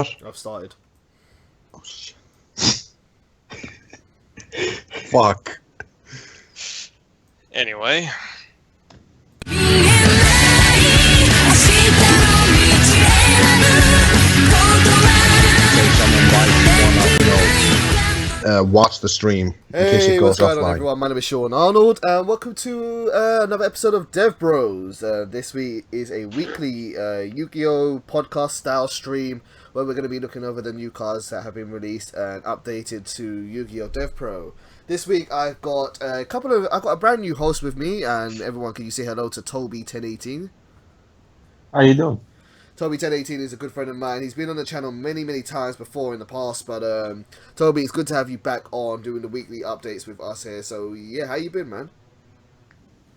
I've started. Oh, shit. Fuck. Anyway. Watch the stream in case it Hey, goes what's going on, offline. everyone? My name is Sean Arnold, and welcome to another episode of DevBros. This week is a weekly Yu-Gi-Oh! Podcast style stream where we're going to be looking over the new cards that have been released and updated to Yu-Gi-Oh! DevPro. This week I've got I've got a brand new host with me, and everyone, can you say hello to Toby1018? How you doing? Toby1018 is a good friend of mine. He's been on the channel many times before in the past, but Toby, it's good to have you back on doing the weekly updates with us here. So yeah, how you been, man?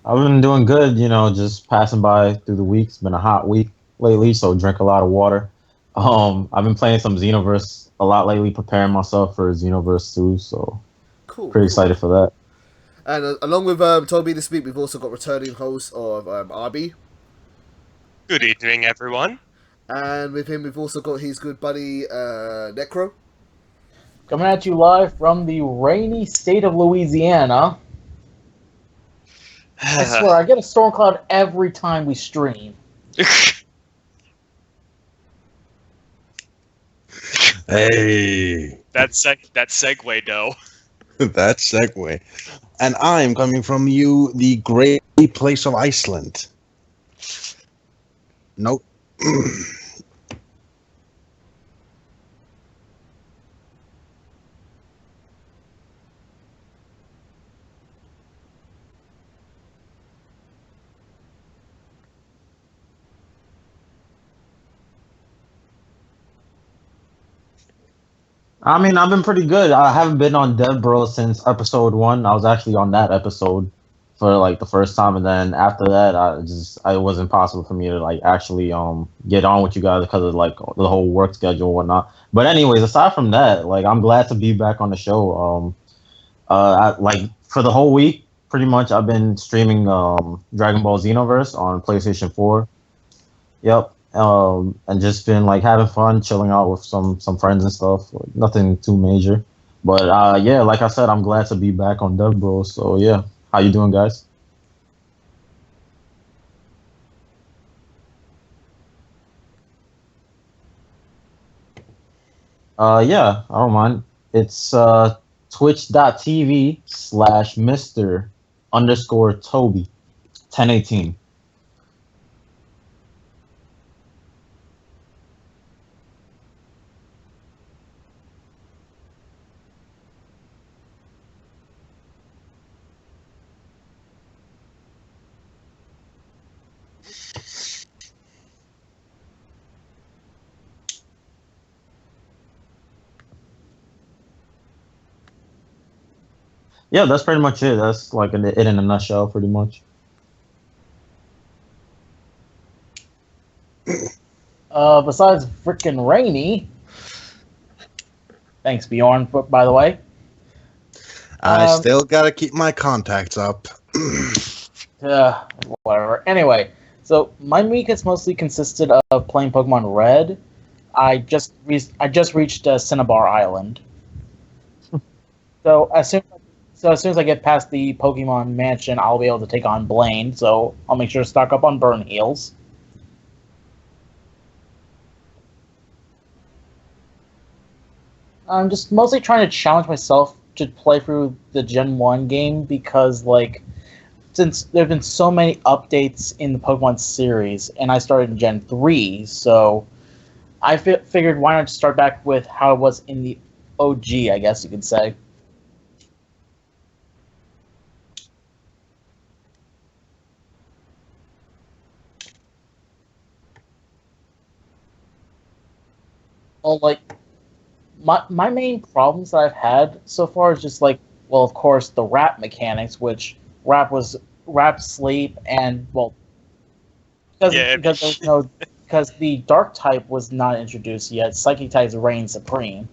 I've been doing good, just passing by through the week. It's been a hot week lately, so drink a lot of water. I've been playing some Xenoverse a lot lately, preparing myself for Xenoverse 2, so pretty excited for that. And along with Toby this week, we've also got returning host of RB. Good evening, everyone. And with him, we've also got his good buddy, Necro. Coming at you live from the rainy state of Louisiana. I swear, I get a storm cloud every time we stream. Hey. That segue, though. That segue. And I'm coming from you, the great place of Iceland. Nope. I mean, I've been pretty good. I haven't been on DevBros since episode 1. I was actually on that episode for like the first time, and then after that, it wasn't possible for me to like actually get on with you guys because of like the whole work schedule and whatnot. But anyways, aside from that, like I'm glad to be back on the show. Like for the whole week, pretty much I've been streaming Dragon Ball Xenoverse on PlayStation 4. Yep. And just been like having fun, chilling out with some friends and stuff. Nothing too major, but yeah, like I said, I'm glad to be back on DevBros. So yeah, how you doing, guys? Yeah, I don't mind. It's twitch.tv/Mr_Toby 1018. Yeah, that's pretty much it. That's like it in a nutshell, pretty much. Besides freaking rainy. Thanks, Bjorn, by the way. I still gotta keep my contacts up. Whatever. Anyway, so my week has mostly consisted of playing Pokemon Red. I just reached Cinnabar Island. So as soon as I get past the Pokemon Mansion, I'll be able to take on Blaine. So I'll make sure to stock up on burn heals. I'm just mostly trying to challenge myself to play through the Gen 1 game because, like, since there have been so many updates in the Pokemon series, and I started in Gen 3, so I figured why not start back with how it was in the OG, I guess you could say. Well, like, my main problems that I've had so far is just like, well, of course, the wrap mechanics, which wrap sleep, and well, because the dark type was not introduced yet, psychic types reign supreme,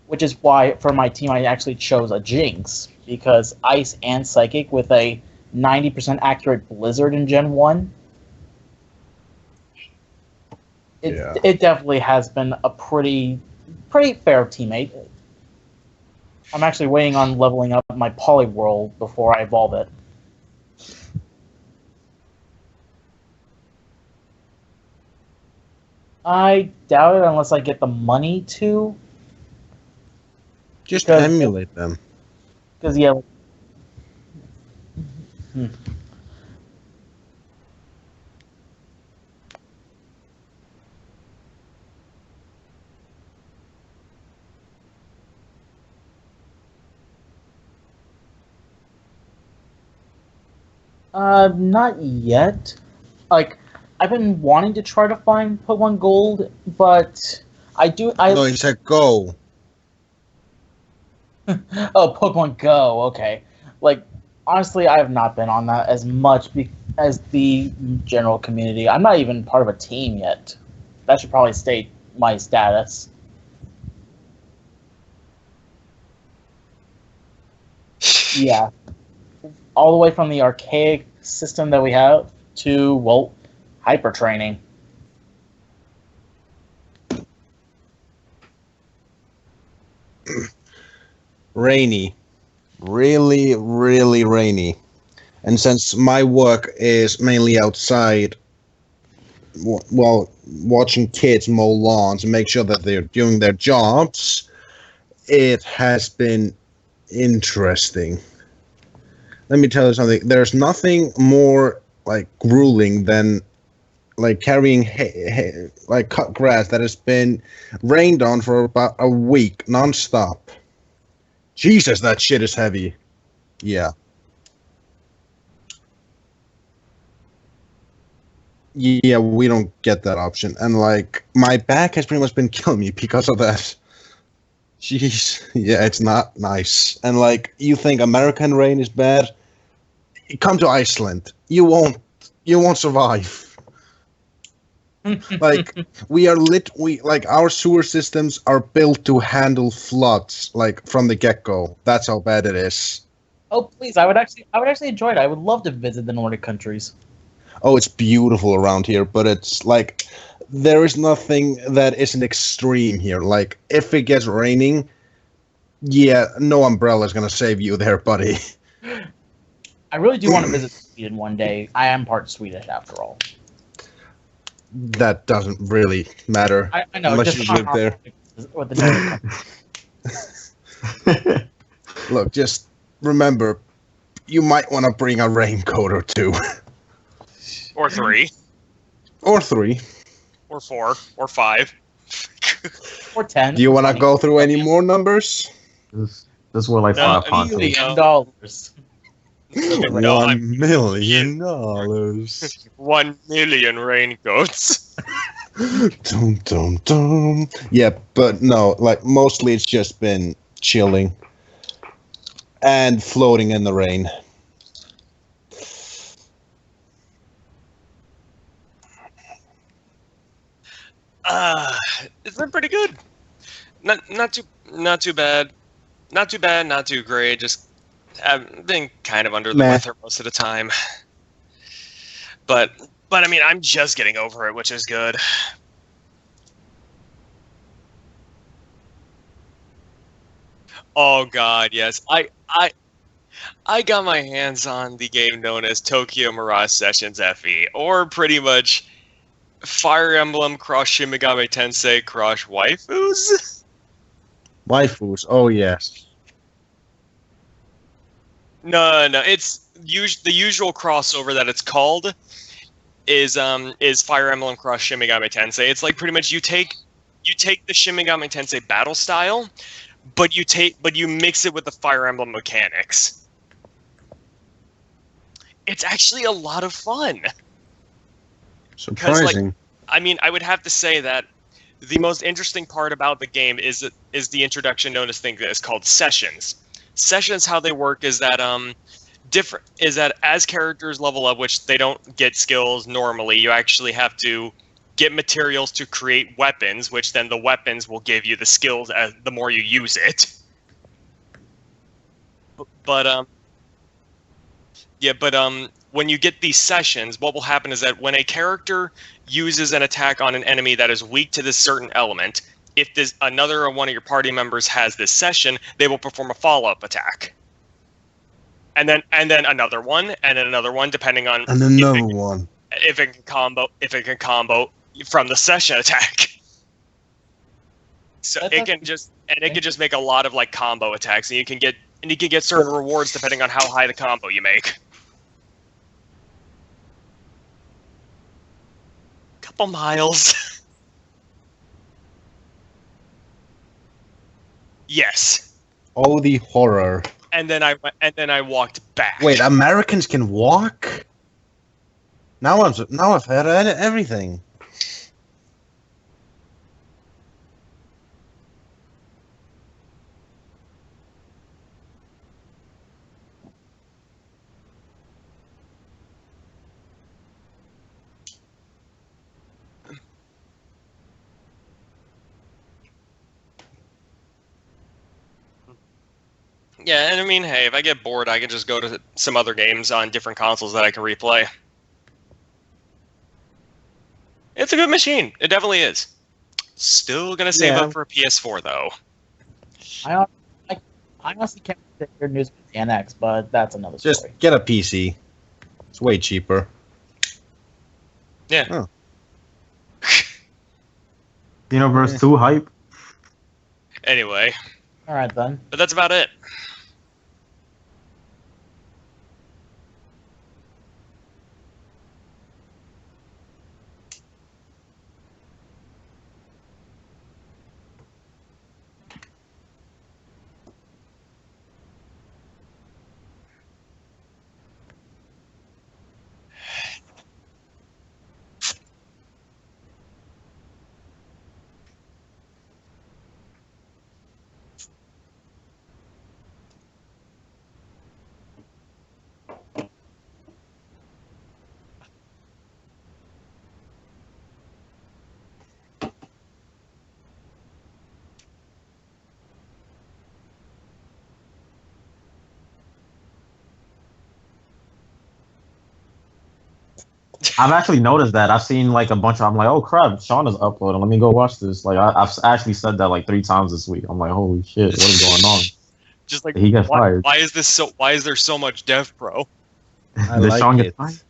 which is why for my team I actually chose a Jinx because ice and psychic with a 90% accurate blizzard in Gen 1 It definitely has been a pretty fair teammate. I'm actually waiting on leveling up my Polyworld before I evolve it. I doubt it unless I get the money to. Just Because- emulate them. Because, yeah. Not yet. Like, I've been wanting to try to find Pokemon Gold, but No, he said go. Oh, Pokemon Go. Okay. Like, honestly, I have not been on that as much as the general community. I'm not even part of a team yet. That should probably state my status. Yeah. All the way from the archaic system that we have to, well, hyper training. Rainy. Really, really rainy. And since my work is mainly outside, well, watching kids mow lawns and make sure that they're doing their jobs, it has been interesting. Let me tell you something. There's nothing more like grueling than like carrying like cut grass that has been rained on for about a week nonstop. Jesus, that shit is heavy. Yeah. Yeah, we don't get that option. And like my back has pretty much been killing me because of that. Jeez. Yeah, it's not nice. And like you think American rain is bad? Come to Iceland. You won't survive. Like we like our sewer systems are built to handle floods like from the get-go. That's how bad it is. Oh, please! I would actually enjoy it. I would love to visit the Nordic countries. Oh, it's beautiful around here, but it's like there is nothing that isn't extreme here. Like if it gets raining, yeah, no umbrella is gonna save you there, buddy. I really do want to visit Sweden one day. I am part Swedish after all. That doesn't really matter. I know, unless just you live there. With the Nordic countries. Look, just remember, you might want to bring a raincoat or two. Or 3. Or 3. Or 4. Or 5. Or 10. Do you want to go through any more numbers? This were like No, five ponchos. $1 million. No, $1 million. 1 million raincoats. Dum, dum, dum. Yeah, but no, like mostly it's just been chilling and floating in the rain. It's been pretty good. Not too bad. Not too bad, not too great. Just I've been kind of under the Meh. weather most of the time. But I mean, I'm just getting over it, which is good. Oh God, yes. I got my hands on the game known as Tokyo Mirage Sessions FE, or pretty much Fire Emblem Cross Shin Megami Tensei Cross Waifus. Waifus, oh yes. No, it's the usual crossover that it's called is Fire Emblem Cross Shin Megami Tensei. It's like pretty much you take the Shin Megami Tensei battle style, but you mix it with the Fire Emblem mechanics. It's actually a lot of fun. Surprising. I mean, I would have to say that the most interesting part about the game is the introduction known as thing that is called sessions. Sessions, how they work is that as characters level up, which they don't get skills normally, you actually have to get materials to create weapons, which then the weapons will give you the skills as the more you use it. But when you get these sessions, what will happen is that when a character uses an attack on an enemy that is weak to this certain element, if another one of your party members has this session, they will perform a follow-up attack. And then another one, and then another one, depending on And another one. if it can combo from the session attack. So it can just make a lot of like combo attacks, and you can get certain rewards depending on how high the combo you make. Couple miles. Yes. Oh, the horror. And then I walked back. Wait, Americans can walk? Now I've had everything. Yeah, and I mean, hey, if I get bored, I can just go to some other games on different consoles that I can replay. It's a good machine. It definitely is. Still gonna save up for a PS4 though. I honestly can't sit here news with the NX, but that's another story. Just get a PC. It's way cheaper. Yeah. Oh. Xenoverse 2 hype. Anyway, All right then. but that's about it. I've actually noticed that. I've seen like a bunch of. I'm like, oh crap, Sean is uploading. Let me go watch this. Like I've actually said that like 3 times this week. I'm like, holy shit, what is going on? Just like He got why, fired. why is there so much DevBro? I Did like Sean it. get fired?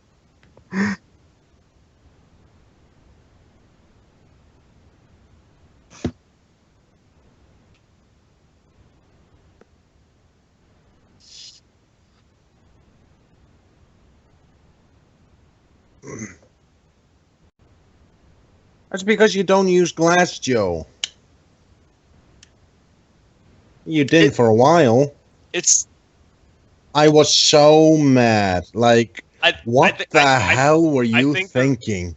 That's because you don't use Glass Joe. You did for a while. It's I was so mad. Like, what the I hell were you think thinking?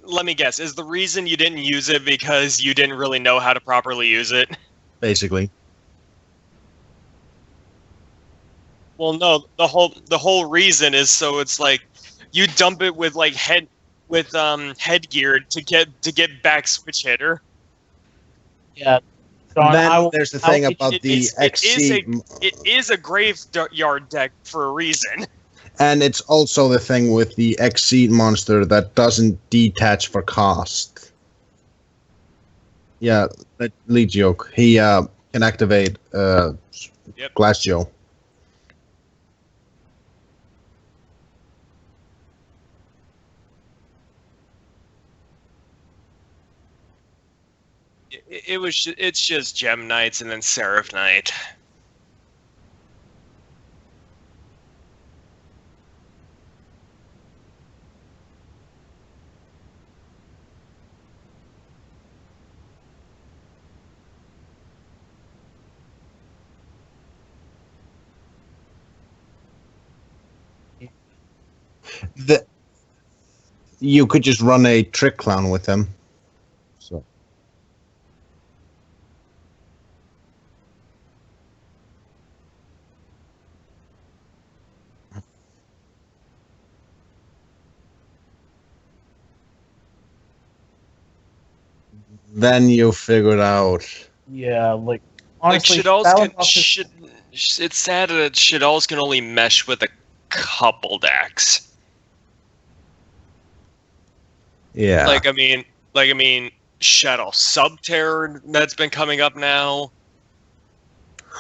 let me guess. Is the reason you didn't use it because you didn't really know how to properly use it? Basically. Well, no. The whole reason is so it's like you dump it with like headgear to get back switch hitter. Yeah. Sean, Then there's the thing about the XC, It is a graveyard deck for a reason. and it's also the thing with the Exceed monster that doesn't detach for cost. Yeah, that lead joke. He can activate Glass Joe. It's just Gem Knights and then Seraph Knight. You could just run a Trick Clown with him. So. Then you figured out. Yeah, like honestly, Like it's sad that Shadalls can only mesh with a couple decks. Yeah. I mean, Shadow Subterror that's been coming up now.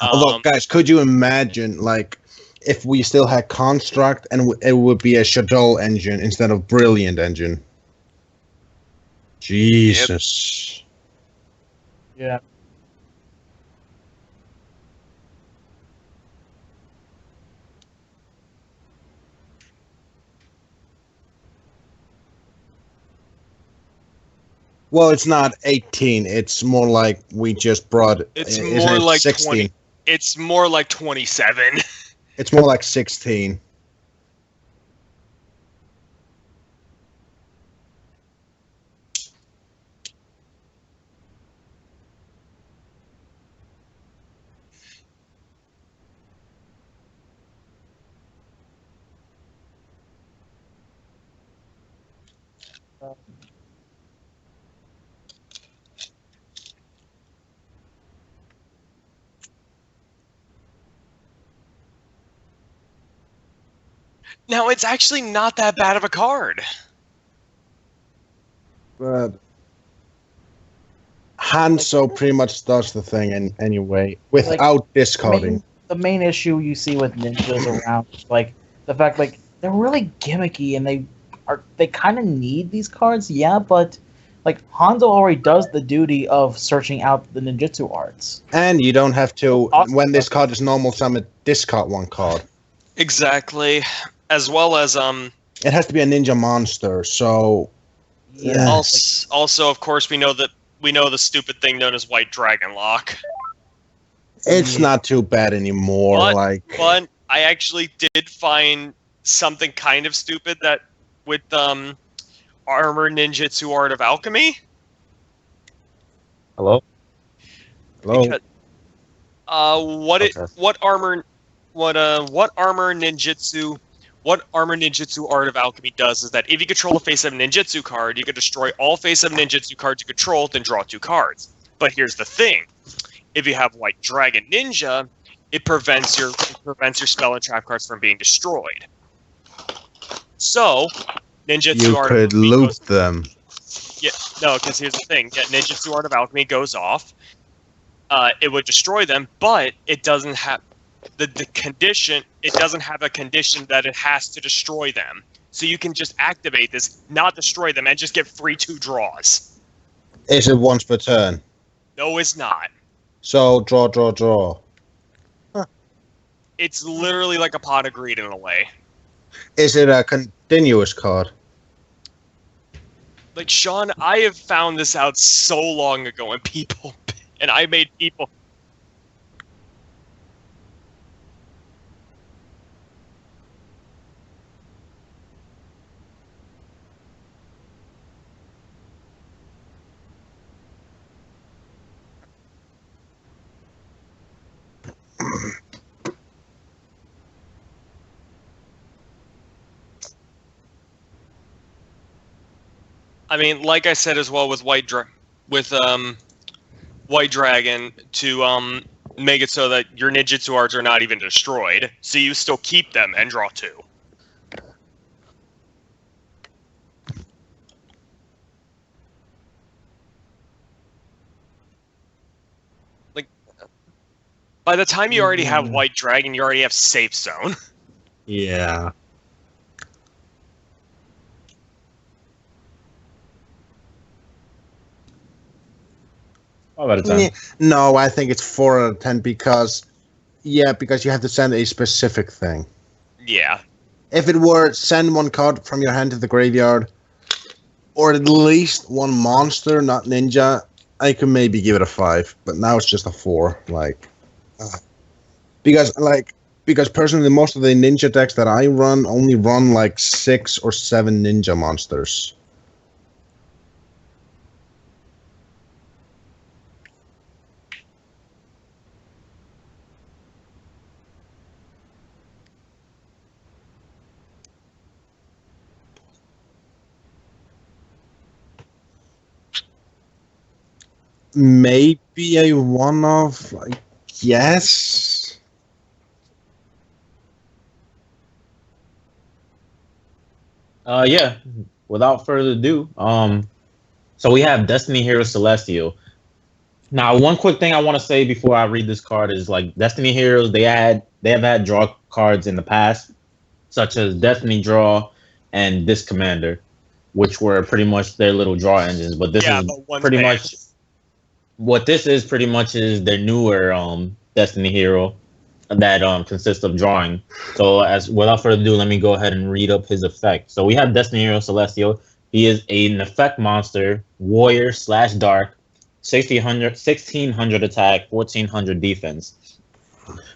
Although, guys, could you imagine, like, if we still had Construct and it would be a Shadow engine instead of Brilliant engine? Jesus. Yeah. Well, it's not 18. It's more like we just brought. It's Isn't more it like 16? 20. It's more like 27. It's more like 16. Now it's actually not that bad of a card. But Hanzo pretty much does the thing anyway without discarding. The main issue you see with ninjas around is like the fact like they're really gimmicky and they kind of need these cards, yeah, but like Hanzo already does the duty of searching out the ninjutsu arts. And you don't have to, when this card is normal summon, discard one card. Exactly. As well as It has to be a ninja monster, so Yeah. also of course we know the stupid thing known as White Dragon Lock. it's not too bad anymore. But I actually did find something kind of stupid that with Armor Ninjutsu Art of Alchemy. Hello. Hello? Because, what armor ninjutsu Art of Alchemy does is that if you control a face up ninjutsu card, you can destroy all face up ninjutsu cards you control, then draw 2 cards. But here's the thing: if you have White Dragon Ninja, it prevents your spell and trap cards from being destroyed. So, ninjutsu You Art could of Alchemy loot them. Yeah, no, because here's the thing: ninjutsu Art of Alchemy goes off. It would destroy them, but it doesn't have the condition. It doesn't have a condition that it has to destroy them. So you can just activate this, not destroy them, and just get free 2 draws. Is it once per turn? No, it's not. So, draw. It's literally like a pot of greed in a way. Is it a continuous card? Like, Sean, I have found this out so long ago, and I made people. I mean, like I said as well with White Dragon to make it so that your ninjutsu arts are not even destroyed, so you still keep them and draw 2. Like, by the time you already have White Dragon, you already have Safe Zone. Yeah. How about a 10? No, I think it's 4 out of 10 because you have to send a specific thing. Yeah. If it were send 1 card from your hand to the graveyard, or at least 1 monster, not ninja, I could maybe give it a 5. But now it's just a 4. Because personally, most of the ninja decks that I run only run like 6 or 7 ninja monsters. Maybe a one-off, I guess. Yeah. without further ado, so we have Destiny Hero Celestial. Now, one quick thing I want to say before I read this card is like Destiny Heroes, they have had draw cards in the past, such as Destiny Draw and Disc Commander, which were pretty much their little draw engines. But this is pretty much what this is. Pretty much is their newer Destiny Hero that consists of drawing. So, as without further ado, let me go ahead and read up his effect. So we have Destiny Hero Celestial. He is an effect monster, warrior / dark, 1600 attack, 1400 defense.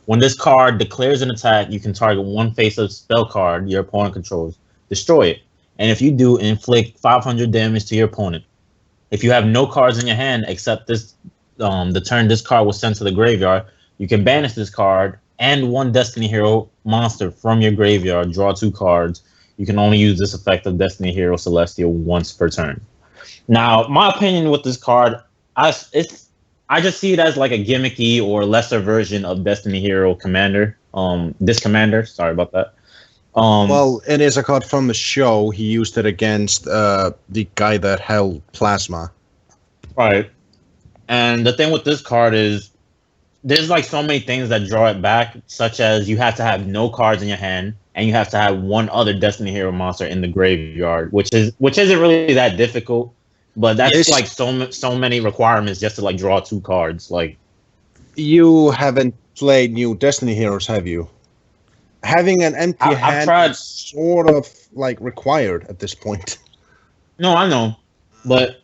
When this card declares an attack, you can target one face-up spell card your opponent controls, destroy it, and if you do, inflict 500 damage to your opponent. If you have no cards in your hand except this, the turn this card was sent to the graveyard, you can banish this card and one Destiny Hero monster from your graveyard. Draw 2 cards. You can only use this effect of Destiny Hero Celestial once per turn. Now, my opinion with this card, I just see it as like a gimmicky or lesser version of Destiny Hero Commander. This Commander, sorry about that. Well, it is a card from the show. He used it against the guy that held plasma. Right. And the thing with this card is there's like so many things that draw it back, such as you have to have no cards in your hand and you have to have one other Destiny Hero monster in the graveyard, which isn't really that difficult. But that's like so many requirements just to like draw 2 cards. Like, you haven't played new Destiny Heroes, have you? Having an empty hand is sort of like required at this point. No, I know, but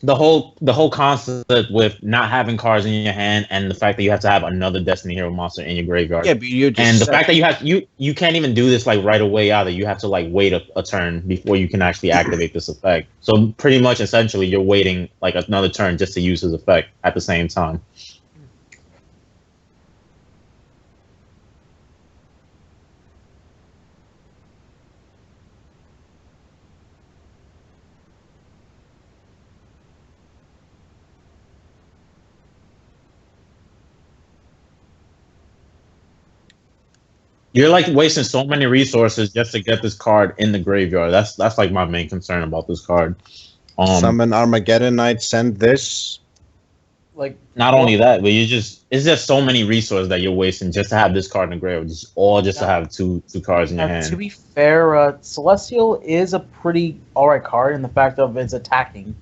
the whole concept with not having cards in your hand and the fact that you have to have another Destiny Hero monster in your graveyard. Yeah, but you just and the fact that you can't even do this like right away either. You have to like wait a turn before you can actually activate this effect. So pretty much essentially you're waiting like another turn just to use his effect at the same time. You're like wasting so many resources just to get this card in the graveyard. That's like my main concern about this card. Summon Armageddon Knight, send this. Like, not only that, but it's just so many resources that you're wasting just to have this card in the graveyard. Just to have two cards in your hand. To be fair, Celestial is a pretty alright card in the fact of it's attacking.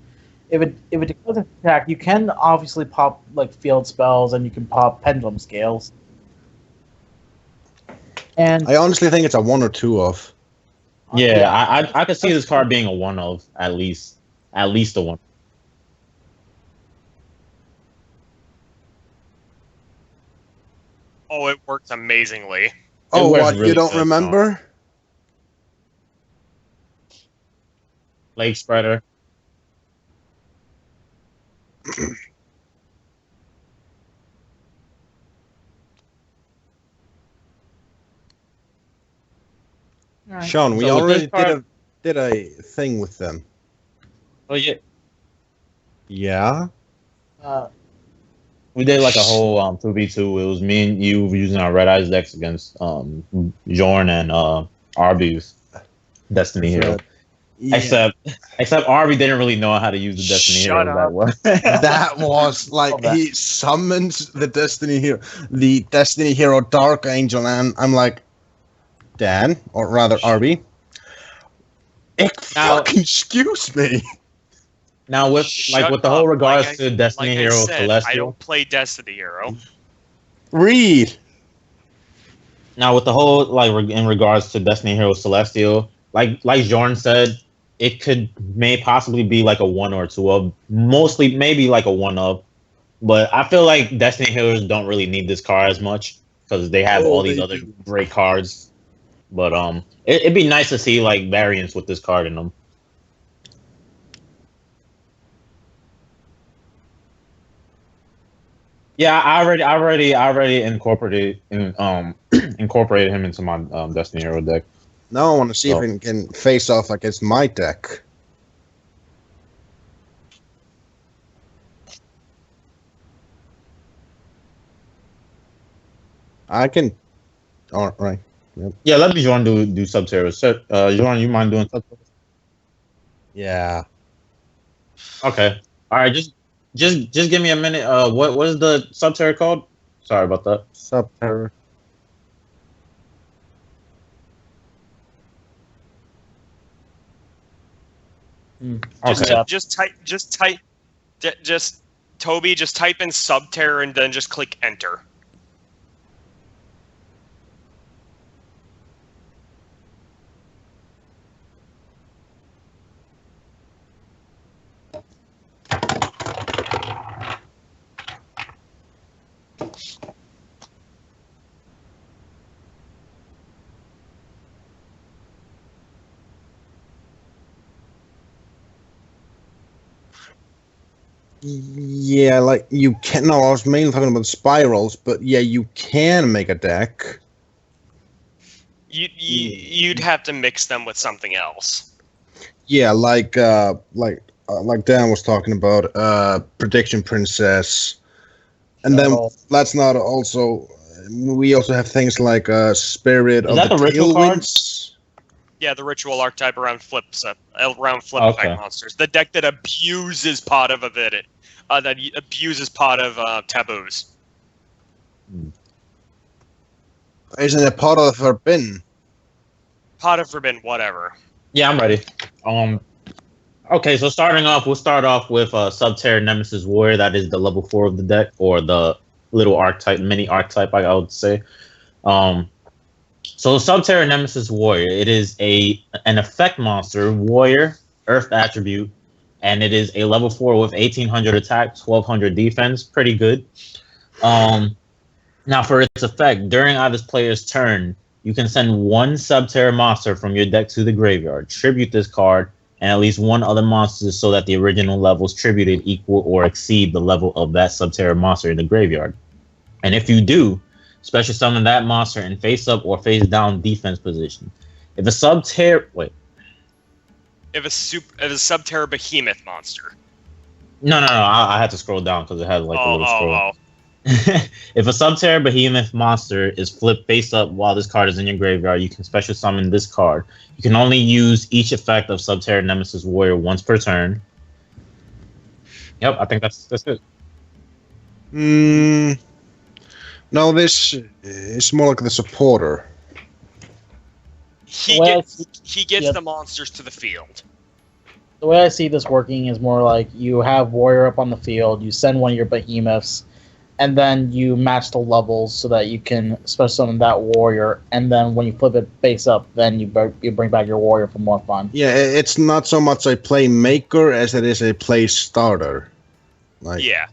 If it declares an attack, you can obviously pop like field spells and you can pop pendulum scales. And I honestly think it's a 1 or 2 of. Yeah, I could see this card being a 1 of at least a 1. Oh, it works amazingly. Oh, what? Really You don't good, remember? Leg spreader. right. Sean, we So with already this card- did a thing with them. Oh yeah, Yeah? we did like a whole 2v2. It was me and you using our Red Eyes decks against Jorn and Arby's Destiny Hero. Yeah. Except Arby didn't really know how to use the Destiny Shut Hero that well. That was like he summons the Destiny Hero Dark Angel, and I'm like, Dan, or rather Arby. Fucking excuse me. Now with Shut the whole up. regards Like to Destiny Hero I Celestial. don't play Destiny Hero. Read. Now with the whole in regards to Destiny Hero Celestial, like Jorn said, it may possibly be like a 1 or 2 of, mostly maybe like a 1 of, but I feel like Destiny Heroes don't really need this card as much because they have all these other great cards. But it'd be nice to see like variants with this card in them. Yeah, I already incorporated him into my Destiny Hero deck. Now I want to see if it can face off against my deck. I can. All right. Yep. Yeah, let me Jorn do Sub-Zero. Jorn, you mind doing Sub-Zero? Yeah. Okay. All right. Just give me a minute. What is the Subterra called? Sorry about that. Subterra. Okay. Toby, just type in Subterra and then just click enter. Yeah, like you can. No, I was mainly talking about spirals, but yeah, you can make a deck. You'd have to mix them with something else. Yeah, like Dan was talking about, Prediction Princess, and then let's not also. We also have things like Spirit of that the ritual Tailwinds. Yeah, the ritual archetype around flip Okay. monsters. The deck that abuses Pot of Avidit. That abuses Pot of Taboos. Isn't it part of Forbidden? Pot of Forbidden, whatever. Yeah, I'm ready. Okay, so we'll start off with Subterra Nemesis Warrior. That is the level 4 of the deck, or the little archetype, mini archetype, I would say. So Subterra Nemesis Warrior, it is an effect monster, warrior, earth attribute, and it is a level 4 with 1800 attack, 1200 defense. Pretty good. Now for its effect, during either player's turn, you can send one Subterra monster from your deck to the graveyard, tribute this card, and at least one other monster so that the original levels tributed equal or exceed the level of that Subterra monster in the graveyard. And if you do, special summon that monster in face up or face down defense position. If a Subterra If a Subterra Behemoth monster. No, I had to scroll down because it had like a little scroll. If a Subterra Behemoth monster is flipped face up while this card is in your graveyard, you can special summon this card. You can only use each effect of Subterra Nemesis Warrior once per turn. Yep, I think that's it. No, this is more like the supporter. He gets the monsters to the field. The way I see this working is more like you have Warrior up on the field, you send one of your Behemoths, and then you match the levels so that you can special summon that Warrior, and then when you flip it face up, then you bring back your Warrior for more fun. Yeah, it's not so much a play maker as it is a play starter. Like, yeah.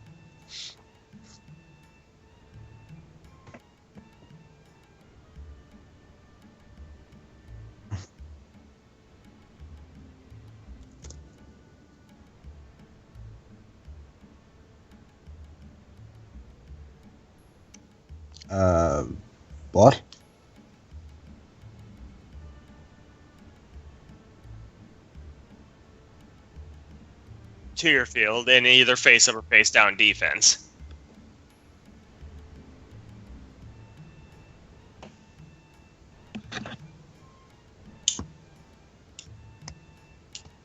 What? To your field in either face up or face down defense.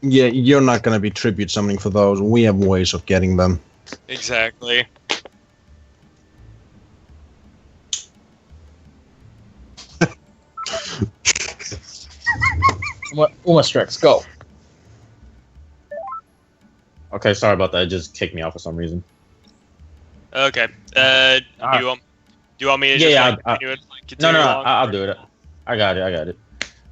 Yeah, you're not going to be tribute summoning for those. We have ways of getting them. Exactly. Umastrix, go. Okay, sorry about that. It just kicked me off for some reason. Okay. Do you want me to continue it? No, I'll do it. I got it.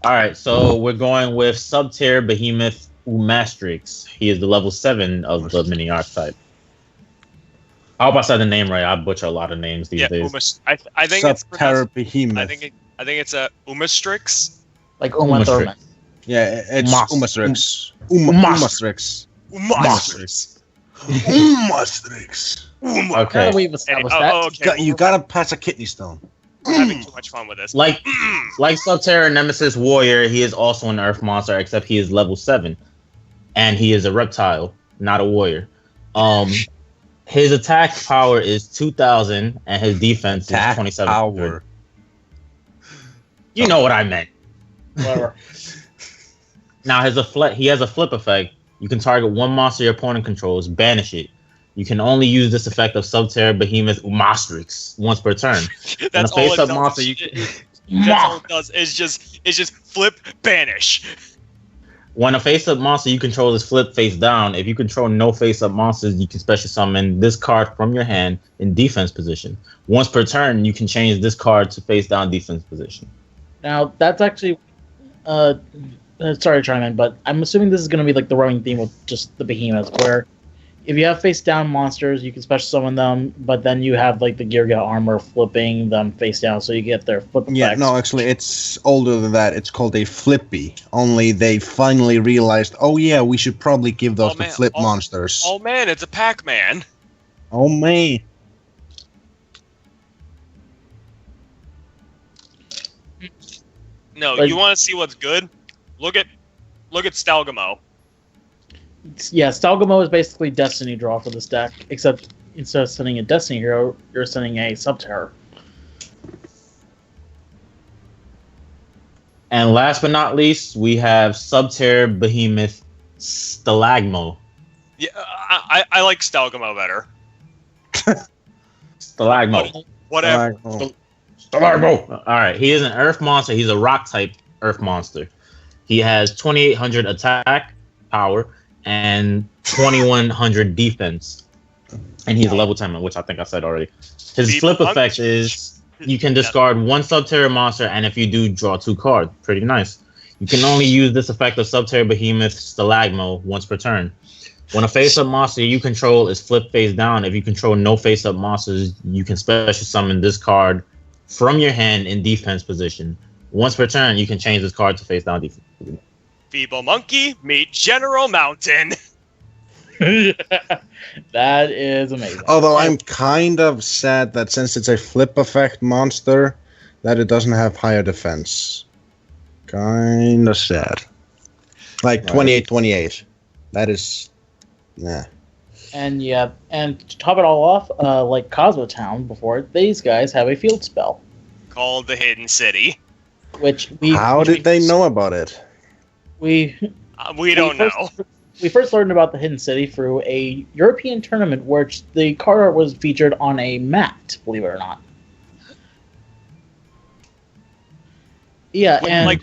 All right, so we're going with Subterra Behemoth Umastrix. He is the level 7 of the mini archetype. I hope I said the name right. I butcher a lot of names these days. I think Subterra Behemoth. I think it's a Umastrix. Like Uma Thurman. Yeah, it's Umastrix. Umastrix. Okay. We've established that. Okay. You gotta pass a kidney stone. I'm having too much fun with this. Like Subterra Nemesis Warrior, he is also an Earth monster, except he is level 7, and he is a reptile, not a warrior. His attack power is 2,000, and his defense is 2,700. You know what I meant. Whatever. Now he has a flip effect. You can target one monster your opponent controls, banish it. You can only use this effect of Subterra Behemoth Mostrix once per turn. That's all all it does. monster, That's all it does. Is just flip, banish. When a face-up monster you control is flipped face down, if you control no face-up monsters, you can special summon this card from your hand in defense position. Once per turn, you can change this card to face down defense position. Now that's actually, sorry to chime in, but I'm assuming this is going to be like the running theme with just the behemoths, where if you have face down monsters, you can special summon them, but then you have like the Gearga armor flipping them face down, so you get their flip effects. Yeah, no, actually, it's older than that. It's called a flippy. Only they finally realized, oh yeah, we should probably give those to flip monsters. Oh man, it's a Pac-Man. Oh man. No, Like- you want to see what's good? Look at Stalgamo. Yeah, Stalgamo is basically Destiny draw for this deck, except instead of sending a Destiny hero, you're sending a Subterror. And last but not least, we have Subterra Behemoth Stalagmo. Yeah, I like Stalgamo better. Stalagmo. Whatever. Stalagmo. All right, he is an Earth monster. He's a Rock type Earth monster. He has 2,800 attack power and 2,100 defense, and he's a level 10, which I think I said already. His flip effect is you can discard one Subterra monster, and if you do, draw 2 cards. Pretty nice. You can only use this effect of Subterra Behemoth Stalagmo once per turn. When a face-up monster you control is flipped face down, if you control no face-up monsters, you can special summon this card from your hand in defense position. Once per turn, you can change this card to face down defense. Feeble Monkey, meet General Mountain. That is amazing. Although I'm kind of sad that since it's a flip effect monster, that it doesn't have higher defense. Kind of sad. Like 28-28. That is, yeah. And yeah, and to top it all off, like Cosmo Town before, these guys have a field spell, Called the Hidden City. which How did they know about it? We don't know. We first learned about the Hidden City through a European tournament where the card art was featured on a mat, believe it or not. Yeah, and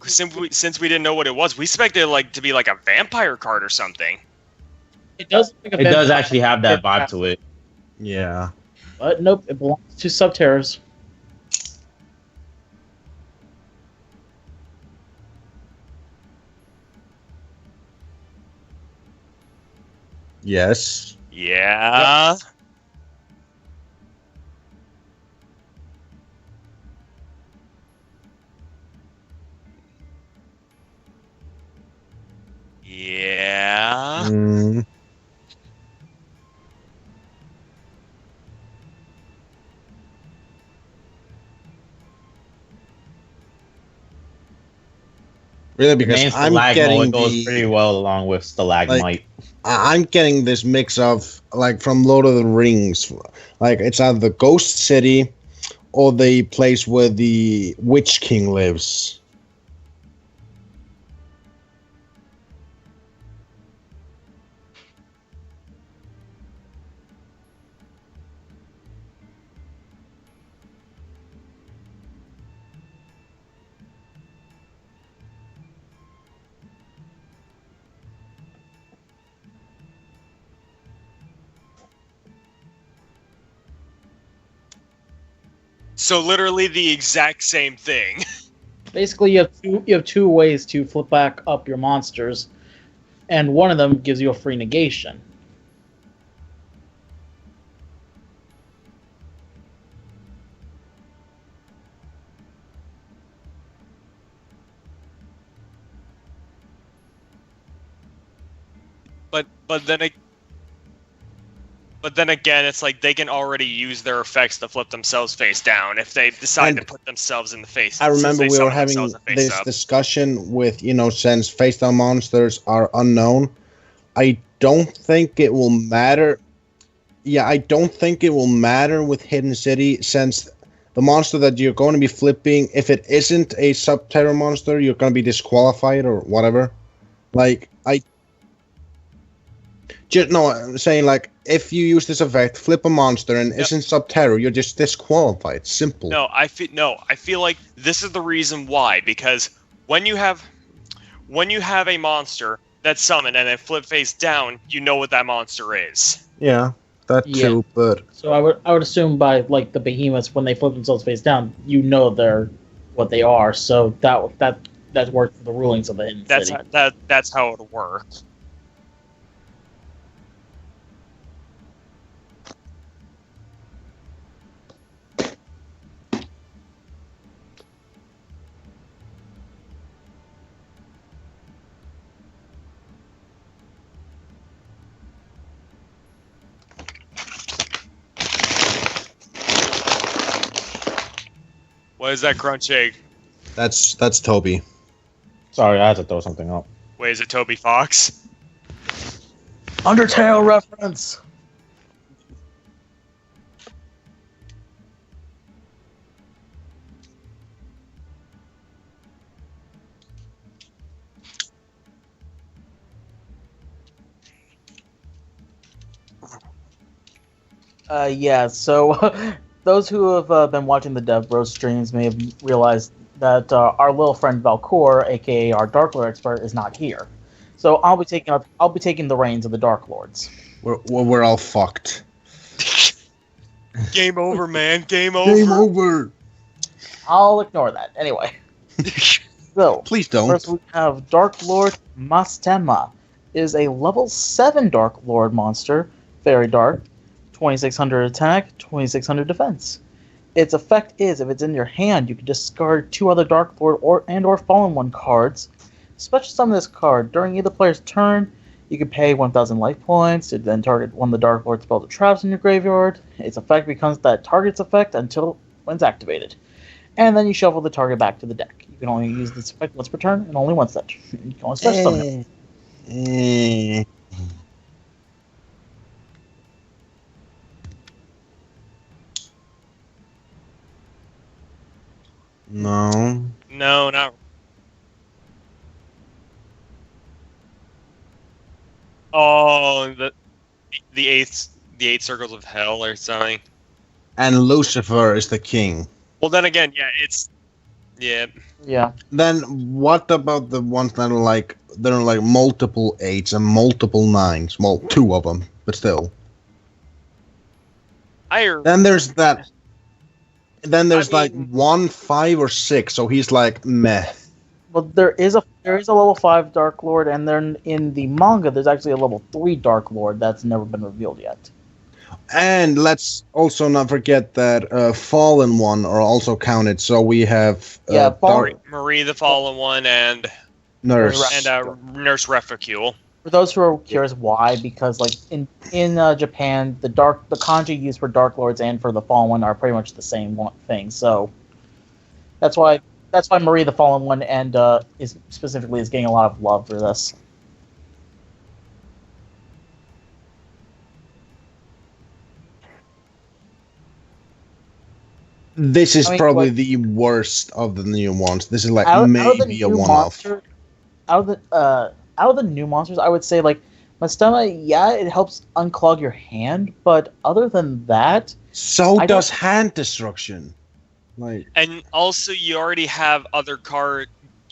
Since we didn't know what it was, we expected it to be like a vampire card or something. it does. Look like It does actually have that vibe to it. Yeah. But nope, it belongs to Subterrors. Yes. Yeah. Yeah. Mm. Really, The name because I'm Stalagmo, getting it goes pretty well along with Stalagmite. I'm getting this mix of like from Lord of the Rings, like it's either the Ghost City or the place where the Witch King lives. So literally the exact same thing. Basically, you have two ways to flip back up your monsters, and one of them gives you a free negation. But then again, it's like they can already use their effects to flip themselves face down if they decide to put themselves in the face. I remember we were summon having themselves in this face up. discussion with, since face down monsters are unknown, I don't think it will matter. Yeah, I don't think it will matter with Hidden City since the monster that you're going to be flipping, if it isn't a Subterra monster, you're going to be disqualified or whatever. Like, I'm saying, like, if you use this effect, flip a monster and isn't Subterra, you're just disqualified. Simple. No, I feel like this is the reason why, because when you have a monster that's summoned and then flip face down, you know what that monster is. Yeah, that too, but... So I would assume by, like, the behemoths, when they flip themselves face down, you know they're what they are, so that worked for the rulings of the Hidden City. That's how it works. What is that crunch egg? That's Toby. Sorry, I had to throw something up. Wait, is it Toby Fox? Undertale reference! So those who have been watching the DevBros streams may have realized that our little friend Valcor, aka our Darklord expert, is not here. So I'll be taking the reins of the Darklords. We're all fucked. Game over, man. Game over. Game over. I'll ignore that. Anyway. So, please don't. First we have Darklord Mastema. Is a level 7 Darklord monster. Very dark. 2600 attack, 2600 defense. Its effect is, if it's in your hand, you can discard 2 other Darklord or Fallen One cards. Special summon this card. During either player's turn, you can pay 1000 life points to then target one of the Darklord spells or traps in your graveyard. Its effect becomes that target's effect until when it's activated. And then you shuffle the target back to the deck. You can only use this effect once per turn and only once that turn. You can only special summon it. No. No, not. Oh, the eight circles of hell or something. And Lucifer is the king. Well, then again, yeah. Then what about the ones that are like multiple 8s and multiple 9s? Well, 2 of them, but still. Then there's that. Then there's like 1, 5, or 6. So he's like meh. Well, there is a level 5 Darklord, and then in the manga, there's actually a level 3 Darklord that's never been revealed yet. And let's also not forget that Fallen One are also counted. So we have Marie the Fallen One and Nurse Nurse Refugule. For those who are curious why, because like in Japan, the kanji used for Darklords and for the Fallen One are pretty much the same thing. So that's why Marie the Fallen One and is getting a lot of love for this. This is probably the worst of the new ones. This is like maybe a one-off. Out of the new monsters, I would say like Mastema, it helps unclog your hand, but other than that, so does hand destruction. Like, and also you already have other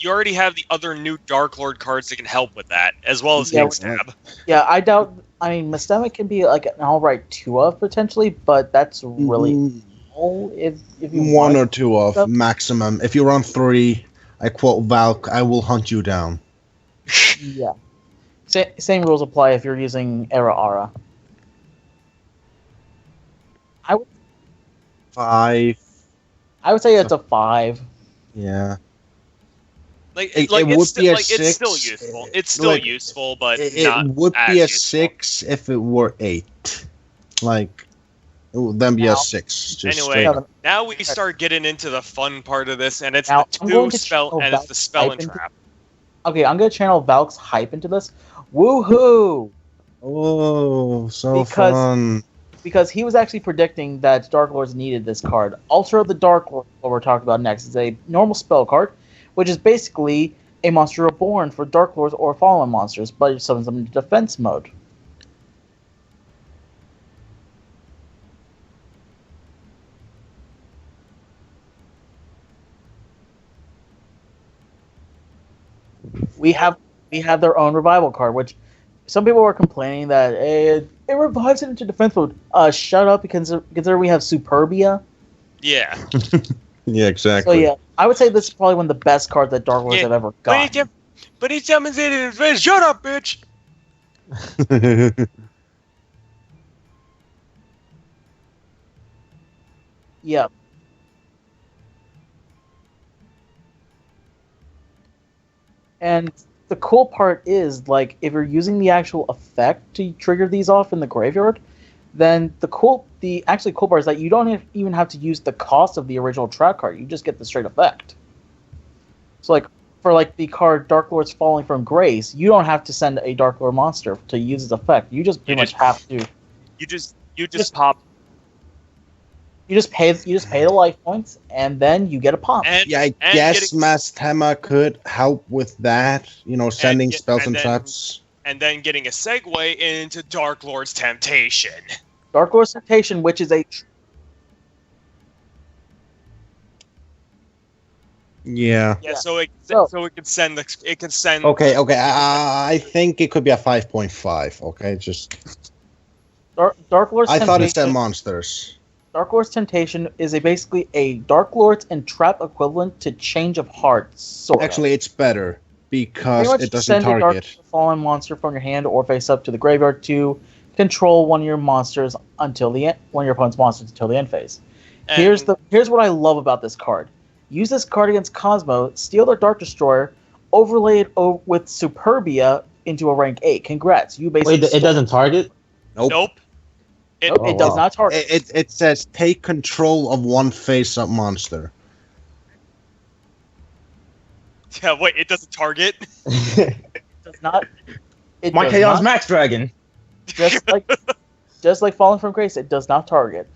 You already have the other new Darklord cards that can help with that, as well as Stab. Yeah, I doubt. I mean, Mastema can be like an alright 2 of potentially, but that's really if you 1 or 2 of maximum. If you run 3, I quote Valk, I will hunt you down. Yeah. Same rules apply if you're using Aura. I would 5. I would say it's a 5. Yeah. It would be a 6. It's still useful. It's still useful, but it would be a 6 if it were 8. Like, it would then be a 6. Anyway, now we start getting into the fun part of this, and it's the 2 spell, and it's the spell and trap. Okay, I'm gonna channel Valk's hype into this. Woohoo! Oh, so fun. because he was actually predicting that Darklords needed this card. Ultra the Darklord, what we're talking about next, is a normal spell card, which is basically a monster reborn for Darklords or fallen monsters, but it summons them into defense mode. We have their own revival card, which some people were complaining that it revives it into defense mode. Shut up, because consider we have Superbia. Yeah. Yeah, So exactly. yeah, I would say this is probably one of the best cards that Dark Lords have ever gotten. But he summons it in defense. Shut up, bitch. Yeah. And the cool part is, like, if you're using the actual effect to trigger these off in the graveyard, then the actually cool part is that you don't even have to use the cost of the original trap card. You just get the straight effect. So, like, for like the card Dark Lords Falling from Grace, you don't have to send a Dark Lord monster to use its effect. You just pretty much have to. You just pop. You just pay the life points, and then you get a pop. Yeah, I guess Mastema could help with that. You know, sending spells and traps. And then getting a segue into Dark Lord's Temptation. Dark Lord's Temptation, which is a Yeah. Yeah, so it can send Okay. I think it could be a 5.5. Okay, just. Dark Lord's I Temptation. thought it said monsters. Dark Lord's Temptation is basically a Dark Lords and Trap equivalent to Change of Hearts. Sort Actually, it's better because it doesn't send a target. fallen monster from your hand or face up to the graveyard to control one of your monsters until the end, one of your opponent's monsters until the end phase. Here's what I love about this card. Use this card against Cosmo, steal their Dark Destroyer, overlay it with Superbia into a rank 8. Congrats, you basically. Wait, it doesn't target? Nope. It does not target. It says take control of one face-up monster. Yeah, wait, it doesn't target? It does not. My Chaos Max Dragon. Just like Falling from Grace, it does not target.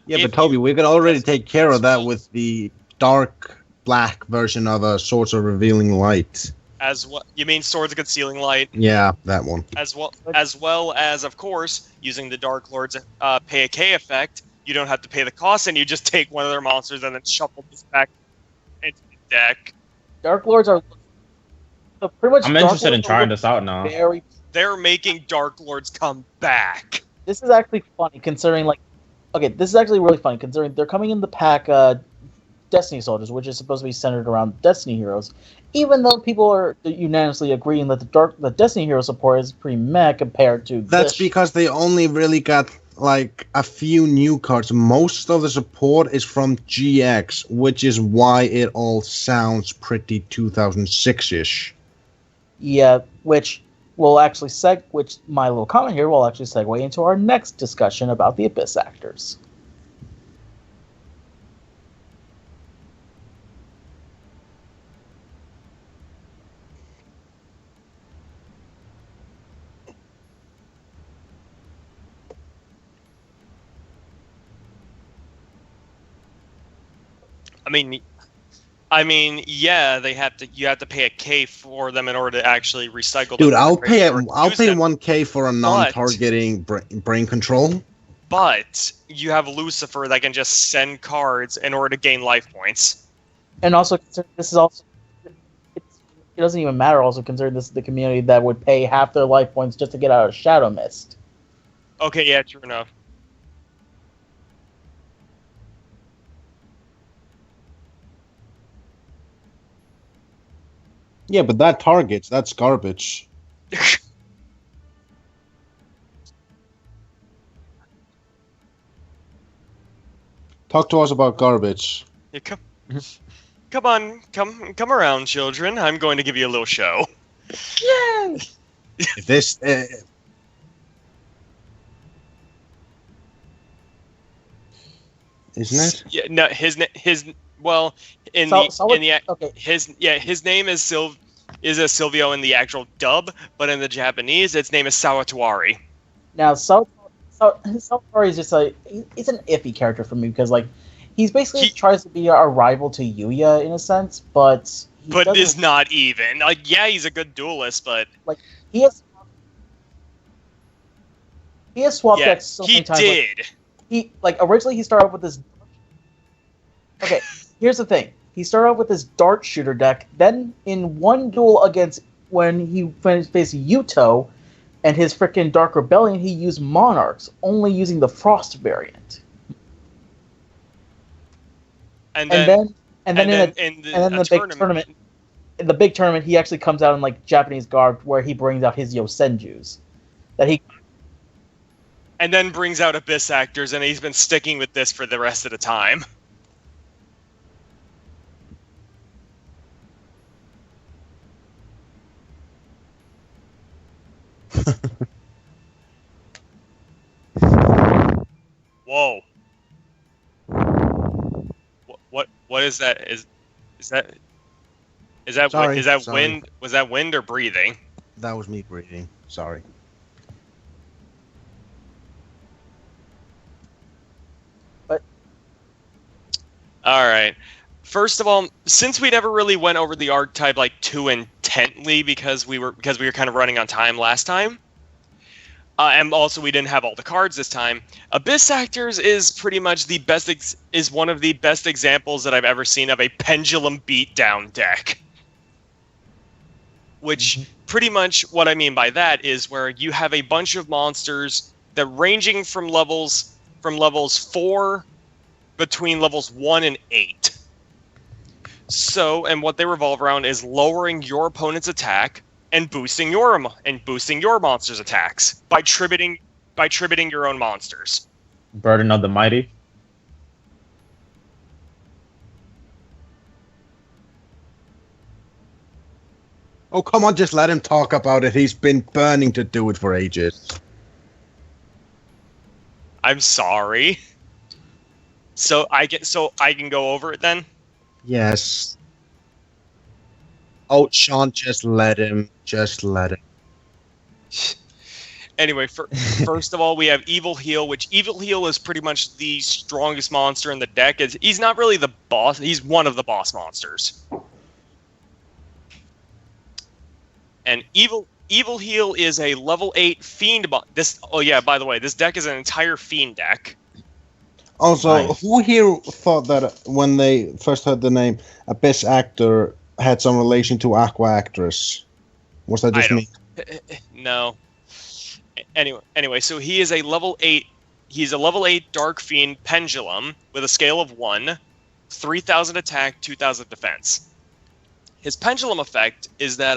Yeah, but Toby, we could already take care of that with the dark black version of a Swords of Revealing Light. As what you mean, Swords of Concealing Light? Yeah, that one. As well as, of course, using the Dark Lord's pay a K effect. You don't have to pay the cost, and you just take one of their monsters and then shuffle this back into the deck. Dark Lords are so pretty much. I'm interested in trying this out now. They're making Dark Lords come back. This is actually funny considering, like, okay, this is actually really funny considering they're coming in the pack Destiny Soldiers, which is supposed to be centered around Destiny heroes. Even though people are unanimously agreeing that the Destiny hero support is pretty meh compared to That's because they only really got like a few new cards. Most of the support is from GX, which is why it all sounds pretty 2006-ish. Yeah, which my little comment here will actually segue into our next discussion about the Abyss actors. I mean, yeah, you have to pay a K for them in order to actually recycle them. Dude, I'll pay 1K for a non-targeting brain control. But you have Lucifer that can just send cards in order to gain life points. And also, this is also it doesn't even matter. Also, considering this is the community that would pay half their life points just to get out of Shadow Mist. Okay, yeah, true enough. Yeah, but that targets. That's garbage. Talk to us about garbage. Yeah, come around, children. I'm going to give you a little show. Yay! This. Isn't it? Yeah, no, his name is Silvio in the actual dub, but in the Japanese, its name is Sawatwari. Now, Sawatwari his story is just like he's an iffy character for me because like he's basically He- tries to be a rival to Yuya in a sense, but But is not even. Like, yeah, he's a good duelist, but he has swapped yeah, decks so he many times. did. He like originally he started out with this. Okay, here's the thing. He started out with this dart shooter deck. Then in one duel against when he faced Yuto and his freaking Dark Rebellion, he used Monarchs, only using the Frost variant. And then in the big tournament, in the big tournament, he actually comes out in like Japanese garb, where he brings out his Yosenjus, that he. And then brings out Abyss Actors, and he's been sticking with this for the rest of the time. Whoa. What is that? Is that Sorry, is that sorry. wind? Was that wind or breathing? That was me breathing. Sorry. All right. First of all, since we never really went over the archetype like too intently because we were kind of running on time last time, and also we didn't have all the cards this time. Abyss Actors is pretty much the best is one of the best examples that I've ever seen of a pendulum beatdown deck. Which pretty much what I mean by that is where you have a bunch of monsters that ranging from levels 4 between levels 1 and 8. So, and what they revolve around is lowering your opponent's attack and boosting your monster's attacks by tributing your own monsters. Burden of the Mighty. Oh, come on, just let him talk about it. He's been burning to do it for ages. I'm sorry. So I can go over it then? Yes. Oh, Sean, just let him. Just let him. Anyway, first of all, we have Evil Heel, which Evil Heel is pretty much the strongest monster in the deck. He's not really the boss. He's one of the boss monsters. And Evil Heel is a level 8 Fiend. Oh yeah, by the way, this deck is an entire Fiend deck. Also, Nice. who here thought that when they first heard the name Abyss Actor had some relation to Aqua Actress? Was that just I me? No. Anyway, so he is a level 8. He's a level 8 Dark Fiend Pendulum with a scale of 1, 3,000 attack, 2,000 defense. His Pendulum effect is that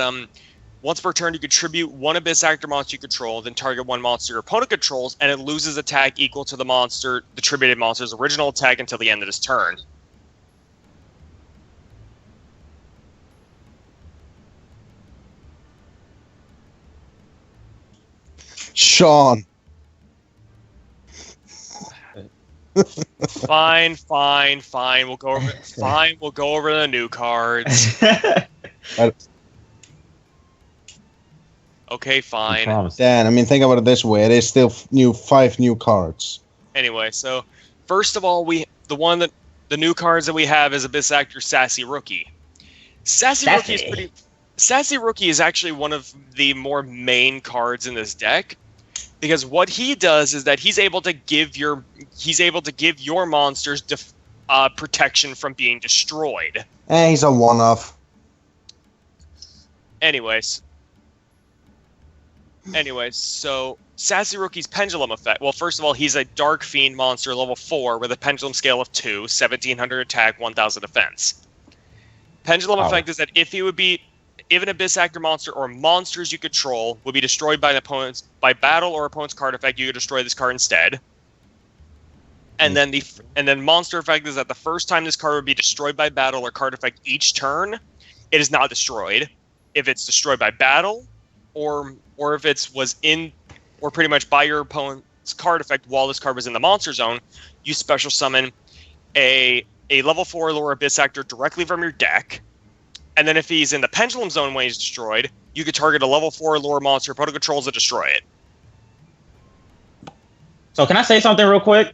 once per turn you contribute one Abyss Actor monster you control, then target one monster your opponent controls, and it loses attack equal to the tributed monster's original attack until the end of his turn. Sean. Fine. We'll go over. Fine, we'll go over the new cards. Okay, fine. Dan, I mean, think about it this way. It is still 5 new cards. Anyway, so first of all, the new cards that we have is Abyss Actor Sassy Rookie. Sassy Rookie is actually one of the more main cards in this deck, because what he does is that he's able to give your monsters protection from being destroyed. He's a one-off. Anyways, so Sassy Rookie's Pendulum effect. Well, first of all, he's a Dark Fiend monster level 4 with a Pendulum scale of 2, 1,700 attack, 1,000 defense. Pendulum effect is that if an Abyss Actor monster or monsters you control would be destroyed by battle or opponent's card effect, you could destroy this card instead. And then monster effect is that the first time this card would be destroyed by battle or card effect each turn, it is not destroyed. If it's destroyed by battle, or if or pretty much by your opponent's card effect while this card was in the monster zone, you special summon a level 4 lower Abyss Actor directly from your deck. And then if he's in the Pendulum zone when he's destroyed, you could target a level 4 lower monster opponent controls to destroy it. So can I say something real quick?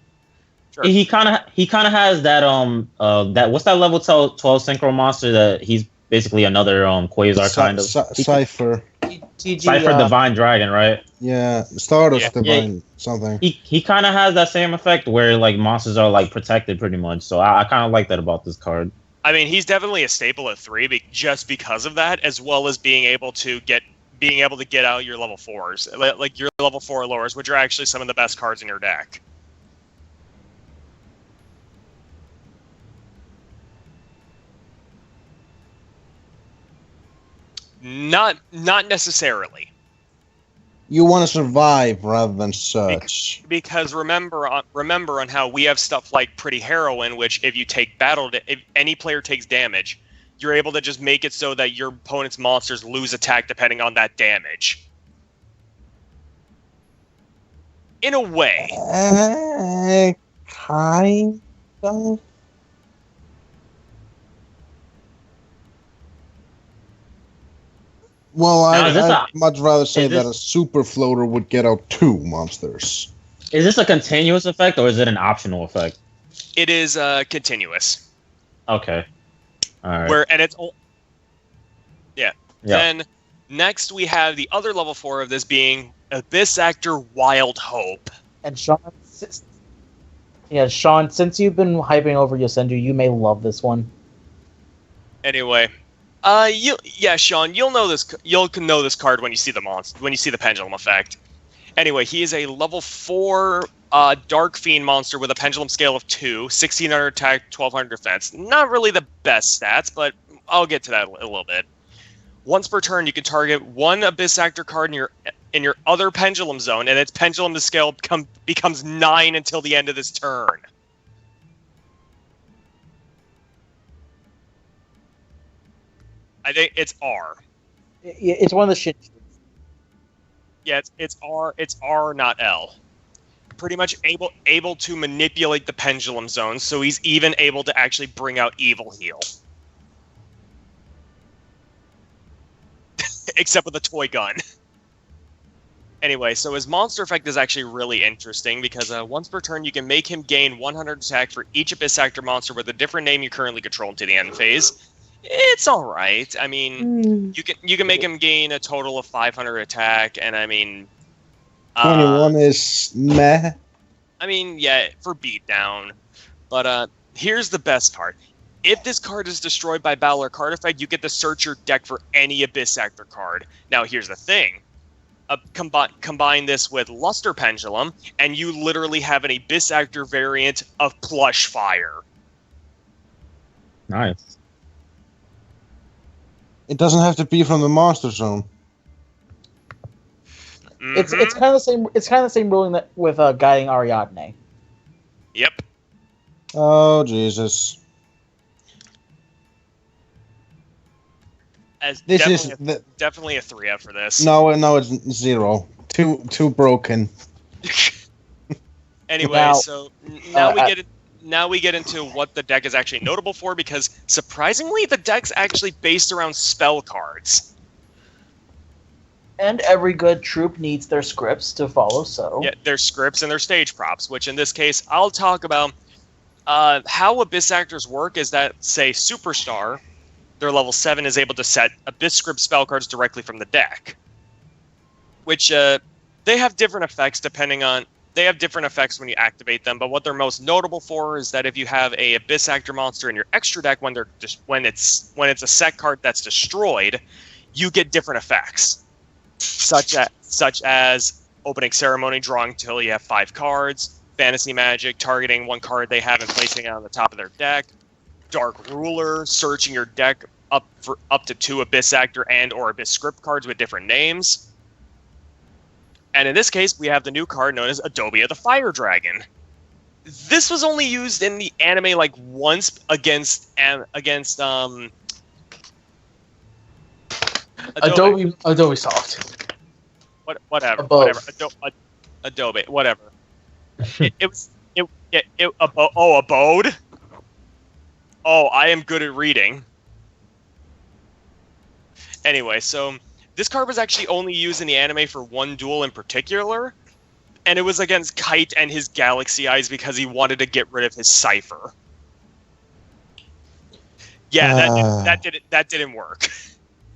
Sure. He kind of has that that what's that level 12 synchro monster that he's basically another Quasar kind of Cypher. TG, Cypher Divine Dragon, right? Yeah, Stardust Yeah. Divine something. He kind of has that same effect where like monsters are like protected pretty much. So I kind of like that about this card. I mean, he's definitely a staple at 3 just because of that, as well as being able to get out your level 4s, like your level 4 lowers, which are actually some of the best cards in your deck. Not necessarily. You want to survive rather than search. Because remember on how we have stuff like Pretty Heroine, which if any player takes damage, you're able to just make it so that your opponent's monsters lose attack depending on that damage. In a way. Kind of. Well, I'd much rather say that a super floater would get out 2 monsters. Is this a continuous effect or is it an optional effect? It is continuous. Okay. All right. Yeah. Then next we have the other level 4 of this being Abyss Actor Wild Hope. And Sean, since you've been hyping over Yosenju, you may love this one. Anyway, Sean, you'll know this. You'll know this card when you see the pendulum effect. Anyway, he is a level 4 Dark Fiend monster with a pendulum scale of 2, 1600 attack, 1200 defense. Not really the best stats, but I'll get to that in a little bit. Once per turn, you can target 1 Abyss Actor card in your other pendulum zone, and its pendulum scale becomes 9 until the end of this turn. I think it's R. It's one of the shit. Yeah, it's R. It's R, not L. Pretty much able to manipulate the pendulum zone, so he's even able to actually bring out Evil Heal. Except with a toy gun. Anyway, so his monster effect is actually really interesting because once per turn you can make him gain 100 attack for each Abyss Actor monster with a different name you currently control until the end phase. It's all right. I mean, you can make him gain a total of 500 attack, and I mean, 21 is meh. I mean, yeah, for beatdown. But here's the best part: if this card is destroyed by battle or card effect, you get to search your deck for any Abyss Actor card. Now, here's the thing: combine this with Luster Pendulum, and you literally have an Abyss Actor variant of Plush Fire. Nice. It doesn't have to be from the monster zone. Mm-hmm. It's kind of the same. It's kind of the same ruling that with guiding Ariadne. Yep. Oh Jesus! Definitely a 3F for this. No, it's 0. Too broken. Anyway, so now we get into what the deck is actually notable for, because surprisingly, the deck's actually based around spell cards. And every good troop needs their scripts to follow, so... Yeah, their scripts and their stage props, which in this case, I'll talk about how Abyss Actors work is that, say, Superstar, their level 7 is able to set Abyss script spell cards directly from the deck. Which, they have different effects They have different effects when you activate them, but what they're most notable for is that if you have a Abyss Actor monster in your extra deck when it's a set card that's destroyed, you get different effects. Such as Opening Ceremony, drawing until you have 5 cards, Fantasy Magic, targeting 1 card they have and placing it on the top of their deck, Dark Ruler, searching your deck up to 2 Abyss Actor and or Abyss script cards with different names. And in this case, we have the new card known as Adobia the Fire Dragon. This was only used in the anime like once against Adobe Soft. Whatever. Adobe. Whatever. Abode. Oh, I am good at reading. Anyway, so this card was actually only used in the anime for one duel in particular, And it was against Kite and his Galaxy Eyes because he wanted to get rid of his Cypher. Yeah, that didn't work.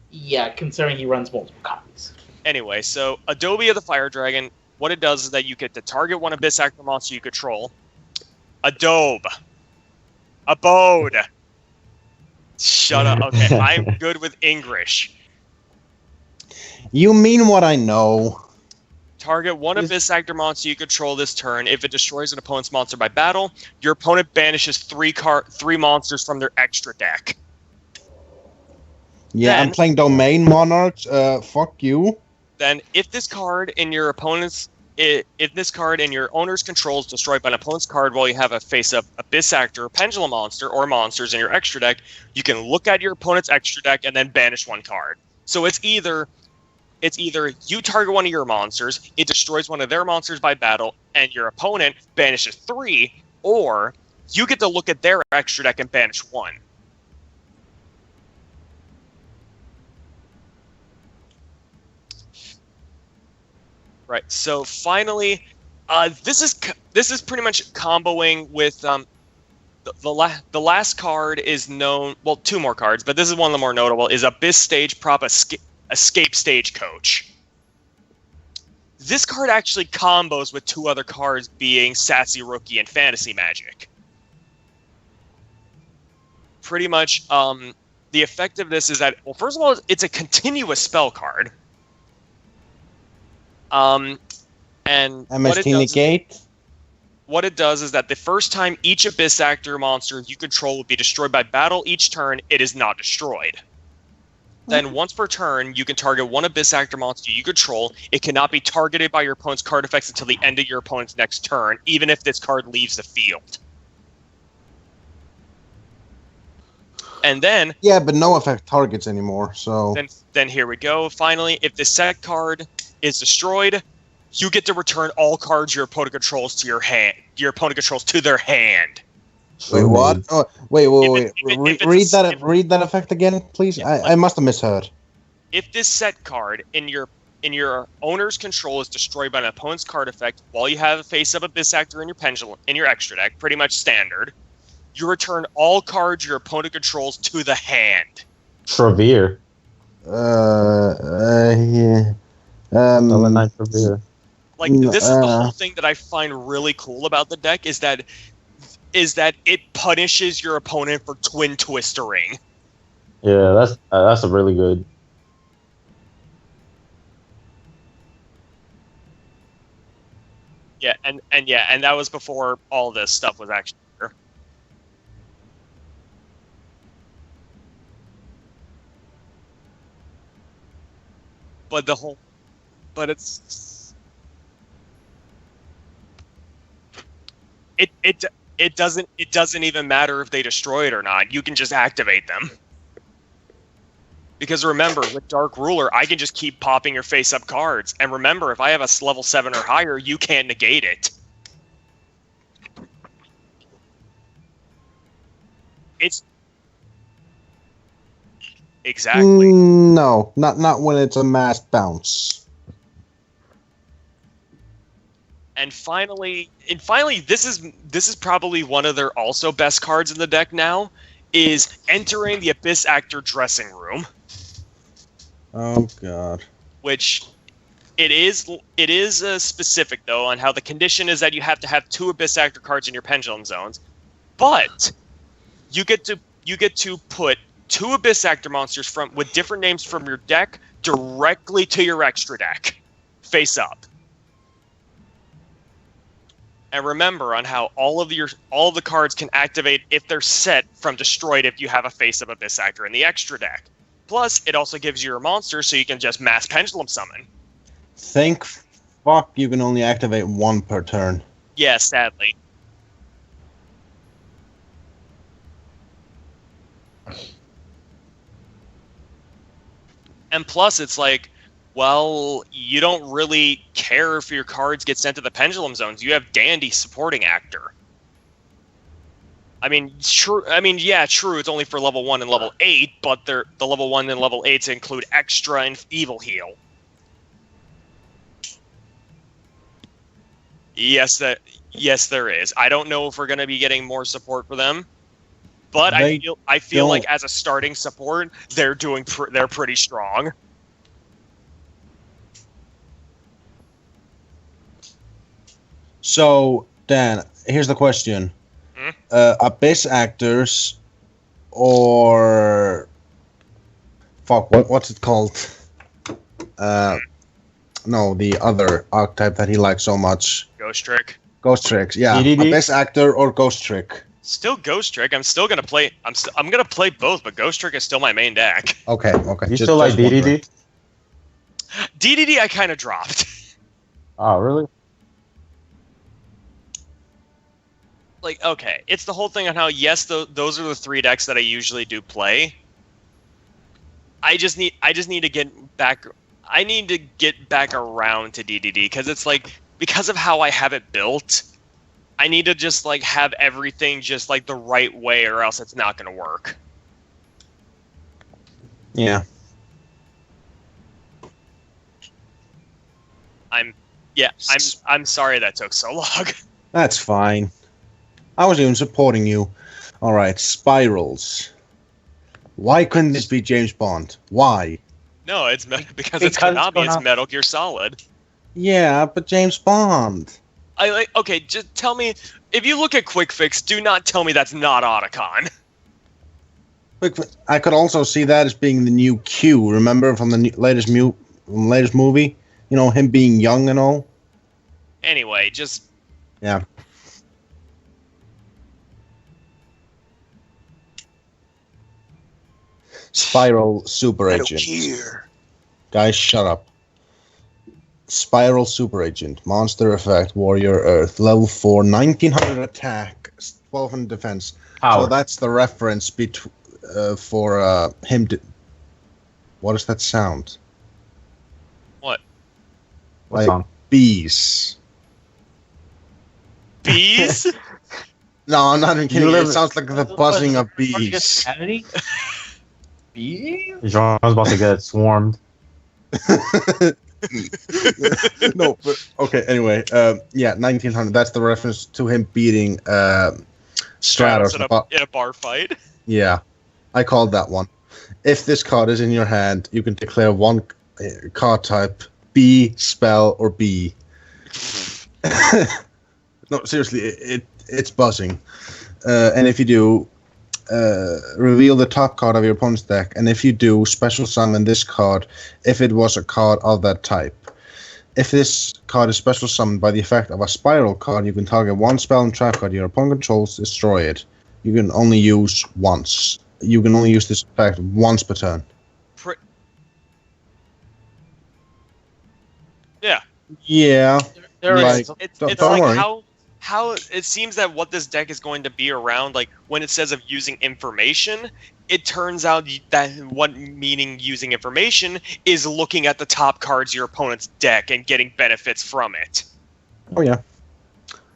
Yeah, considering he runs multiple copies. Anyway, so Adobe of the Fire Dragon, what it does is that you get to target one Abyss Actor monster you control. Abode. Shut up. Okay, I'm good with English. You mean what I know. Target one Abyss Actor monster you control this turn. If it destroys an opponent's monster by battle, your opponent banishes three monsters from their extra deck. Yeah, Then, I'm playing Domain Monarchs. Fuck you. Then, if this card in your owner's control is destroyed by an opponent's card while you have a face-up Abyss Actor, Pendulum monster, or monsters in your extra deck, you can look at your opponent's extra deck and then banish one card. So it's either you target one of your monsters, it destroys one of their monsters by battle, and your opponent banishes 3, or you get to look at their extra deck and banish 1. Right. So finally, this is pretty much comboing with the last card is known. Well, 2 more cards, but this is one of the more notable. Is Abyss Stage Prop Escape Stagecoach. This card actually combos with 2 other cards, being Sassy Rookie and Fantasy Magic. Pretty much, the effect of this is that, well, first of all, it's a continuous spell card. And MST Negate? What it does is that the first time each Abyss Actor monster you control will be destroyed by battle each turn, it is not destroyed. Then once per turn, you can target one Abyss Actor monster you control. It cannot be targeted by your opponent's card effects until the end of your opponent's next turn, even if this card leaves the field. And then... Yeah, but no effect targets anymore, so... Then here we go. Finally, if this set card is destroyed, you get to return all cards your opponent controls to your hand. Your opponent controls to their hand. Wait, what? Oh, wait. Read that effect again, please. Yeah, I must have misheard. If this set card in your owner's control is destroyed by an opponent's card effect while you have a face-up Abyss Actor in your extra deck, pretty much standard, you return all cards your opponent controls to the hand. Trevere. Yeah. Trevere. Like, this is the whole thing that I find really cool about the deck is that it punishes your opponent for twin twistering. Yeah, that's a really good. Yeah, and that was before all this stuff was actually here. But it doesn't even matter if they destroy it or not. You can just activate them. Because remember, with Dark Ruler, I can just keep popping your face-up cards. And remember, if I have a level 7 or higher, you can't negate it. It's... Exactly. No, not when it's a mass bounce. And finally, this is probably one of their also best cards in the deck now, is entering the Abyss Actor dressing room. Oh god. Which it is specific though on how the condition is that you have to have 2 Abyss Actor cards in your Pendulum Zones, but you get to put 2 Abyss Actor monsters with different names from your deck directly to your extra deck, face up. And remember on how all of the cards can activate if they're set from destroyed if you have a face-up Abyss Actor in the extra deck. Plus, it also gives you your monster so you can just mass Pendulum Summon. Thank fuck you can only activate 1 per turn. Yeah, sadly. And plus, it's like, well, you don't really care if your cards get sent to the Pendulum Zones. You have Dandy supporting Actor. I mean, true. It's only for level 1 and level 8, but the level 1 and level 8s include Extra and Evil Heal. Yes, there is. I don't know if we're going to be getting more support for them, but I feel like as a starting support, they're pretty strong. So, Dan, here's the question. Abyss actors or... Fuck, what's it called? No, the other archetype that he likes so much. Ghost Trick. Ghost Tricks, yeah. DDD? Abyss actor or Ghost Trick? Still Ghost Trick. I'm still gonna play. I'm gonna play both, but Ghost Trick is still my main deck. Okay. You still like DDD? DDD I kind of dropped. Oh, really? Like, okay, it's the whole thing on how those are the 3 decks that I usually do play. I just need to get back. I need to get back around to DDD because it's like, because of how I have it built, I need to just like have everything just like the right way, or else it's not going to work. Yeah. I'm sorry that took so long. That's fine. I was even supporting you. All right, Spirals. Why couldn't this be James Bond? Why? No, because it's Konami. It's Metal Gear Solid. Yeah, but James Bond. Okay, just tell me, if you look at Quick Fix, do not tell me that's not Otacon. I could also see that as being the new Q. Remember from the latest movie? You know, him being young and all. Anyway, just yeah. Spiral Super Agent. Guys, shut up. Spiral Super Agent. Monster Effect. Warrior Earth. Level 4. 1900 attack. 1200 defense. Power. So that's the reference for him. What does that sound? What? What like song? Bees. Bees? No, I'm not even kidding. It sounds like the buzzing of bees. Bees? Jean's about to get swarmed. No, but okay. Anyway, yeah, 1900. That's the reference to him beating Stratos in a bar fight. Yeah, I called that one. If this card is in your hand, you can declare one card type: B, spell, or B. No, seriously, it's buzzing. And if you do, reveal the top card of your opponent's deck, and if you do, special summon this card if it was a card of that type. If this card is special summoned by the effect of a spiral card, you can target one spell and trap card your opponent controls, destroy it. You can only use once. You can only use this effect once per turn. Yeah. Yeah. It's don't like worry. how it seems that what this deck is going to be around, like when it says of using information, it turns out that what meaning using information is looking at the top cards of your opponent's deck and getting benefits from it. Oh yeah.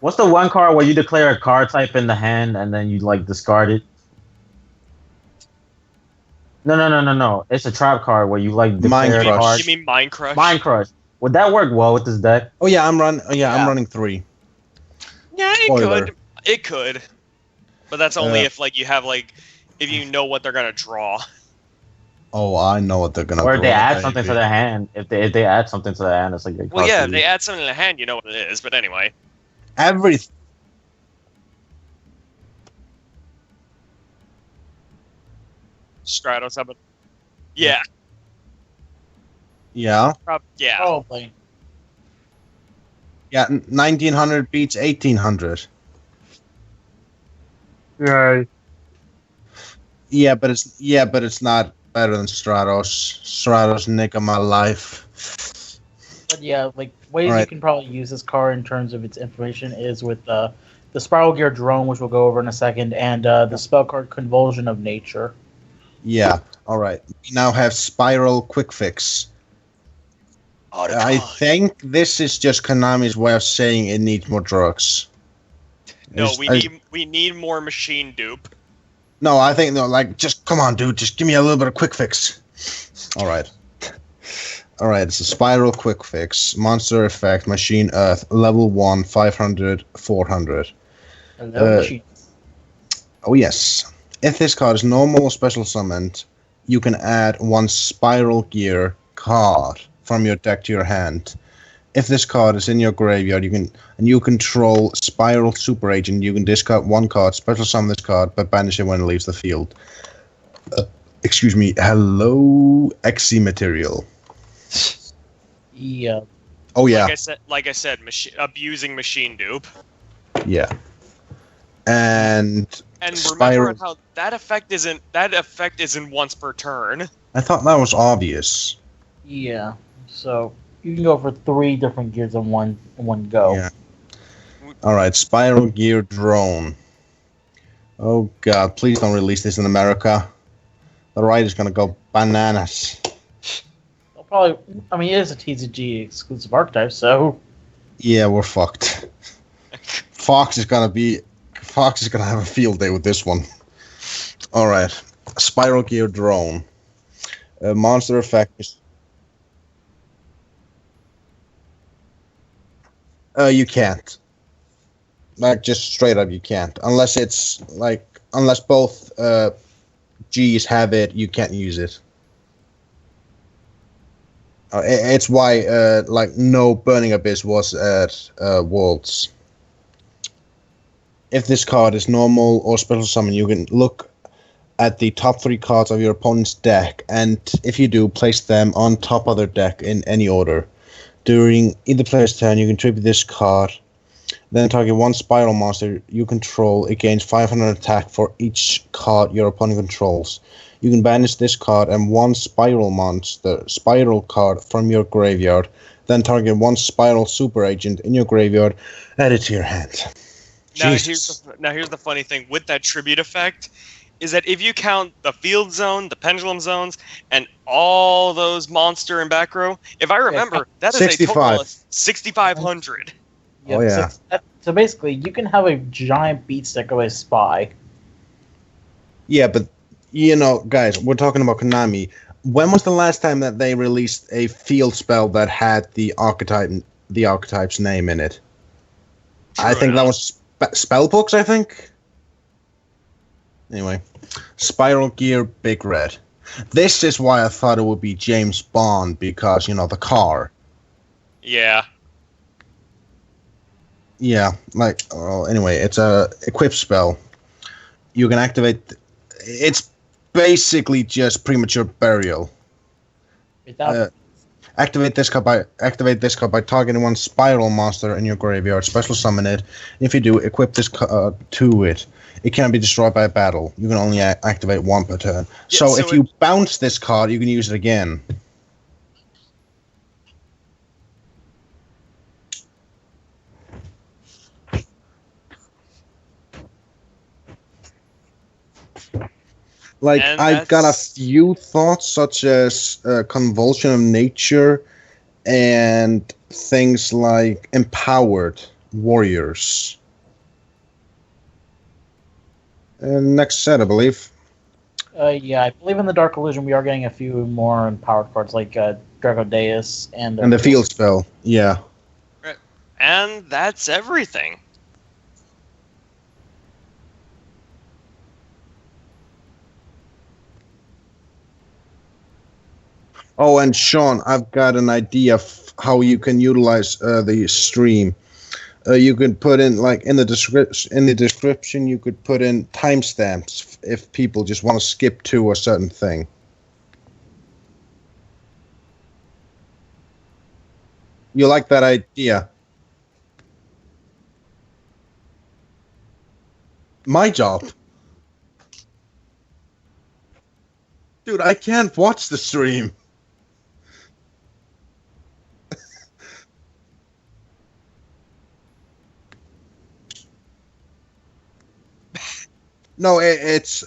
What's the one card where you declare a card type in the hand and then you like discard it? No. It's a trap card where you like declare a card. You mean Mind Crush? Mind Crush. Would that work well with this deck? Oh yeah, I'm running 3. Yeah, it could. But that's only if like you have like if you know what they're gonna draw. Oh, I know what they're gonna. Or if they add something to their hand. If they add something to their hand, it's like. Well, yeah, if they add something to the hand, you know what it is. But anyway. Everything. Stratos have a. Yeah. Yeah. Yeah. Probably. Yeah, 1900 beats 1800. Right. Yeah, but it's not better than Stratos. Stratos nick of my life. But yeah, like ways Right. you can probably use this card in terms of its information is with the Spiral Gear Drone, which we'll go over in a second, and the spell card Convulsion of Nature. Yeah. All right. We now have Spiral Quick Fix. I think this is just Konami's way of saying it needs more drugs. No, we need more machine dupe. No, I think like just come on, dude, just give me a little bit of quick fix. All right. Alright, it's a Spiral Quick Fix, Monster Effect, Machine Earth, Level 1, 500, 400. Hello, machine. Oh yes. If this card is normal or special summoned, you can add 1 Spiral Gear card from your deck to your hand. If this card is in your graveyard, you control Spiral Super Agent, you can discard 1 card, special summon this card, but banish it when it leaves the field. Excuse me, hello, XC material. Yeah. Oh yeah, Like I said, abusing machine dupe. yeah. And remember how that effect isn't once per turn. I thought that was obvious. Yeah. So you can go for 3 different gears in one go. Yeah. Alright, Spiral Gear Drone. Oh god, please don't release this in America. The right is gonna go bananas. They'll probably. I mean, it is a TCG exclusive archetype, so. Yeah, we're fucked. Fox is gonna have a field day with this one. Alright. Spiral Gear Drone. Monster effect is... you can't. Like, just straight up, you can't. Unless it's, unless both, G's have it, you can't use it. It's why, no Burning Abyss was at, Worlds. If this card is normal or special summon, you can look at the top 3 cards of your opponent's deck, and if you do, place them on top of their deck in any order. During either player's turn, you can tribute this card, then target 1 Spiral monster you control. It gains 500 attack for each card your opponent controls. You can banish this card and 1 Spiral card from your graveyard, then target 1 Spiral Super Agent in your graveyard, add it to your hand. Now here's the funny thing with that tribute effect, is that if you count the field zone, the pendulum zones, and all those monster and back row, if I remember, that is 65. a total of 6,500. Yep, Oh, yeah. So basically, you can have a giant beat stick of a spy. Yeah, but, guys, we're talking about Konami. When was the last time that they released a field spell that had the archetype's name in it? I think that was Spellbooks, I think? Anyway, Spiral Gear Big Red. This is why I thought it would be James Bond, because, the car. Yeah. Yeah, anyway, it's a equip spell. You can activate... It's basically just Premature Burial. Activate this card by targeting 1 Spiral monster in your graveyard. Special summon it. If you do, equip this card to it. It can't be destroyed by a battle. You can only activate 1 per turn. Yeah, so if you bounce this card, you can use it again. I've got a few thoughts, such as Convulsion of Nature and things like Empowered Warriors. Next set, I believe. Yeah, I believe in the Dark Illusion we are getting a few more empowered cards like Draco Deus and the field spell, yeah. And that's everything. Oh, and Sean, I've got an idea of how you can utilize the stream. You could put in, in the description, you could put in timestamps if people just want to skip to a certain thing. You like that idea? My job. Dude, I can't watch the stream. No, it's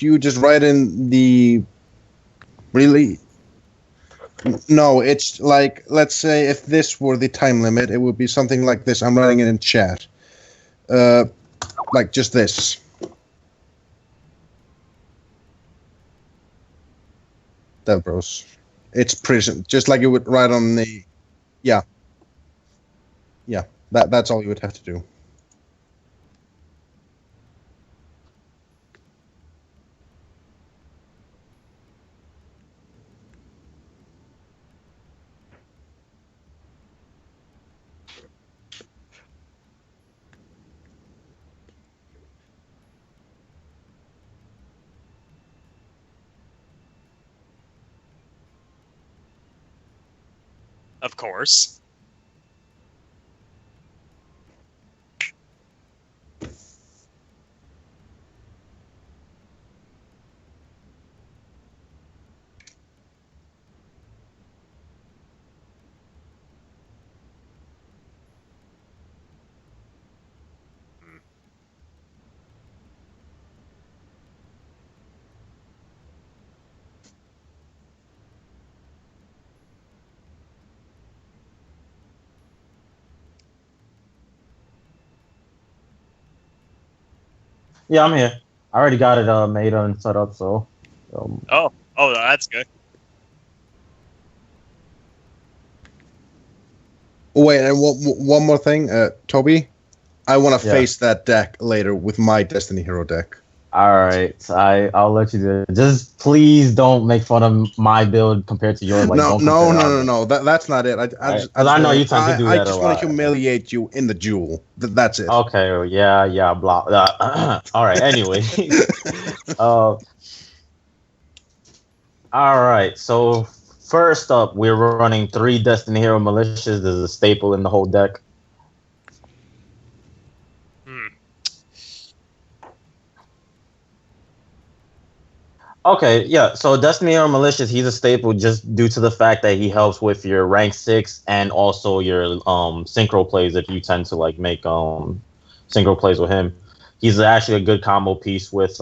you just write in the really. No, it's let's say if this were the time limit, it would be something like this. I'm writing it in chat. Just this. DevBros. It's pretty just like you would write on the. Yeah. Yeah. That's all you would have to do. Of course. Yeah, I'm here. I already got it made and set up, so. Oh, that's good. Wait, and one more thing, Toby. I want to Yeah. face that deck later with my Destiny Hero deck. All right, I'll let you do it. Just please don't make fun of my build compared to yours. Like, No. don't compare ours. That's not it. I know you tend to do that I just a want lot. to humiliate you in the duel. That's it. Okay, well, yeah, blah. All right. Anyway, all right. So first up, we're running 3 Destiny Hero militias. This is a staple in the whole deck. Okay, yeah. So Destiny Hero Malicious, he's a staple just due to the fact that he helps with your rank 6 and also your synchro plays if you tend to like make synchro plays with him. He's actually a good combo piece with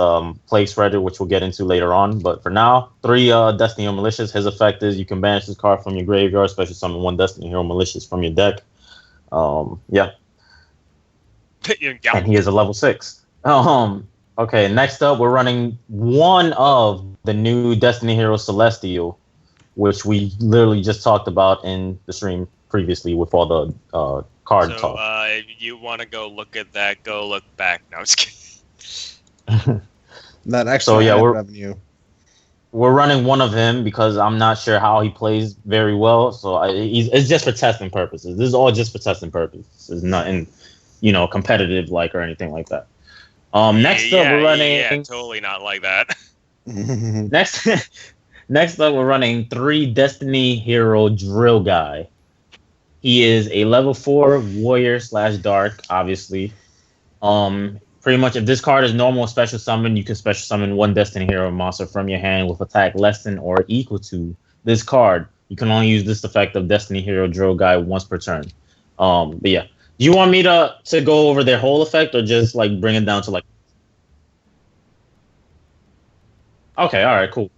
Plague Spreader, which we'll get into later on. But for now, 3 Destiny Hero Malicious. His effect is you can banish this card from your graveyard, special summon 1 Destiny Hero Malicious from your deck. Yeah. And he is a level 6. Okay, next up, we're running 1 of the new Destiny Hero Celestial, which we literally just talked about in the stream previously with all the card talk. If you want to go look at that, go look back. No, I was kidding. That actually we're revenue. We're running 1 of him because I'm not sure how he plays very well, so it's just for testing purposes. This is all just for testing purposes. It's nothing, competitive like or anything like that. Next up, we're running. Yeah, totally not like that. Next up, we're running 3 Destiny Hero Drill Guy. He is a level 4 warrior / dark, obviously. Pretty much, if this card is normal special summon, you can special summon 1 Destiny Hero monster from your hand with attack less than or equal to this card. You can only use this effect of Destiny Hero Drill Guy once per turn. But yeah. Do you want me to go over their whole effect or just like bring it down to like? Okay, all right, cool.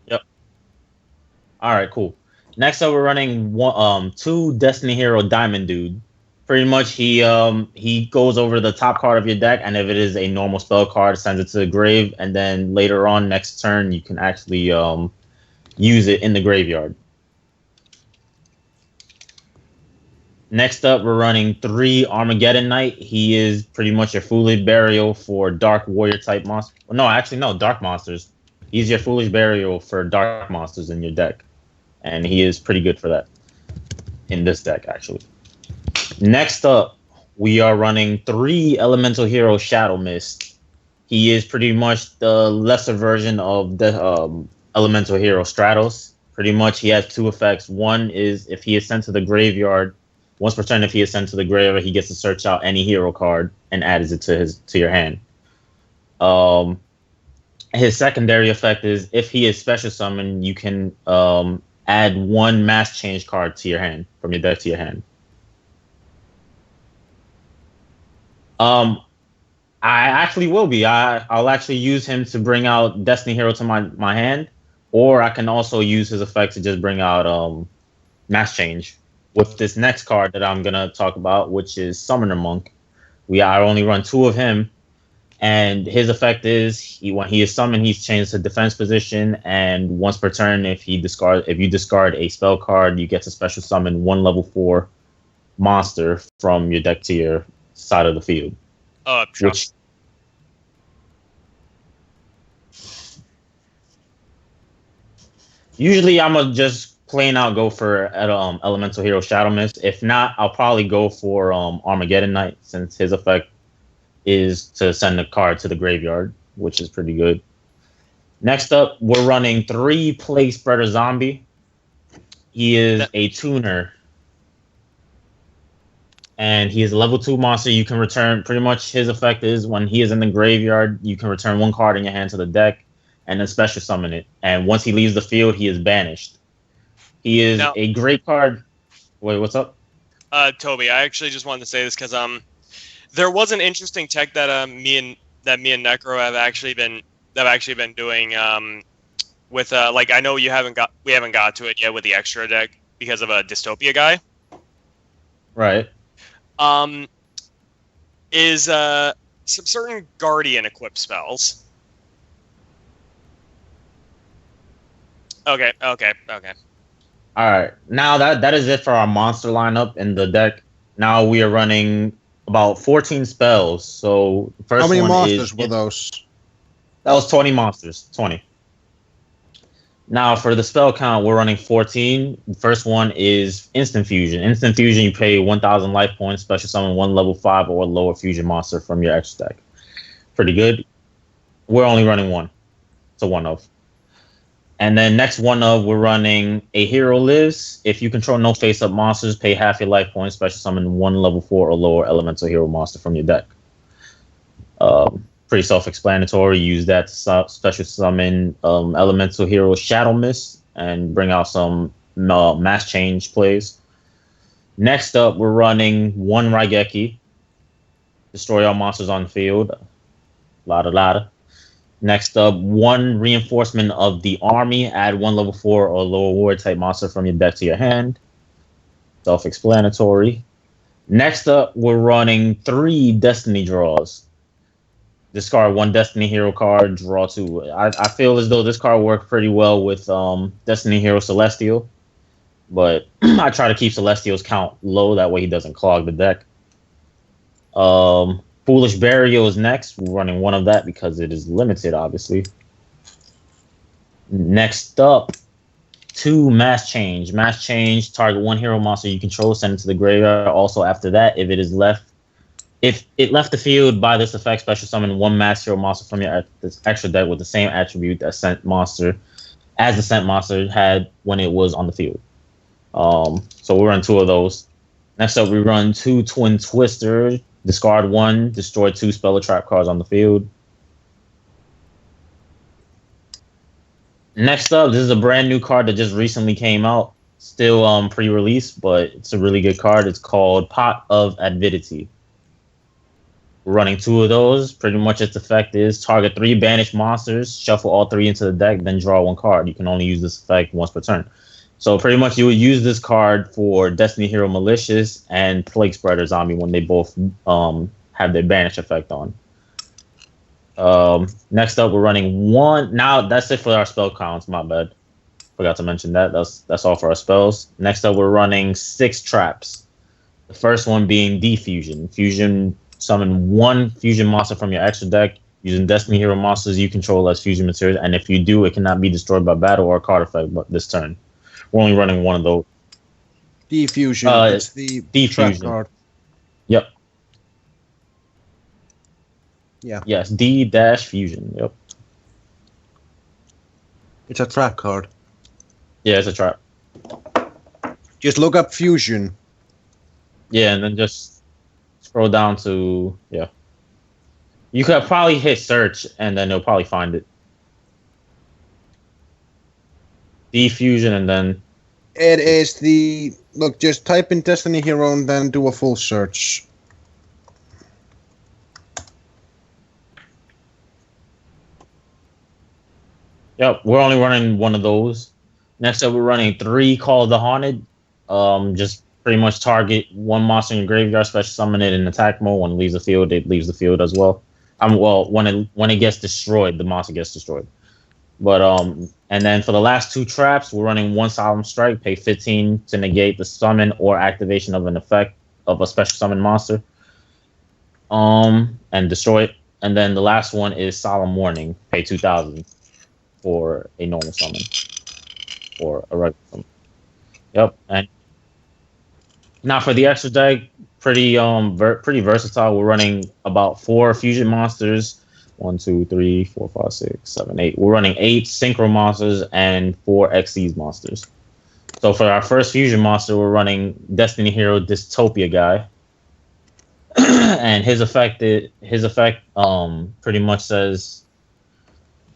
Yep. All right, cool. Next up, we're running 2 Destiny Hero Diamond Dude. Pretty much, he goes over the top card of your deck, and if it is a normal spell card, sends it to the grave, and then later on next turn, you can actually use it in the graveyard. Next up, we're running 3 Armageddon Knight. He is pretty much your Foolish Burial for Dark Warrior type monsters. No, actually, no, Dark Monsters. He's your Foolish Burial for Dark Monsters in your deck. And he is pretty good for that in this deck, actually. Next up, we are running 3 Elemental Hero Shadow Mist. He is pretty much the lesser version of the Elemental Hero Stratos. Pretty much, he has 2 effects. One is if he is sent to the graveyard, once per turn, if he is sent to the graveyard, he gets to search out any hero card and adds it to your hand. His secondary effect is if he is special summoned, you can add 1 mass change card to your hand from your deck to your hand. I actually will be. I'll actually use him to bring out Destiny Hero to my hand, or I can also use his effect to just bring out mass change. With this next card that I'm going to talk about, which is Summoner Monk. I only run 2 of him, And his effect is when he is summoned, he's changed to defense position, and once per turn, if you discard a spell card, you get to special summon 1 level 4 monster from your deck to your side of the field. Sure. Which usually I'm gonna just plain out go for Elemental Hero Shadow Mist. If not, I'll probably go for Armageddon Knight, since his effect is to send a card to the graveyard, which is pretty good. Next up, we're running 3 Plague Spreader Zombie. He is a tuner, and he is a level 2 monster. You can return, pretty much his effect is when he is in the graveyard, you can return 1 card in your hand to the deck, and then special summon it. And once he leaves the field, he is banished. He is a great card. Wait, what's up? Toby, I actually just wanted to say this because there was an interesting tech that me and Necro have actually been doing with like, I know we haven't got to it yet with the extra deck because of a Dystopia guy. Right. Is some certain Guardian equipped spells. Okay. All right. Now that is it for our monster lineup in the deck. Now we are running about 14 spells. So first how many one monsters were those? That was 20 monsters. 20. Now for the spell count, we're running 14. The first one is Instant Fusion. Instant Fusion, you pay 1,000 life points, special summon 1 level 5 or lower fusion monster from your extra deck. Pretty good. We're only running 1. So 1 of. And then next 1 of, we're running A Hero Lives. If you control no face-up monsters, pay half your life points, special summon 1 level 4 or lower elemental hero monster from your deck. Pretty self-explanatory. Use that to special summon elemental hero Shadow Mist and bring out some mass change plays. Next up, we're running 1 Raigeki. Destroy all monsters on the field. Lada. Next up, 1 Reinforcement of the Army. Add 1 level 4 or lower war type monster from your deck to your hand. Self-explanatory. Next up, we're running 3 Destiny Draws. Discard 1 Destiny Hero card, draw 2. I feel as though this card worked pretty well with Destiny Hero Celestial, but I try to keep Celestial's count low, that way he doesn't clog the deck. Foolish Burial is next. We're running 1 of that because it is limited, obviously. Next up, 2 Mass Change. Mass Change, target 1 hero monster you control, send it to the graveyard. Also, after that, if it left the field by this effect, special summon 1 mass hero monster from your extra deck with the same attribute that sent monster as the sent monster had when it was on the field. So we run 2 of those. Next up, we run 2 Twin Twister. Discard 1, destroy 2 spell or trap cards on the field. Next up, this is a brand new card that just recently came out. Still pre-release, but it's a really good card. It's called Pot of Avidity. We're running 2 of those. Pretty much its effect is target 3 banished monsters, shuffle all 3 into the deck, then draw 1 card. You can only use this effect once per turn. So pretty much you would use this card for Destiny Hero Malicious and Plague Spreader Zombie when they both have their banish effect on. Next up, we're running 1. Now that's it for our spell counts. My bad. Forgot to mention that. That's all for our spells. Next up, we're running 6 traps. The first one being Defusion. Fusion, summon 1 fusion monster from your extra deck using Destiny Hero monsters you control as fusion materials, and if you do, it cannot be destroyed by battle or card effect but this turn. We're only running 1 of those. Defusion. It's the Defusion trap card. Yep. Yeah. Yes, D-Fusion. Yep. It's a trap card. Yeah, it's a trap. Just look up fusion. Yeah, and then just scroll down to, yeah. You could probably hit search, and then it'll probably find it. Defusion, and then... It is the... Look, just type in Destiny Hero and then do a full search. Yep, we're only running 1 of those. Next up, we're running 3 Call of the Haunted. Just pretty much target 1 monster in your graveyard, special summon it in attack mode. When it leaves the field, it leaves the field as well. Well, when it gets destroyed, the monster gets destroyed. But and then for the last 2 traps, we're running 1 Solemn Strike, pay 15 to negate the summon or activation of an effect of a special summon monster. And destroy it. And then the last one is Solemn Warning, pay 2,000 for a normal summon or a regular summon. Yep. And now for the extra deck, pretty versatile. We're running about 4 fusion monsters. 1, 2, 3, 4, 5, 6, 7, 8. We're running 8 synchro monsters and 4 XCs monsters. So for our first fusion monster, we're running Destiny Hero Dystopia guy. And his effect pretty much says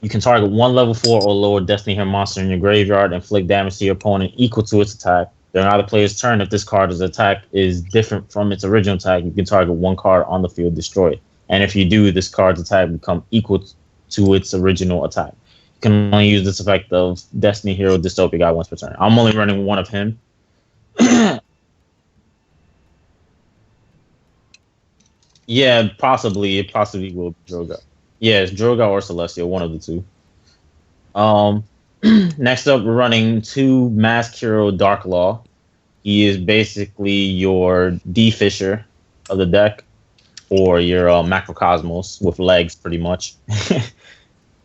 you can target 1 level 4 or lower Destiny Hero monster in your graveyard, inflict damage to your opponent equal to its attack. During either player's turn, if this card's attack is different from its original attack, you can target 1 card on the field, destroy it. And if you do, this card's attack become equal to its original attack. You can only use this effect of Destiny Hero Dystopia guy once per turn. I'm only running 1 of him. Yeah, possibly. It possibly will be Droga. Yeah, it's Droga or Celestial, one of the 2. Next up, we're running 2 Mask Hero Darklaw. He is basically your D-Fisher of the deck, or your Macrocosmos with legs, pretty much.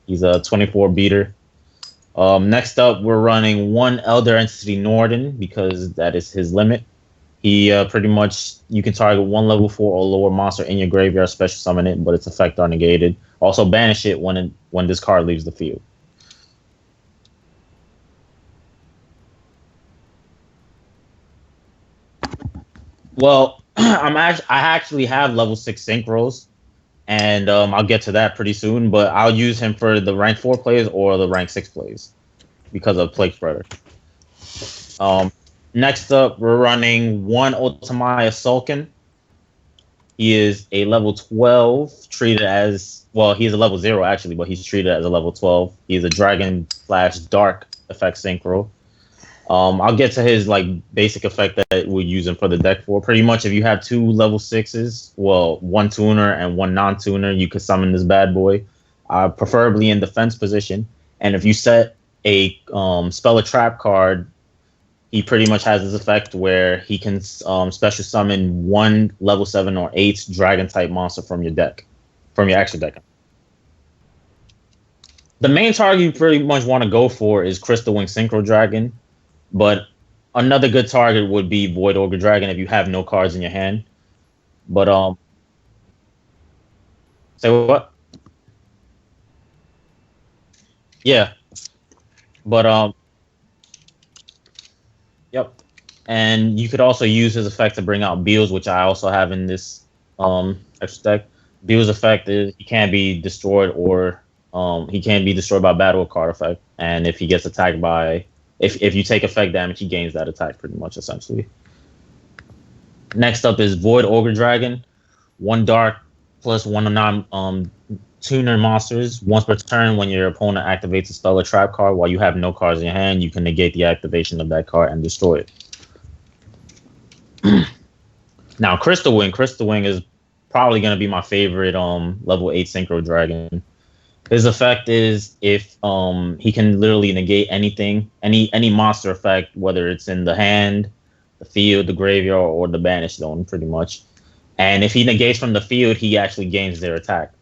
He's a 24 beater. Next up, we're running 1 Elder Entity Norden, because that is his limit. He pretty much, you can target 1 level 4 or lower monster in your graveyard, special summon it, but its effects are negated. Also banish it when this card leaves the field. Well, I actually have level 6 synchros, and I'll get to that pretty soon. But I'll use him for the rank 4 plays or the rank 6 plays because of Plague Spreader. Next up, we're running 1 Ultimaya Sulkin. He is a level 12, treated as, well, he's a level 0 actually, but he's treated as a level 12. He's a Dragon/Dark effect synchro. I'll get to his basic effect that we'll use him for the deck for. Pretty much, if you have 2 level 6s, well, 1 tuner and 1 non-tuner, you could summon this bad boy, preferably in defense position. And if you set a spell a trap card, he pretty much has this effect where he can special summon 1 level 7 or 8 dragon type monster from your deck, from your extra deck. The main target you pretty much want to go for is Crystal Wing Synchro Dragon. But another good target would be Void Ogre Dragon if you have no cards in your hand. But say what? Yeah. But yep. And you could also use his effect to bring out Beals, which I also have in this extra deck. Beals' effect is he can't be destroyed or he can't be destroyed by battle or card effect. And if he gets attacked by If you take effect damage, he gains that attack pretty much, essentially. Next up is Void Ogre Dragon. 1 dark plus 1 non-tuner monsters. Once per turn, when your opponent activates a spell or trap card while you have no cards in your hand, you can negate the activation of that card and destroy it. Now, Crystal Wing. Crystal Wing is probably going to be my favorite level 8 Synchro Dragon. His effect is if he can literally negate anything, any monster effect, whether it's in the hand, the field, the graveyard, or the banished zone, pretty much. And if he negates from the field, he actually gains their attack.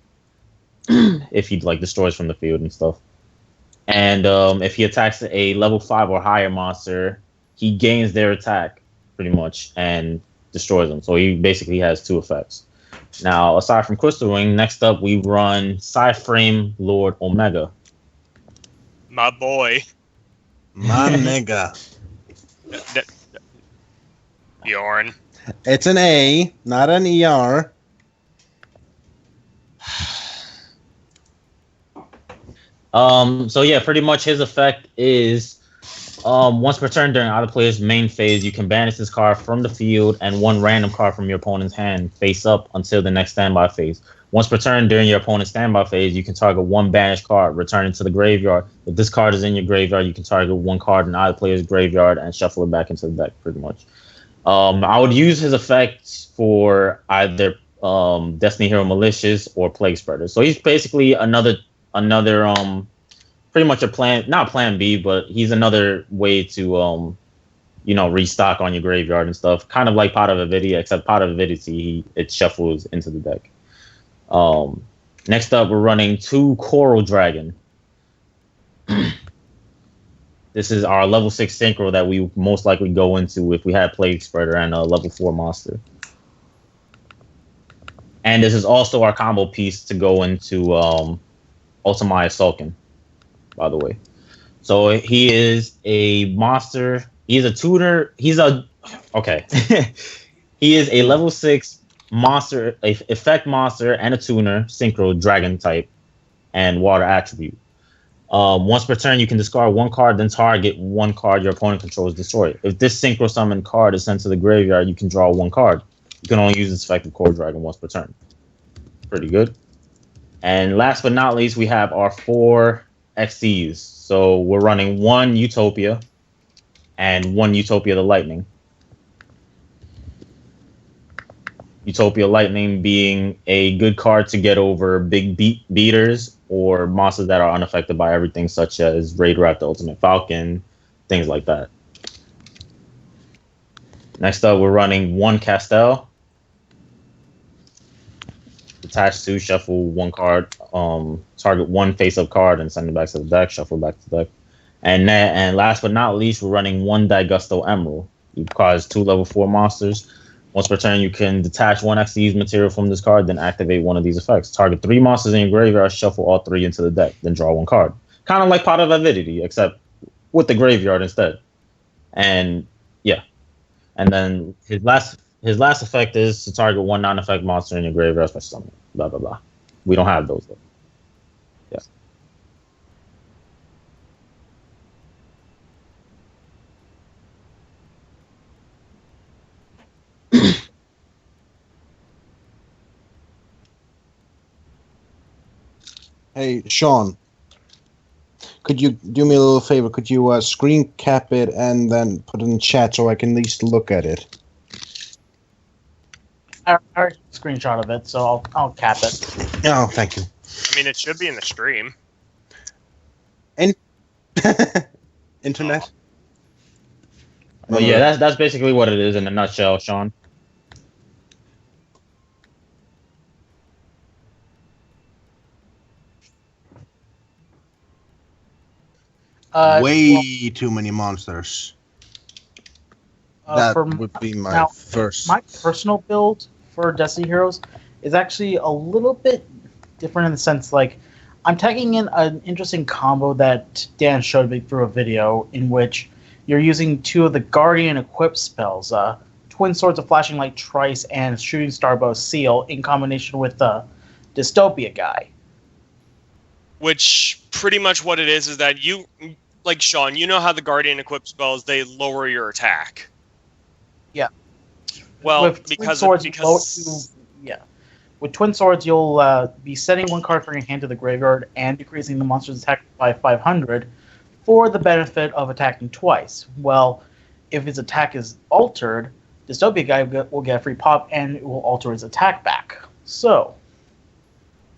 If he destroys from the field and stuff. And if he attacks a level 5 or higher monster, he gains their attack pretty much and destroys them. So he basically has 2 effects. Now, aside from Crystal Wing, next up we run Psyframe Lord Omega. My boy. My nigga. Bjorn. It's an A, not an ER. So yeah, pretty much his effect is once per turn during either player's main phase, you can banish this card from the field and 1 random card from your opponent's hand face up until the next standby phase. Once per turn during your opponent's standby phase, you can target 1 banished card, return it to the graveyard. If this card is in your graveyard, you can target 1 card in either player's graveyard and shuffle it back into the deck, pretty much. I would use his effects for either Destiny Hero Malicious, or Plague Spreader. So he's basically another pretty much a not plan B, but he's another way to restock on your graveyard and stuff. Kind of like Pot of Avidity, except Pot of Avidity it shuffles into the deck. Next up, we're running 2 Coral Dragon. This is our level 6 synchro that we most likely go into if we had Plague Spreader and a level 4 monster. And this is also our combo piece to go into Ultimaya Sulkin, by the way. So he is a monster. He's a tutor. He is a level 6 monster, effect monster, and a tuner, synchro dragon type, and water attribute. Once per turn, you can discard 1 card, then target 1 card your opponent controls, destroy it. If this synchro summon card is sent to the graveyard, you can draw 1 card. You can only use this effective Core Dragon once per turn. Pretty good. And last but not least, we have our 4 XCs. So we're running 1 Utopia and 1 Utopia the Lightning. Utopia Lightning being a good card to get over big beaters or monsters that are unaffected by everything, such as Raid Raptor, Ultimate Falcon, things like that. Next up, we're running 1 Castel. Attach to, shuffle 1 card, target 1 face-up card, and send it back to the deck, shuffle back to the deck. And last but not least, we're running 1 Daigusto Emerald. You cause 2 level 4 monsters. Once per turn, you can detach 1 XC's material from this card, then activate 1 of these effects. Target 3 monsters in your graveyard, shuffle all 3 into the deck, then draw 1 card. Kind of like Pot of Avidity, except with the graveyard instead. And yeah. And then his last effect is to target 1 non-effect monster in your graveyard, special summon. Blah, blah, blah. We don't have those, though. Yeah. Hey, Sean, could you do me a little favor? Could you screen cap it and then put it in chat so I can at least look at it? I already screenshot of it, so I'll cap it. Oh, thank you. I mean, it should be in the stream. Internet? Oh yeah, that's basically what it is in a nutshell, Sean. Way too many monsters. That would be my first. My personal build for Destiny Heroes is actually a little bit different in the sense, like, I'm tagging in an interesting combo that Dan showed me through a video in which you're using 2 of the Guardian equipped spells, Twin Swords of Flashing Light Trice and Shooting Starbow Seal, in combination with the Dystopia guy. Which pretty much what it is that you, like Sean, you know how the Guardian equipped spells, they lower your attack. Yeah. Well, With because with Twin Swords, you'll be sending 1 card from your hand to the graveyard and decreasing the monster's attack by 500 for the benefit of attacking twice. Well, if his attack is altered, Dystopia guy will get a free pop and it will alter his attack back. So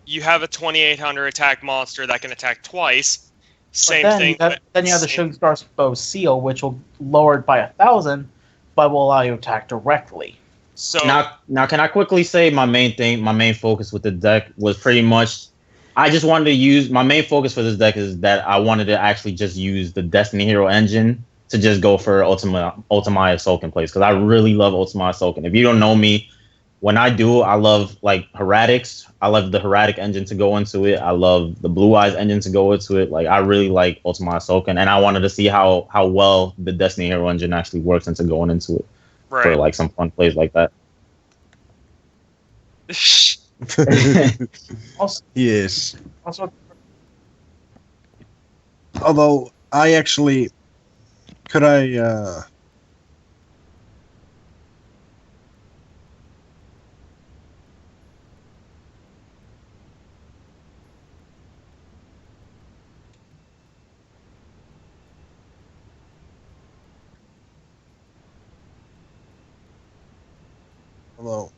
you have a 2,800 attack monster that can attack twice. Same then thing. Then you have the Shooting Starbow Seal, which will lower it by 1,000, but will allow you to attack directly. So now, can I quickly say my main focus with the deck was pretty much, I just wanted to use, my main focus for this deck is that I wanted to actually just use the Destiny Hero engine to just go for Ultimaya Sulkin plays, because I really love Ultimaya Sulkin. If you don't know me, when I do, I love like Heretics. I love the Heretic engine to go into it. I love the Blue Eyes engine to go into it. Like, I really like Ultimaya Sulkin, and I wanted to see how well the Destiny Hero engine actually works into going into it. right. For like some fun plays like that. Yes. Also, Although I actually could I Hello.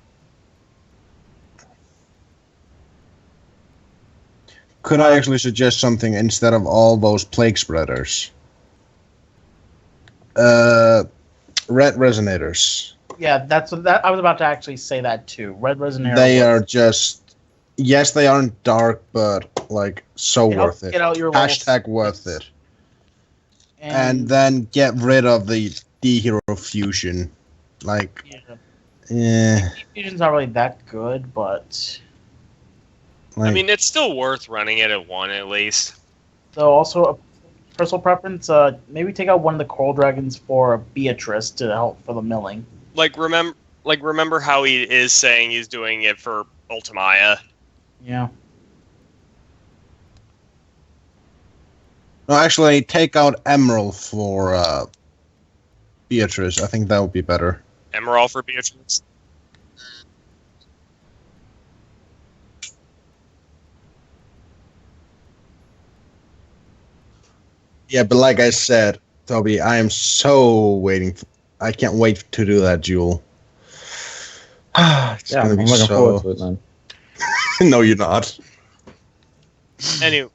Could I actually suggest something instead of all those plague spreaders? Red resonators. Yeah, that's that. I was about to actually say that too. Red Resonator. They are just, yes, they aren't dark, but like so It helps worth it. get out your level Hashtag 6. worth it. And then get rid of the D-Hero fusion. Like, yeah. Fusion's not really that good, but like, I mean, it's still worth running it at 1 at least. so also a personal preference. Maybe take out one of the Coral Dragons for Beatrice to help for the milling. Remember how he is saying he's doing it for Ultimaya. Yeah. no, actually, take out Emerald for Beatrice. I think that would be better. Emerald for Beatrice. Yeah, but like I said, Toby, I am so waiting. I can't wait to do that duel. It's gonna I'm be looking so. forward to it then. No, you're not. Anyway,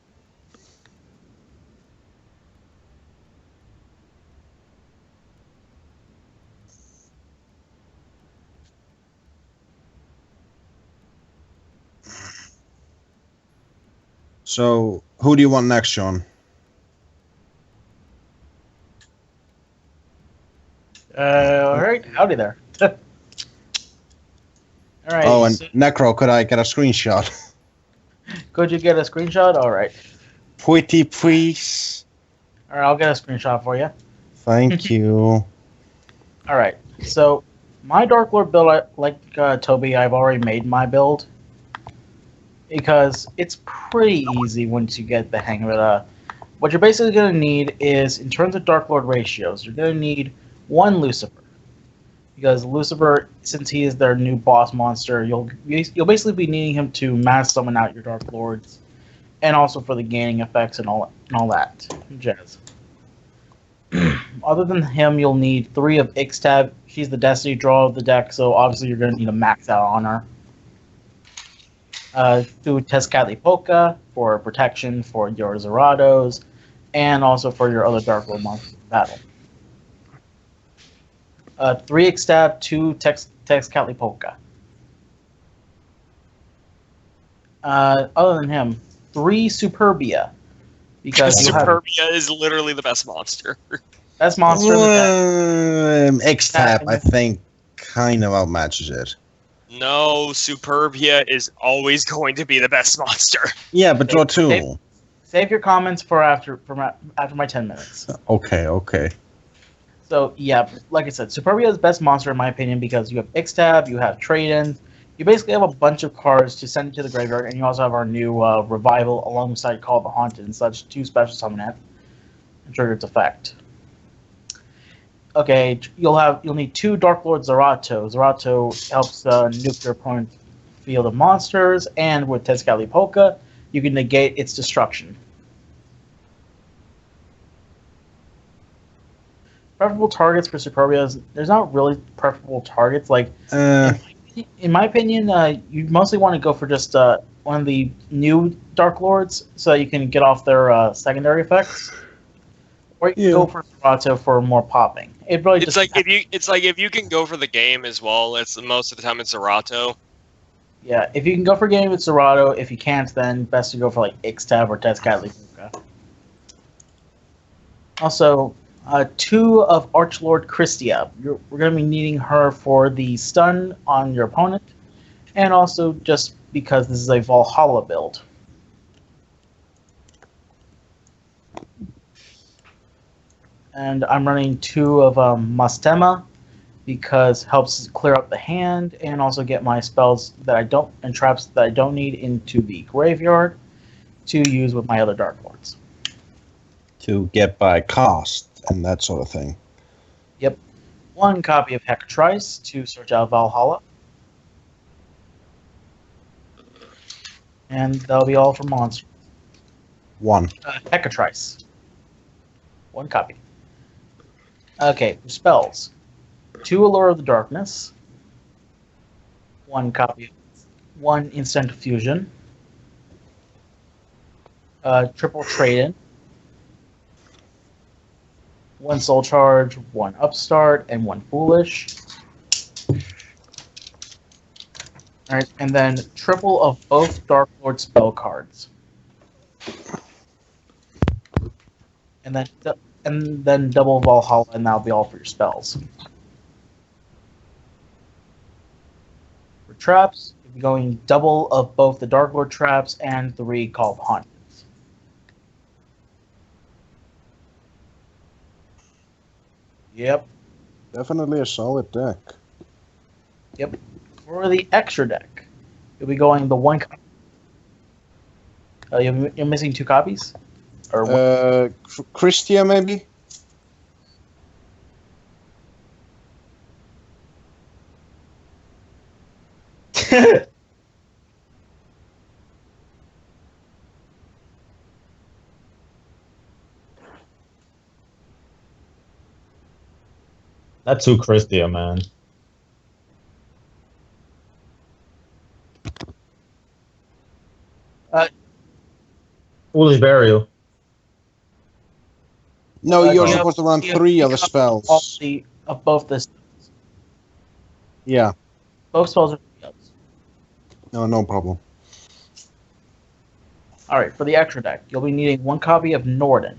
So, who do you want next, Sean? All right. Howdy there. All right. Oh, and so Necro, could I get a screenshot? could you get a screenshot? All right. Pretty please. All right. I'll get a screenshot for you. Thank you. All right. So my Dark Lord build, like Toby, I've already made my build because it's pretty easy once you get the hang of it. What you're basically going to need is, in terms of Dark Lord ratios, you're going to need 1 Lucifer, because Lucifer, since he is their new boss monster, you'll basically be needing him to mass summon out your Dark Lords, and also for the gaining effects and all that jazz. Other than him, you'll need 3 of Ixtab. She's the Destiny draw of the deck, so obviously you're going to need a max out on her. 2 Tezcatlipoca for protection for your Zerados, and also for your other Dark Lord monsters in battle. 3 Ixtab, 2 Tezcatlipoca. Other than him, 3 Superbia. Because Superbia is literally the best monster. Best monster in the deck. X-Tap, I think, kind of outmatches it. No, Superbia is always going to be the best monster. Yeah, but draw 2. Save your comments for after my 10 minutes. Okay. So, yeah, like I said, Superbia is the best monster in my opinion because you have Ixtab, you have Trade-In. You basically have a bunch of cards to send to the graveyard, and you also have our new Revival alongside Call of the Haunted and such to special summon it and trigger its effect. Okay, you'll need 2 Dark Lord Zerato. Zerato helps nuke your opponent's field of monsters, and with Tezcatlipoca, you can negate its destruction. Preferable targets for Superbia, there's not really preferable targets. Like, in my opinion, you mostly want to go for just one of the new Dark Lords, so that you can get off their secondary effects, or you can go for Zerato for more popping. It really It's like if you can go for the game as well. It's most of the time it's Zerato. Yeah, if you can go for game with Zerato, if you can't, then best to go for like Ixtab or Tezcatlipoca. Also, 2 of Archlord Christia. We're going to be needing her for the stun on your opponent, and also just because this is a Valhalla build. And I'm running 2 of Mastema because helps clear up the hand and also get my spells that I don't and traps that I don't need into the graveyard to use with my other Dark Lords. To get by cost and that sort of thing. Yep. 1 copy of Hecatrice to search out Valhalla. And that'll be all for monsters. 1. Hecatrice. 1 copy. Okay, for spells. 2 Allure of the Darkness. 1 copy. 1 Instant Fusion. triple trade-in, 1 soul charge, 1 upstart, and 1 foolish. Alright, and then triple of both Darklord spell cards. And then double Valhalla, and that'll be all for your spells. For traps, you'll be going double of both the Darklord traps and 3 Call of Haunted. Yep. Definitely a solid deck. Yep. For the extra deck, you'll be going the 1 copy. You're missing 2 copies? Or one? Christia, maybe? That's too Christia, man. Foolish Burial. No, you're you supposed to run you have 3 of the copies spells. Of both the Yeah. both spells are 3-ups. No problem. Alright, for the extra deck, you'll be needing 1 copy of Norden.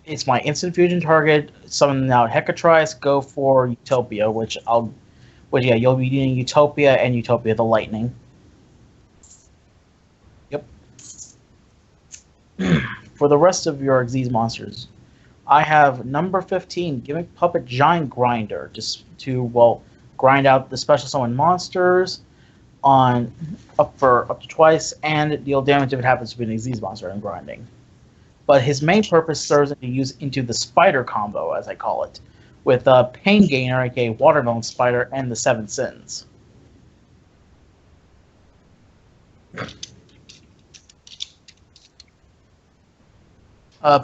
It's my instant fusion target. Summon now Hecatrice, go for Utopia, you'll be needing Utopia and Utopia the Lightning. Yep. For the rest of your Xyz monsters, I have number 15, Gimmick Puppet Giant Grinder, just to grind out the special summon monsters on up to twice and deal damage if it happens to be an Xyz monster I'm grinding. But his main purpose serves to use into the spider combo, as I call it, with Pain Gainer, aka Watermelon Spider, and the 7 Sins.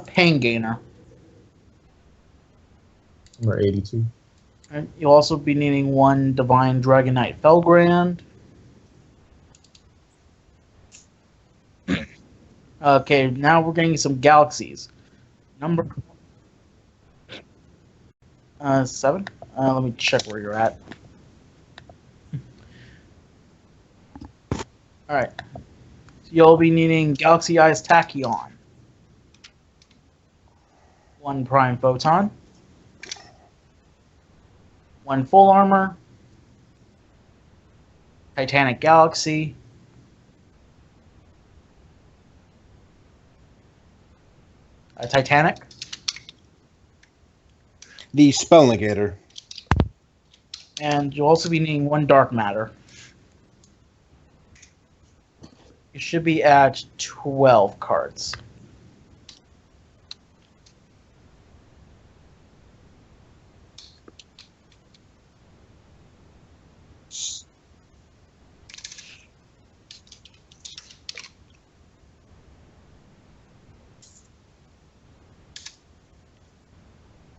Pain Gainer. Number 82. And you'll also be needing 1 Divine Dragon Knight Felgrand. Okay, now we're getting some galaxies. Number 7. Let me check where you're at. All right. So you'll be needing Galaxy Eyes Tachyon, 1 Prime Photon, 1 Full Armor, Titanic Galaxy, Titanic, The spell negator. and you'll also be needing 1 Dark Matter. You should be at 12 cards.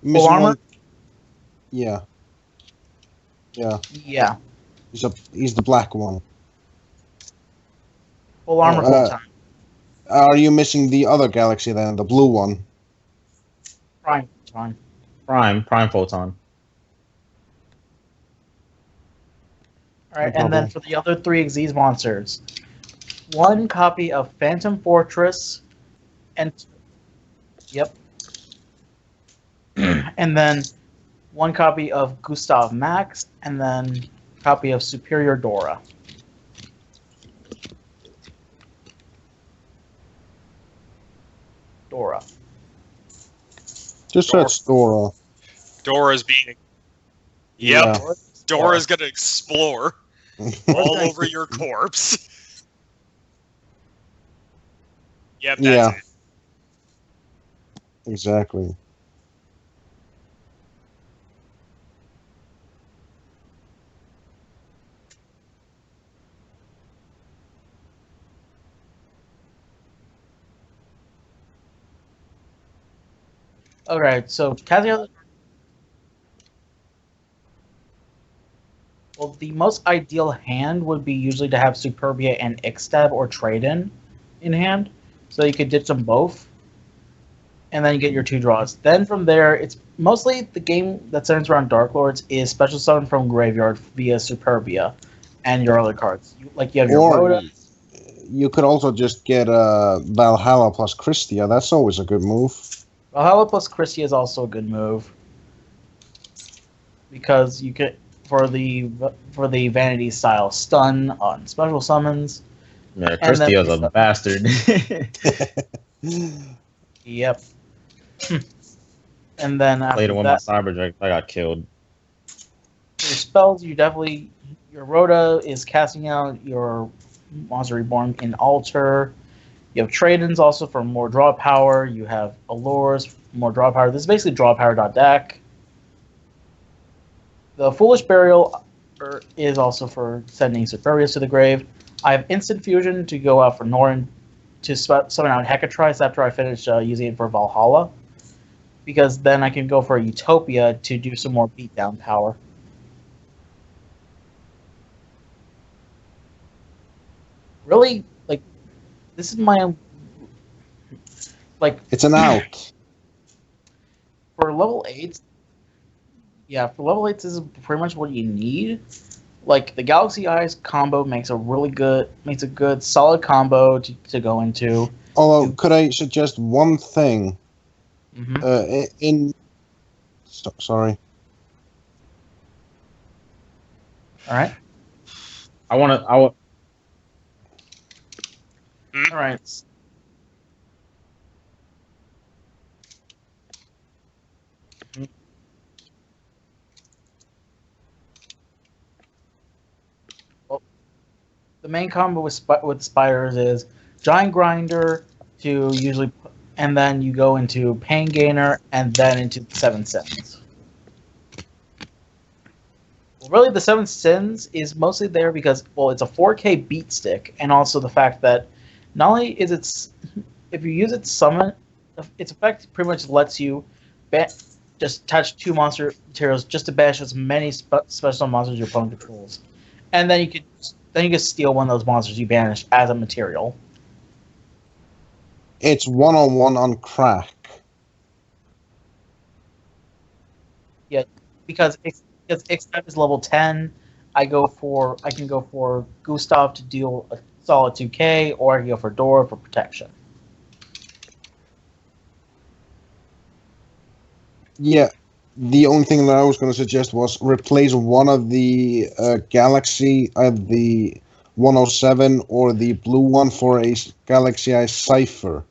Missing armor? one- Yeah. Yeah. Yeah. He's the black one. Full armor full time. Are you missing the other galaxy then, the blue one? Prime Photon. Prime Photon. Alright, No and then problem. for the other 3 Xyz monsters, 1 copy of Phantom Fortress, and yep, and then 1 copy of Gustav Max, and then a copy of Superior Dora. Dora. Just search Dora. Dora's being. Yep, Dora's gonna explore all over your corpse. Yep, that's Yeah. it. Exactly. Alright, so Kazuya. Well, the most ideal hand would be usually to have Superbia and Ixtab or Trade-in in hand, so you could ditch them both, and then you get your 2 draws. Then from there, it's mostly the game that centers around Darklords is special summon from graveyard via Superbia, and your other cards. You have your Or Rhoda. you could also just get Valhalla plus Christia. That's always a good move. Valhalla plus Christie is also a good move because you get for the vanity style stun on special summons. Yeah, And then- Christia's a bastard. Yep. And then after Played it with my that, Cyberdrake. I got killed. your spells, your Rhoda is casting out your Monster Reborn in Altar. You have trade-ins also for more draw power. You have allures, more draw power. This is basically draw power.deck. The Foolish Burial is also for sending Superiors to the grave. I have Instant Fusion to go out for Norn to summon out Hecatrice after I finish using it for Valhalla. Because then I can go for Utopia to do some more beatdown power. Really, like, this is my It's an out. for level 8. Yeah, for level 8, this is pretty much what you need. Like, the Galaxy Eyes combo makes a good solid combo to go into. Although, could I suggest one thing? Mm-hmm. Sorry. All right. All right. Well, the main combo with spiders is Giant Grinder to usually, and then you go into Pain Gainer and then into 7 Sins. Well, really, the 7 Sins is mostly there because, well, it's a 4K beat stick, and also the fact that not only is it, if you use it to summon, its effect pretty much lets you just attach 2 monster materials just to bash as many special monsters your opponent controls, and then you can steal one of those monsters you banished as a material. It's 1-on-1 on crack. Yeah, because X-Type is level 10. I can go for Gustav to deal a solid 2k, or I can go for Dora for protection. Yeah, the only thing that I was going to suggest was replace one of the Galaxy, the 107 or the blue one for a Galaxy Eye Cypher.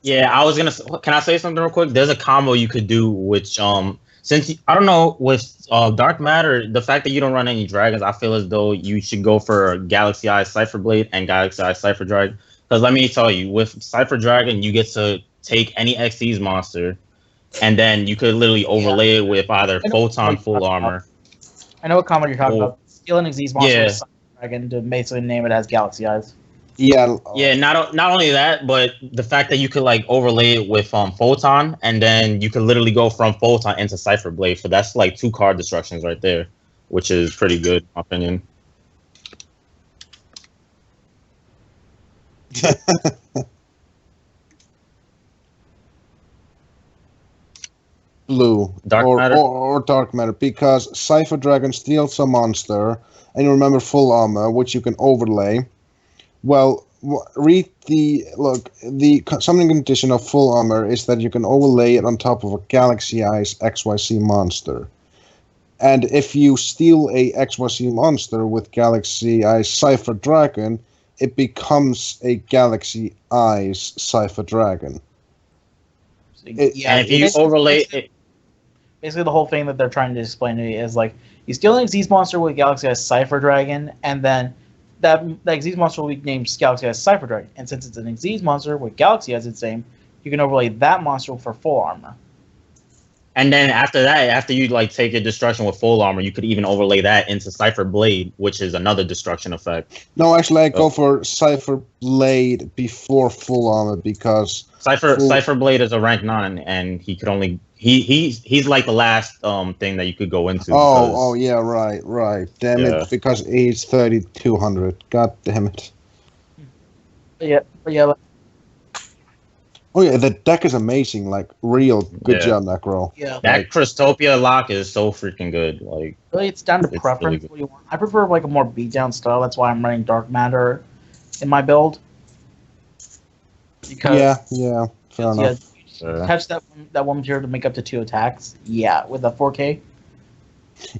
Yeah, I was gonna. Can I say something real quick? There's a combo you could do, which since I don't know with Dark Matter, the fact that you don't run any dragons, I feel as though you should go for Galaxy Eye Cypher Blade and Galaxy Eye Cypher Dragon. Because let me tell you, with Cypher Dragon, you get to take any Xyz monster, and then you could literally overlay it with either Photon Full Armor. I know what combo you're talking about. Steal an Xyz monster Yeah. with Cyber Dragon to basically name it as Galaxy Eyes. Yeah. Yeah, not only that, but the fact that you could like overlay it with Photon, and then you could literally go from Photon into Cypher Blade. So that's like 2 card destructions right there, which is pretty good, in my opinion. Blue Dark Matter? or Dark Matter, because Cypher Dragon steals a monster, and you remember full armor, which you can overlay. Well, read the summoning condition of full armor is that you can overlay it on top of a Galaxy Eyes XYZ monster. And if you steal a XYZ monster with Galaxy Eyes Cypher Dragon, it becomes a Galaxy Eyes Cypher Dragon. And if you overlay it, basically the whole thing that they're trying to explain to me is like you steal an Xyz monster with Galaxy Eyes Cypher Dragon, and then that Xyz monster will be named Galaxy Eyes Cypher Dragon. And since it's an Xyz monster with Galaxy as its name, you can overlay that monster for full armor. and then after that, after you like take your destruction with full armor, you could even overlay that into Cypher Blade, which is another destruction effect. No, actually, I go for Cypher Blade before full armor because Cypher Blade is a rank 9, and he could only he's like the last thing that you could go into. Oh yeah, right. Damn Yeah. it, because he's 3200. God damn it. But yeah, Oh yeah, the deck is amazing. Like, real good Yeah. job, Necro. Yeah. That Crystopia lock is so freaking good. Like, Really, it's down to It's preference. really good. What you want. I prefer like a more beatdown style. That's why I'm running Dark Matter in my build. Because Yeah, fair yeah, enough. you catch that one material to make up to 2 attacks. Yeah, with a 4K.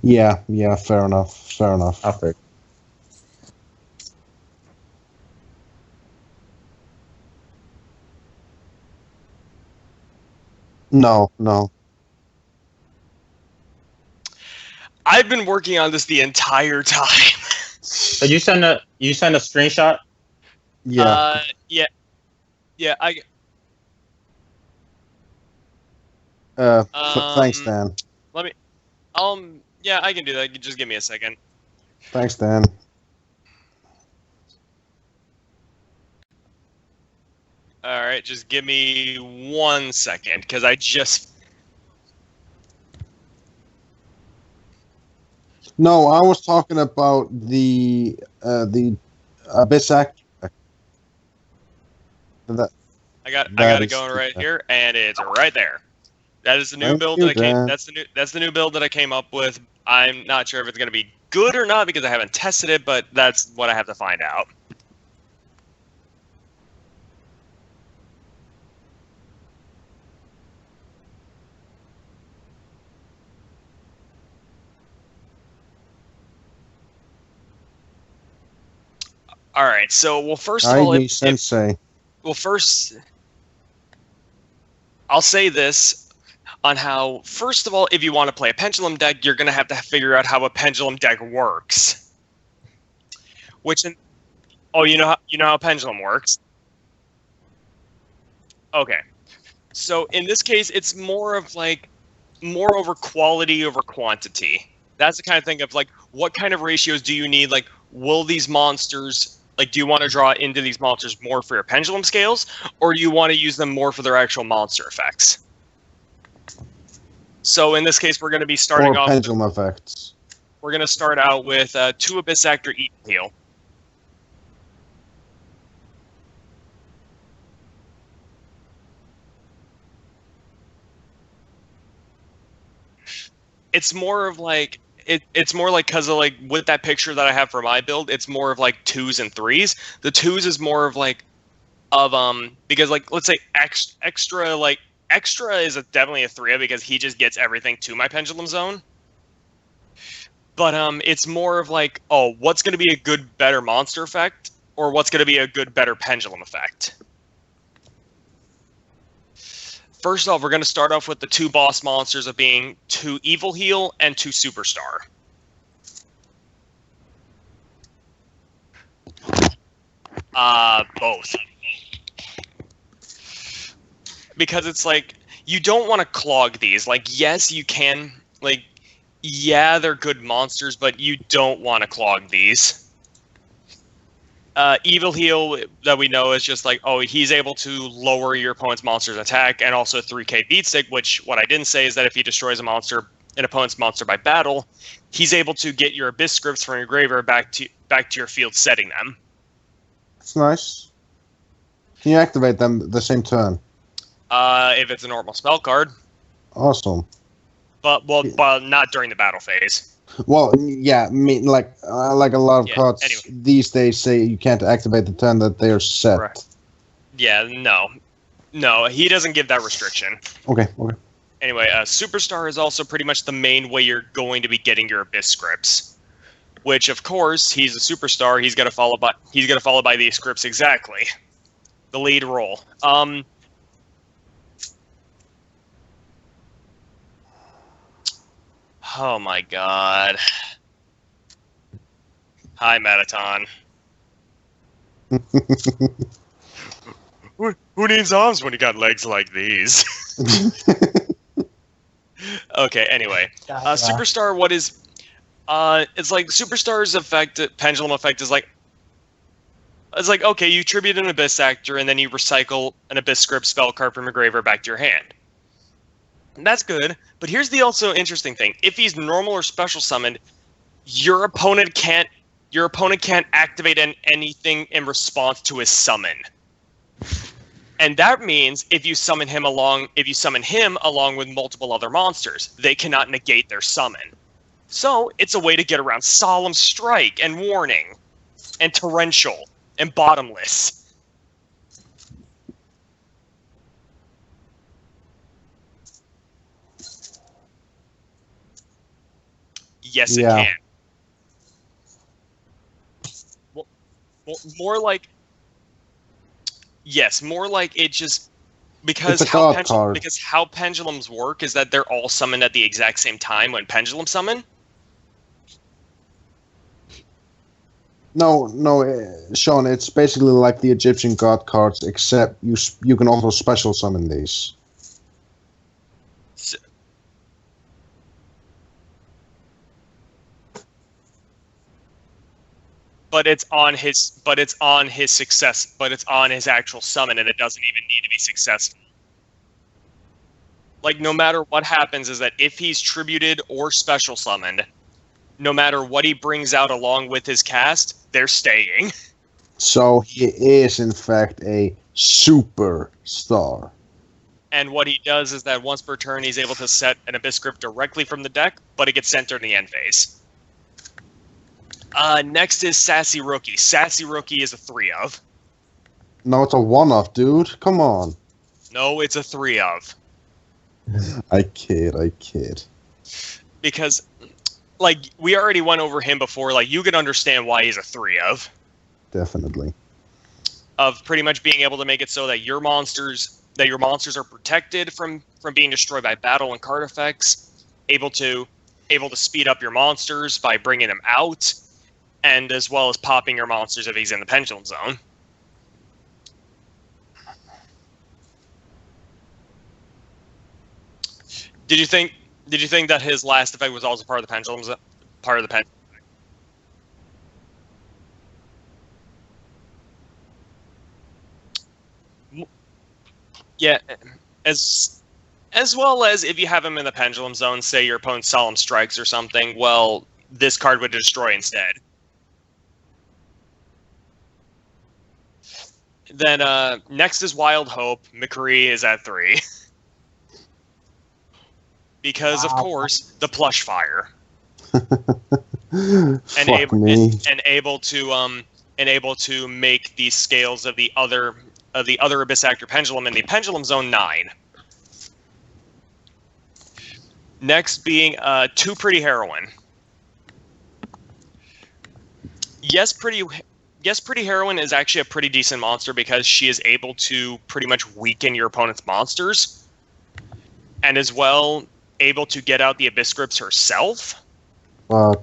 Yeah, fair enough. I figured. No. I've been working on this the entire time. So you send a screenshot. Yeah. Yeah. Thanks, Dan. Let me. Yeah, I can do that. Just give me a second. Thanks, Dan. All right, just give me 1 second, because I just. No, I was talking about the Abyss Act. That I got That it is going right stupid. here, and it's right there. That is the new Thank build you, that I came. Dan. That's the new build that I came up with. I'm not sure if it's gonna be good or not because I haven't tested it, but that's what I have to find out. All right. So, well, first of all, Sensei. first, I'll say this on how. First of all, if you want to play a pendulum deck, you're gonna have to figure out how a pendulum deck works. You know how pendulum works. Okay. So in this case, it's more over quality over quantity. That's the kind of thing of like, what kind of ratios do you need? Like, will these monsters, like, do you want to draw into these monsters more for your pendulum scales, or do you want to use them more for their actual monster effects? So in this case, we're going to be starting Or off. pendulum effects. We're going to start out with 2 Abyss Actor Eat Heal. It's more of like it's more like, because of like with that picture that I have for my build, it's more of like 2s and 3s. The 2s is more of like because like, let's say extra is definitely a 3 because he just gets everything to my pendulum zone. But it's more of like, oh, what's going to be a good better monster effect, or what's going to be a good better pendulum effect. First off, we're going to start off with the 2 boss monsters of being 2 Evil Heal and 2 Superstar. Both. Because it's like, you don't want to clog these. Like, yes, you can. Like, yeah, they're good monsters, but you don't want to clog these. Evil Heal, that we know, is just like, oh, he's able to lower your opponent's monster's attack, and also 3k beat stick, which what I didn't say is that if he destroys an opponent's monster by battle, he's able to get your Abyss scripts from your graveyard back to your field, setting them. That's nice. Can you activate them the same turn? If it's a normal spell card. Awesome. But not during the battle phase. Well, yeah, I mean, like a lot of cards anyway. these days say you can't activate the turn that they are set. Right. Yeah, no, he doesn't give that restriction. Okay. Anyway, Superstar is also pretty much the main way you're going to be getting your Abyss scripts. Which, of course, he's a superstar. He's gonna follow by these scripts exactly. The lead role. Oh my god. Hi, Metaton. Who needs arms when you got legs like these? Okay, anyway. Superstar, what is... it's like Superstar's effect, pendulum effect, is like... It's like, okay, you tribute an Abyss Actor, and then you recycle an Abyss Script spell card from your graveyard back to your hand. And that's good, but here's the also interesting thing. If he's normal or special summoned, your opponent can't activate anything in response to his summon. And that means if you summon him along with multiple other monsters, they cannot negate their summon. So it's a way to get around Solemn Strike and Warning and Torrential and Bottomless. Yes, it Yeah. can. Well, more like it just because It's a god card. because how pendulums work is that they're all summoned at the exact same time when pendulum summon. No, Sean. It's basically like the Egyptian god cards, except you can also special summon these. But it's on his actual summon, and it doesn't even need to be successful. Like, no matter what happens, is that if he's tributed or special summoned, no matter what he brings out along with his cast, they're staying. So he is in fact a superstar. And what he does is that once per turn, he's able to set an Abyss Grip directly from the deck, but it gets centered in the end phase. Next is Sassy Rookie. Sassy Rookie is a 3-of. No, it's a 1-of, dude. Come on. No, it's a 3-of. I kid. Because, like, we already went over him before. Like, you can understand why he's a 3-of. Definitely. Of pretty much being able to make it so that your monsters are protected from being destroyed by battle and card effects, able to speed up your monsters by bringing them out, and as well as popping your monsters if he's in the pendulum zone. Did you think that his last effect was also part of the pendulum? Yeah, as well as if you have him in the pendulum zone, say your opponent Solemn Strikes or something, well, this card would destroy instead. Then next is Wild Hope. McCree is at 3. Because of course, the plush fire. and able to make the scales of the other Abyss Actor Pendulum in the Pendulum Zone 9. Next being Too Pretty Heroine. Yes, Pretty Heroine is actually a pretty decent monster because she is able to pretty much weaken your opponent's monsters, and as well able to get out the Abyss Grips herself. But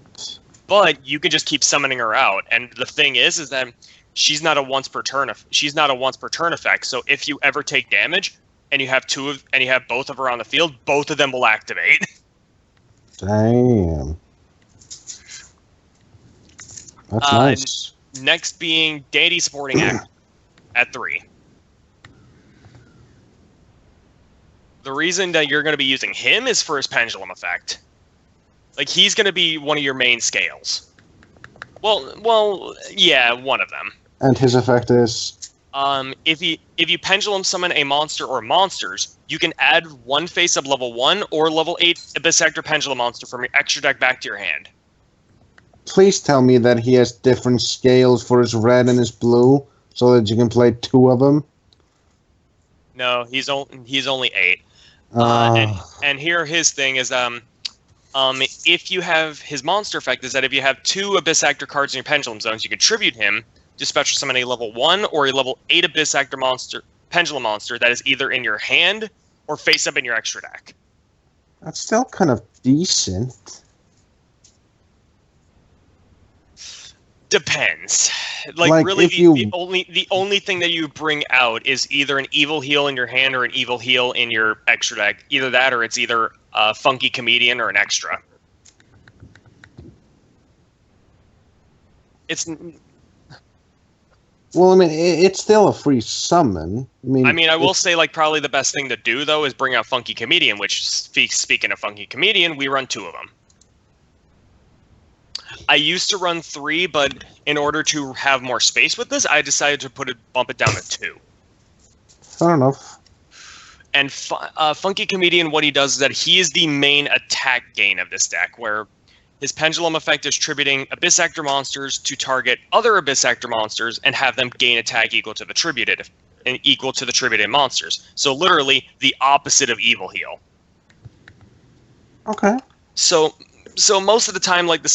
you can just keep summoning her out, and the thing is that she's not a once per turn effect. So if you ever take damage and you have both of her on the field, both of them will activate. Damn. That's nice. Next being Deity Supporting Act at 3. The reason that you're going to be using him is for his pendulum effect. Like, he's going to be one of your main scales. Well, yeah, one of them. And his effect is? If you pendulum summon a monster or monsters, you can add one face-up level 1 or level 8 Abyss Actor Pendulum monster from your extra deck back to your hand. Please tell me that he has different scales for his red and his blue, so that you can play 2 of them. No, he's only 8. And here his thing is if you have his monster effect is that if you have 2 Abyss Actor cards in your Pendulum Zones, you can tribute him to special summon a level 1 or a level 8 Abyss Actor Pendulum monster that is either in your hand or face up in your extra deck. That's still kind of decent. Depends. Like really, the only thing that you bring out is either an evil heal in your hand or an evil heal in your extra deck. Either that, or it's either a funky comedian or an extra. Well, I mean, it's still a free summon. I will say, like, probably the best thing to do though is bring out funky comedian. Which, speaking of funky comedian, we run 2 of them. I used to run 3, but in order to have more space with this, I decided to bump it down to 2. Fair enough. And Funky Comedian, what he does is that he is the main attack gain of this deck, where his Pendulum effect is tributing Abyss Actor monsters to target other Abyss Actor monsters and have them gain attack equal to the tributed monsters. So literally the opposite of Evil Heal. Okay. So most of the time, like the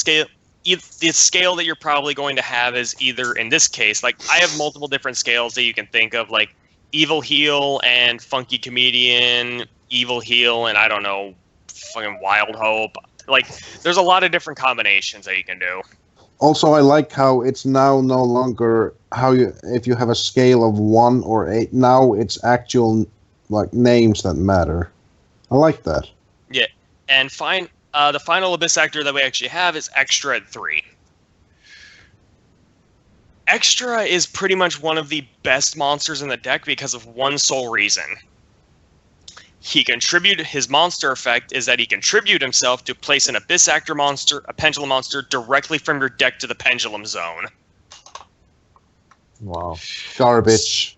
scale that you're probably going to have is either, in this case, like I have multiple different scales that you can think of, like Evil Heal and Funky Comedian, Evil Heal, and I don't know, fucking Wild Hope. Like, there's a lot of different combinations that you can do. Also, I like how it's now no longer if you have a scale of 1 or 8. Now it's actual like names that matter. I like that. Yeah, and the final Abyss Actor that we actually have is Extra at 3. Extra is pretty much one of the best monsters in the deck because of one sole reason. His monster effect is that he can tribute himself to place an Abyss Actor monster, a Pendulum monster, directly from your deck to the Pendulum Zone. Wow. Garbage.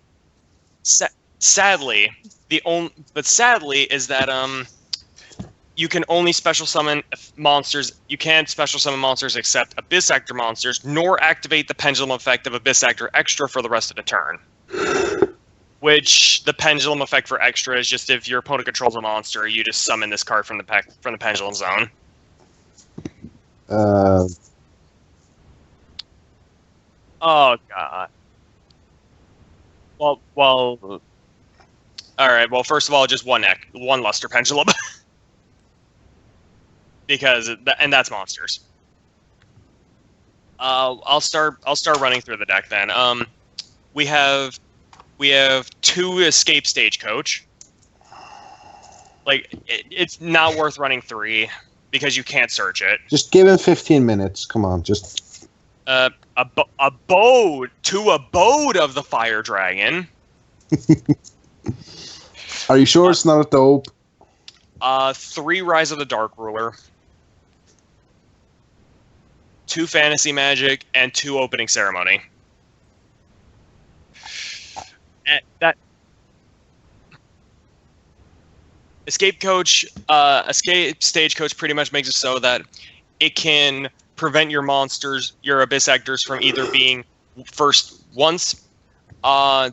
Sadly is that you can only special summon monsters. You can't special summon monsters except Abyss Actor monsters, nor activate the Pendulum effect of Abyss Actor Extra for the rest of the turn. Which the Pendulum effect for Extra is just if your opponent controls a monster, you just summon this card from the Pendulum Zone. Oh god. Well. All right. Well, first of all, just one Luster Pendulum, and that's monsters. I'll start running through the deck then. We have 2 Escape Stagecoach. Like, it's not worth running 3 because you can't search it. Just give him 15 minutes. Come on, just... Abode of the Fire Dragon. Are you sure it's not a dope? 3 Rise of the Dark Ruler. 2 Fantasy Magic, and 2 Opening Ceremony. That Escape Stagecoach pretty much makes it so that it can prevent your Abyss Actors from either being once an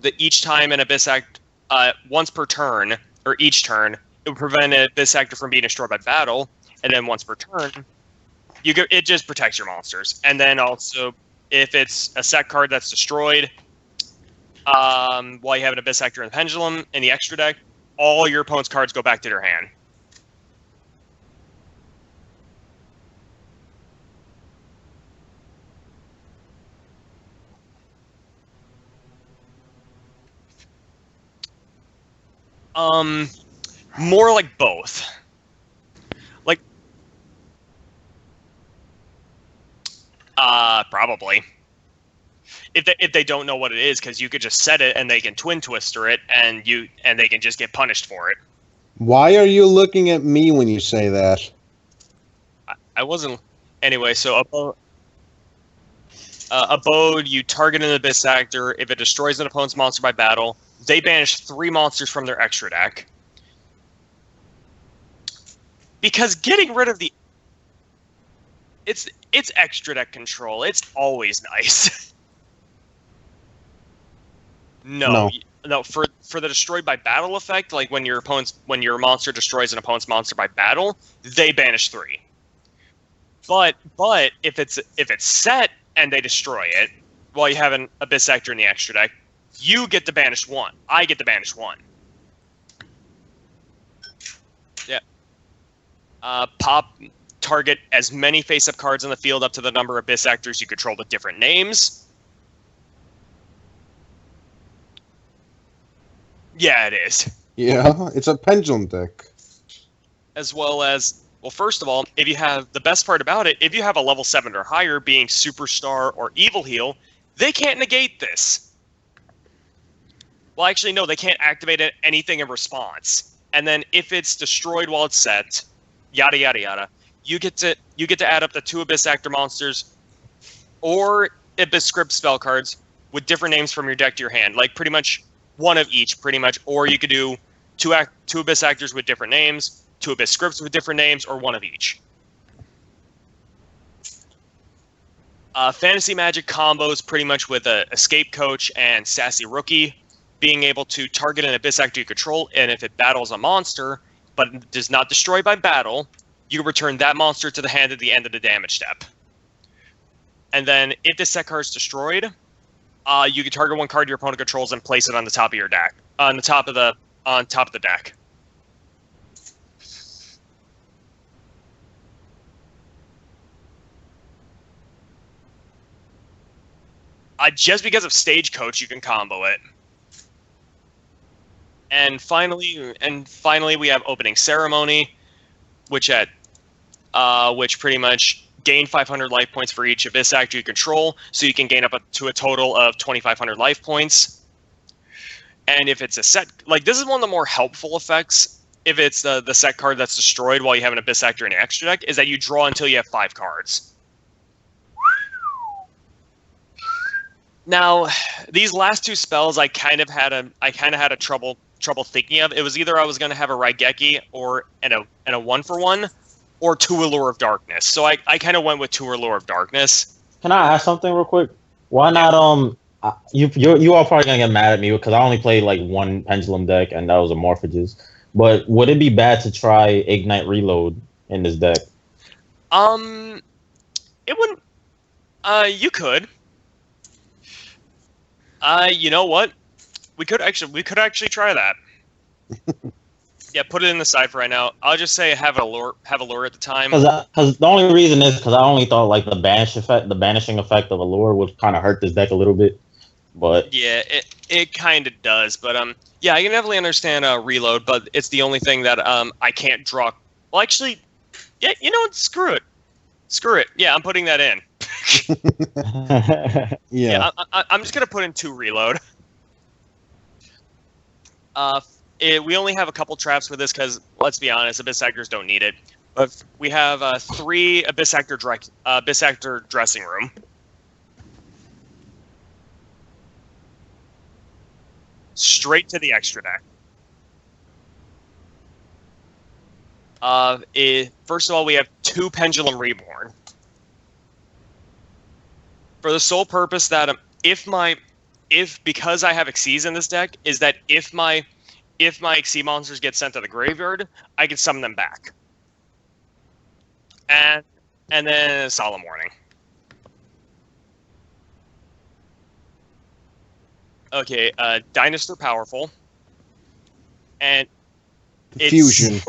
Abyss Act once per turn, or each turn, it would prevent an Abyss Actor from being destroyed by battle, and then once per turn, it just protects your monsters. And then also, if it's a set card that's destroyed, while you have an Abyss Actor and Pendulum in the extra deck, all your opponent's cards go back to their hand. More like both. Like, probably. If they don't know what it is, because you could just set it and they can Twin Twister it, and they can just get punished for it. Why are you looking at me when you say that? I wasn't. Anyway, so Abode, you target an Abyss Actor. If it destroys an opponent's monster by battle, they banish 3 monsters from their extra deck. Because getting rid of it's extra deck control. It's always nice. No. For the destroyed by battle effect, like when your monster destroys an opponent's monster by battle, they banish 3. But if it's set and they destroy it while you have an Abyss Actor in the extra deck, you get to banish 1. I get to banish 1. Yeah. Target as many face-up cards on the field up to the number of Abyss Actors you control with different names. Yeah, it is. Yeah, it's a Pendulum deck. As well as, well, first of all, the best part about it, if you have a level 7 or higher, being Superstar or Evil Heal, they can't negate this. Well, actually, no, they can't activate anything in response. And then if it's destroyed while it's set, yada yada yada, you get to add up the 2 Abyss Actor monsters or Abyss Script spell cards with different names from your deck to your hand. Like, pretty much one of each, pretty much. Or you could do two Abyss Actors with different names, two Abyss Scripts with different names, or one of each. Fantasy Magic combos pretty much with a Escape Coach and Sassy Rookie, being able to target an Abyss Actor you control, and if it battles a monster, but does not destroy by battle, you can return that monster to the hand at the end of the damage step. And then, if this set card is destroyed, you can target one card your opponent controls and place it on the top of your deck, on top of the deck. Just because of Stagecoach, you can combo it. And finally, we have Opening Ceremony, which pretty much gain 500 life points for each Abyss Actor you control, so you can gain up to a total of 2,500 life points. And if it's a set, like, this is one of the more helpful effects, if it's the set card that's destroyed while you have an Abyss Actor in your extra deck, is that you draw until you have 5 cards. Now, these last two spells, I kind of had a trouble thinking of. It was either I was going to have a Raigeki or and a 1-for-1, or 2 Allure of Darkness. So I kind of went with 2 Allure of Darkness. Can I ask something real quick? Why not you all probably gonna get mad at me because I only played like one Pendulum deck and that was a Morphages. But would it be bad to try Ignite Reload in this deck? It wouldn't. You could. You know what? We could actually try that. Yeah, put it in the side for right now. I'll just say have allure at the time. Because the only reason is because I only thought like the banishing effect of Allure would kind of hurt this deck a little bit. But yeah, it kind of does. But yeah, I can definitely understand Reload, but it's the only thing that I can't draw. Well, actually, yeah, you know what? Screw it. Yeah, I'm putting that in. Yeah. I'm just gonna put in 2 Reload. We only have a couple traps for this because, let's be honest, Abyss Actors don't need it. But we have 3 Abyss Actor Dressing Room. Straight to the extra deck. First of all, we have 2 Pendulum Reborn. For the sole purpose that because I have Xyz in this deck, is that if my Xyz monsters get sent to the graveyard, I can summon them back. And then Solemn Warning. Okay, Dynastor Powerful. And Fusion.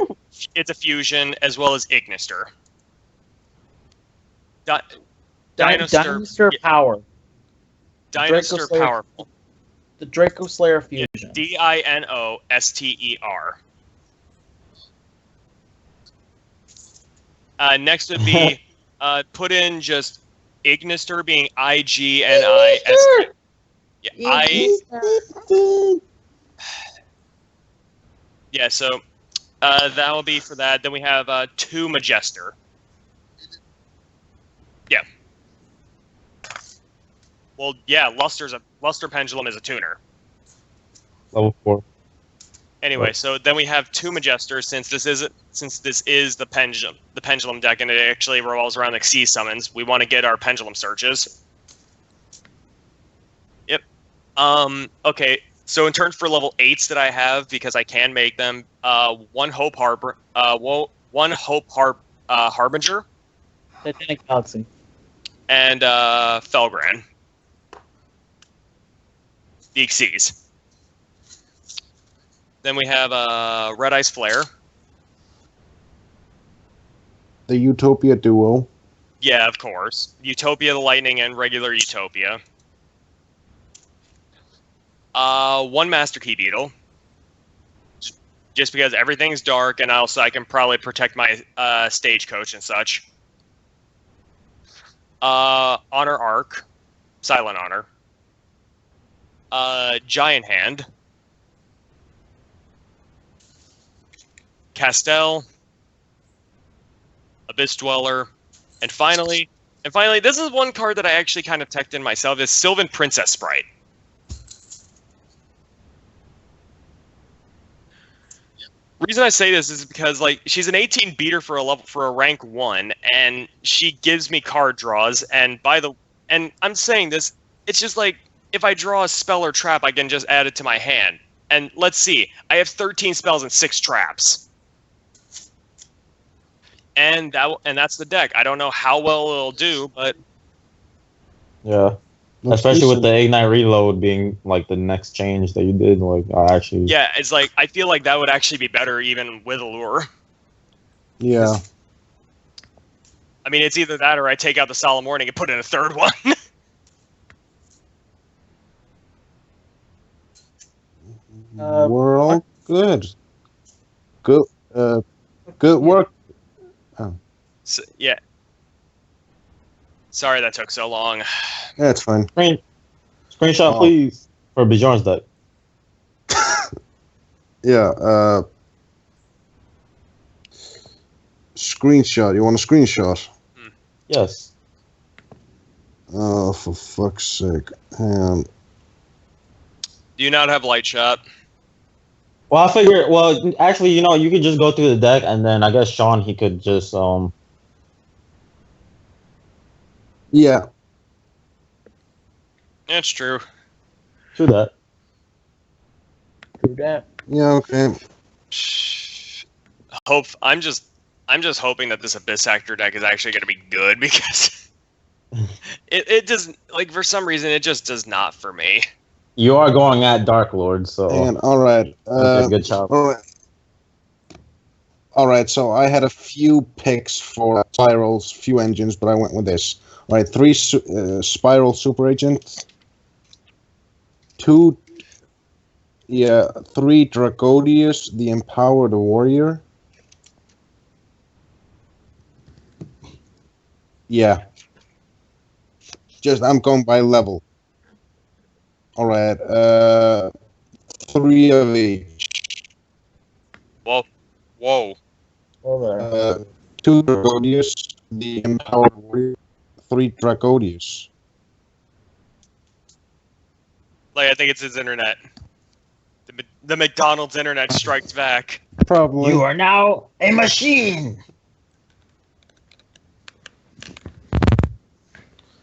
It's a fusion as well as Ignister. Dynastor Power. Dynastor Powerful. The Draco Slayer fusion. Dinoster. Next would be put in just Ignister being IGNIS. Yeah, yeah, so that will be for that. Then we have 2 Majester. Yeah. Well, yeah, Luster Pendulum is a tuner. Level 4. Anyway, so then we have 2 Majesters since this is the pendulum deck and it actually revolves around like Xyz summons. We want to get our pendulum searches. Yep. Okay. So in turn for level 8s that I have, because I can make them, 1 Hope Harbinger. Titanic Galaxy. And Felgran. The Xyz. Then we have Red Ice Flare. The Utopia duo. Yeah, of course. Utopia the Lightning and regular Utopia. 1 Master Key Beetle. Just because everything's dark and also I can probably protect my Stagecoach and such. Honor Arc. Silent Honor. Giant Hand. Castell. Abyss Dweller. And finally, this is one card that I actually kind of teched in myself, is Sylvan Princess Sprite. reason I say this is because like she's an 18 beater for a rank 1, and she gives me card draws. And I'm saying this, it's just like if I draw a spell or trap, I can just add it to my hand. And let's see, I have 13 spells and 6 traps. And that's the deck. I don't know how well it'll do, but Yeah. Especially with the Ignite Reload being like the next change that you did, like I actually. yeah, it's like I feel like that would actually be better even with Allure. Yeah. I mean, it's either that or I take out the Solemn Warning and put in a third one. World, good. Good. Good work. So, yeah. Sorry that took so long. Yeah, it's fine. Screenshot, please, for Bjorn's deck. Yeah. Screenshot. You want a screenshot? Yes. Oh, for fuck's sake! Hang on. Do you not have Light Shot? Well, I figure. Well, actually, you could just go through the deck, and then I guess Sean he could just Yeah. That's true. do that. Do that. Yeah. Okay. I'm just hoping that this Abyss Actor deck is actually going to be good because it doesn't, like, for some reason it just does not for me. You are going at Darklords, so And all right. good job. All right. So I had a few picks for spirals, few engines, but I went with this. All right, 3 spiral super agents, 3 Dragodius, the empowered warrior. Yeah. Just I'm going by level. All right. 3 of each. Whoa. Well, 2 Dragodius, the empowered warrior. 3 Dragodius. Like, I think it's his internet. The McDonald's internet strikes back. Probably. You are now a machine.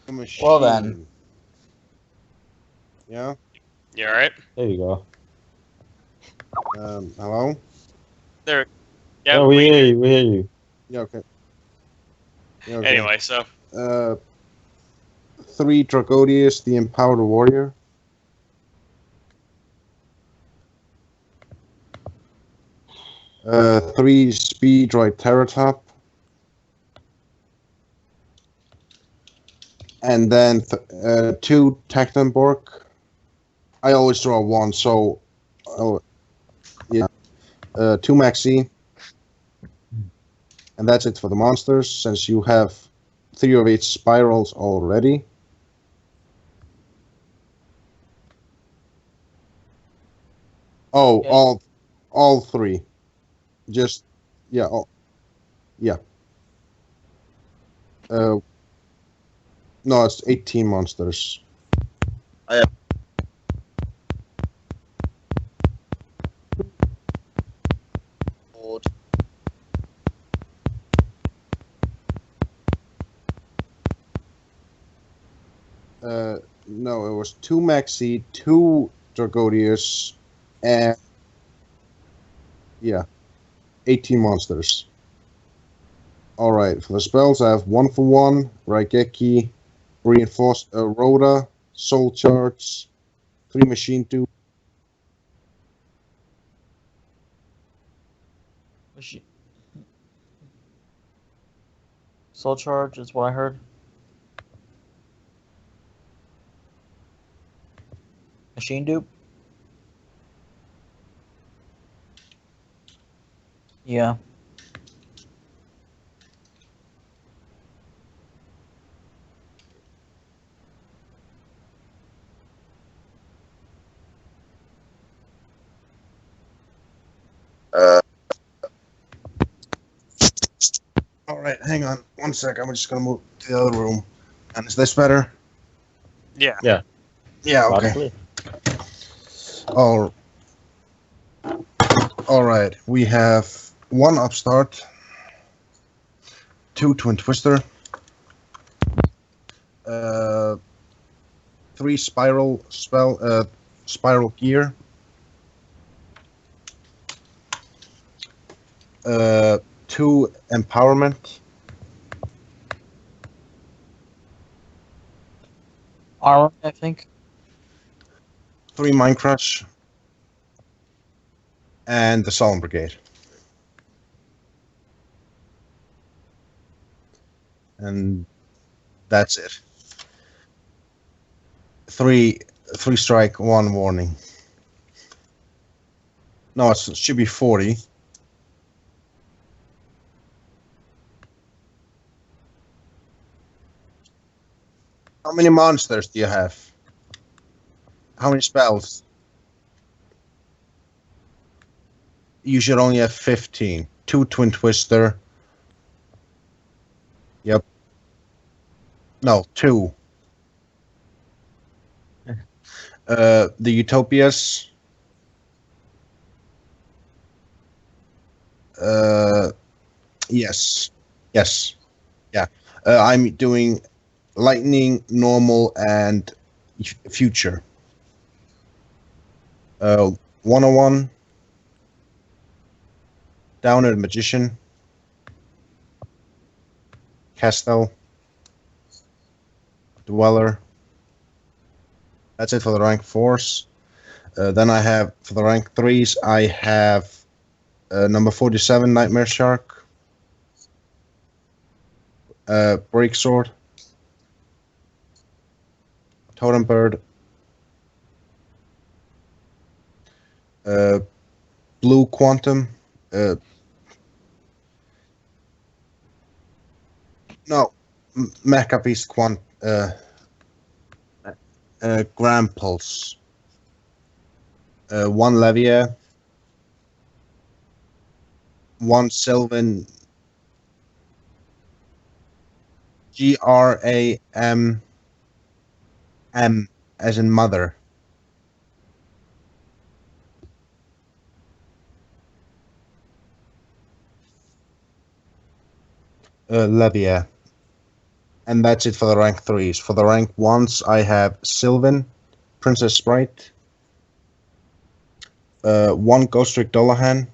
A machine. Well then. Yeah. You alright? There you go. Hello? There. Yeah, Yeah, we hear you. We hear you. Yeah, okay. Yeah, okay. Anyway, so 3 Dragodius, the empowered warrior. 3 Speed Droid Terratop. And then 2 Tectonborg. I always draw 1, so yeah. 2 Maxi. And that's it for the monsters, since you have 3 of each spirals already. Oh, Yeah. all 3. Just yeah, yeah. No, it's 18 monsters. No, it was 2 Maxi, 2 Dragodius, and yeah, 18 monsters. All right, for the spells, I have 1 for 1, Raigeki, Reinforced Rhoda, Soul Charge, 3 Machine Dupe. Soul Charge is what I heard. Machine Dupe? Yeah. All right, hang on 1 sec. I'm just gonna move to the other room. And is this better? yeah. Yeah. Yeah. Loud and Okay. clear. All All right, we have 1 Upstart, 2 Twin Twister, 3 Spiral Gear, 2 Empowerment, Armor, I think. 3 Mind Crush, and the Solemn Brigade. And that's it. 3 strike, 1 warning. No, it should be 40. How many monsters do you have? How many spells? You should only have 15. 2 Twin Twister. Yep. No, 2. The Utopias. Yes. Yes. Yeah. I'm doing Lightning, Normal, and Future. 101. Downer, Magician. Castell. Dweller. That's it for the rank 4s. Then I have, for the rank 3s, I have number 47, Nightmare Shark. Break Sword. Totem Bird. Blue Quantum. No, Mecha Beast Grand Pulse. 1 Levier. 1 Sylvan. GRAM as in mother. Levier. And that's it for the rank 3s. For the rank 1s, I have Sylvan, Princess Sprite, 1 Ghost Trick Dullahan,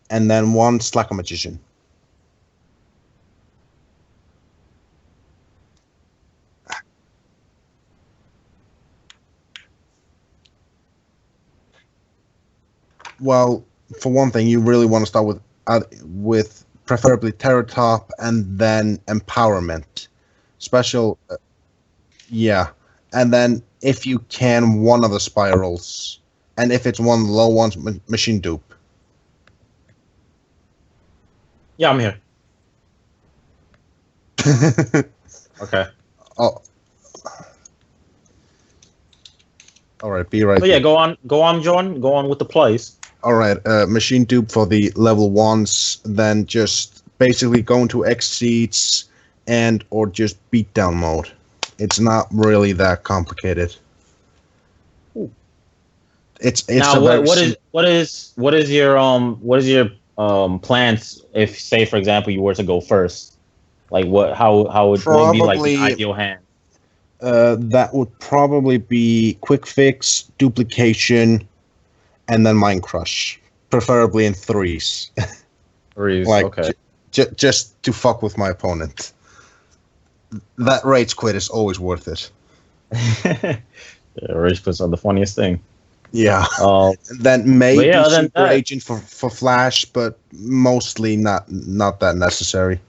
and then 1 Slacker Magician. Well, for one thing, you really want to start with preferably Terror Top and then Empowerment. Special, yeah. And then, if you can, one of the Spirals. And if it's one of the low ones, Machine Dupe. Yeah, I'm here. Okay. Oh. All right, be right. So yeah, go on, John. Go on with the plays. All right, Machine Dupe for the level 1s, then just basically go into Exceeds and or just beatdown mode. It's not really that complicated. Ooh. It's now what is your plans if, say, for example, you were to go first? Like how would be like the ideal hand? That would probably be Quick Fix, Duplication, and then Mind Crush, preferably in 3s. 3s, like, okay. Just to fuck with my opponent. That Rage Quit is always worth it. Yeah, Rage Quits are the funniest thing. Yeah. Then maybe Super Agent for Flash, but mostly not that necessary.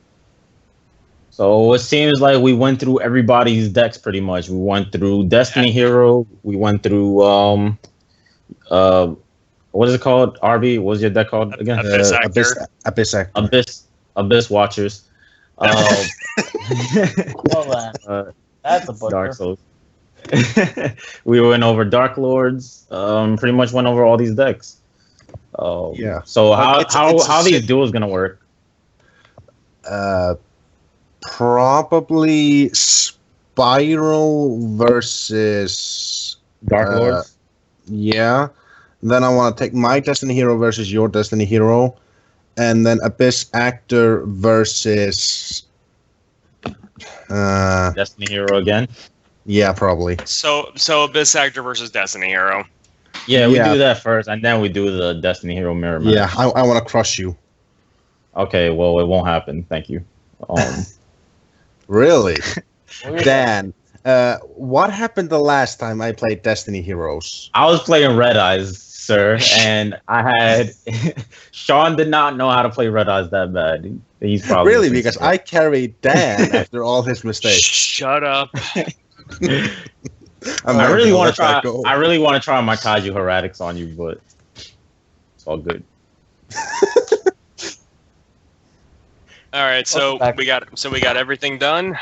So it seems like we went through everybody's decks pretty much. We went through Destiny Hero. We went through what is it called? RB, what was your deck called again? Abyss Actor. Abyss Actor. Abyss Watchers. Hold on. That's a butcher. Dark Souls. We went over Darklords. Pretty much went over all these decks. Yeah. So how these duels gonna work? Probably Spiral versus Darklords. Yeah, Then I want to take my Destiny Hero versus your Destiny Hero, and then Abyss Actor versus. Destiny Hero again. Yeah, probably. So Abyss Actor versus Destiny Hero. Yeah, we Yeah. do that first, and then we do the Destiny Hero mirror match. Yeah, I want to crush you. Okay, well, it won't happen. Thank you. Really? Weird. Dan, what happened the last time I played Destiny Heroes? I was playing Red Eyes, sir, and I had Sean did not know how to play Red Eyes that bad. He's probably Really, because I carried Dan after all his mistakes. Shut up. I really want to try. I really want to try my Kaiju Heretics on you, but it's all good. All right, so we got everything done.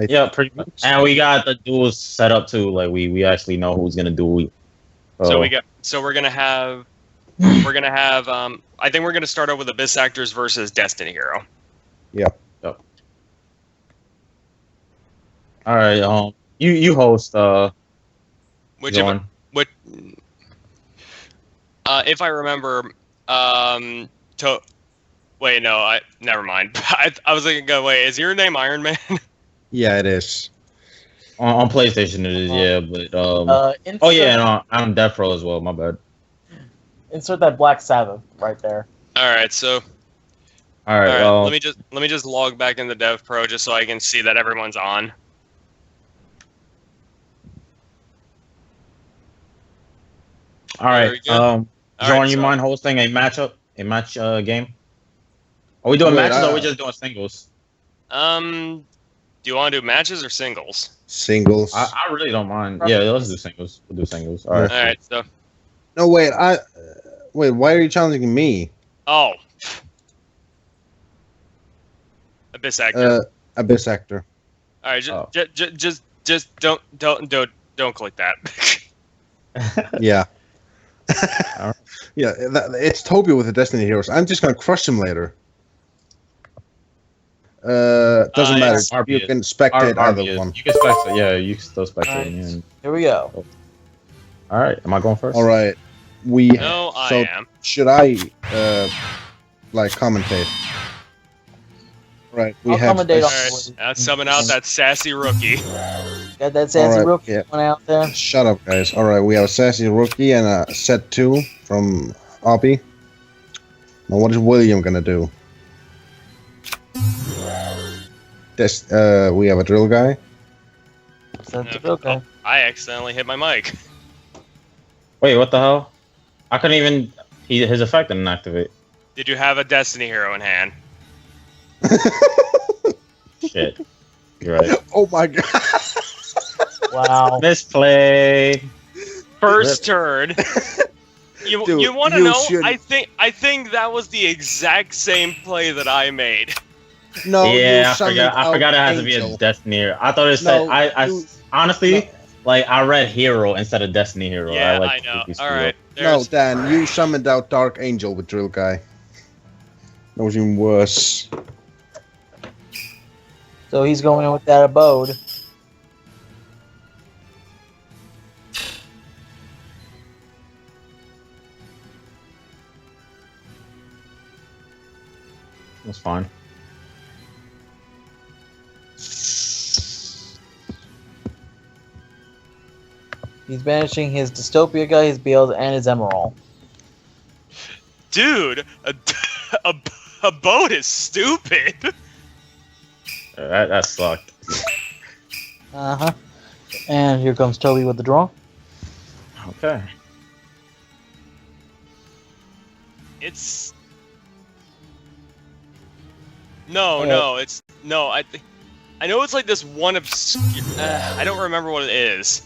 Yeah, pretty much. And we got the duels set up too. Like we actually know who's gonna duel. So we're gonna have I think we're gonna start out with Abyss Actors versus Destiny Hero. Yep. All right. You host. Which John. if I remember, wait, no, never mind. I was thinking, wait, is your name Iron Man? Yeah, it is. On PlayStation it is, yeah, but oh yeah, no, I'm DevBros as well. My bad. Insert that Black Sabbath right there. All right, so All right. let me just log back into DevPro just so I can see that everyone's on. All right. There we go. John, right, you so- mind hosting a match game? Are we doing Wait, matches or are we just doing singles? Do you want to do matches or singles? Singles. I really don't mind. Yeah, let's do singles. We'll do singles. All right. All right, so No, wait. Wait. Why are you challenging me? Abyss Actor. Abyss Actor. All right, just don't click that. Yeah. Alright. Yeah. It's Toby with the Destiny Heroes. I'm just gonna crush him later. Doesn't matter. it's You can spectate either one. You can spectate. Yeah, you can still spectate. Alright. Yeah. Here we go. All right. Am I going first? All right. No, I am. Should I commentate? Right. We I'll have. commentate All on- right, summon out that sassy rookie. Got that sassy Alright, rookie yeah. one out there. Shut up, guys. All right. We have a sassy rookie and a set 2 from Oppie. Now, what is William gonna do? We have a drill guy. Okay. I accidentally hit my mic. Wait, what the hell? I couldn't even. His effect didn't activate. Did you have a Destiny Hero in hand? Shit. You're right. Oh my god. Wow. Misplay. First turn. You Dude, want to you know? should- I think that was the exact same play that I made. No. Yeah, you I summoned forgot it out has to be a Angel. Destiny hero. I thought it said. No, I honestly, like, I read hero instead of Destiny hero. Yeah, like I to know. keep these All two right. up. No, There's, Dan, you summoned out Dark Angel with drill guy. That was even worse. So he's going in with that abode. That's fine. He's banishing his Dystopia guy, his Beals, and his Emerald. dude, a boat is stupid. That sucked. Uh-huh. And here comes Toby with the draw. Okay. It's no, it's no. I know it's like this one obscure. I don't remember what it is.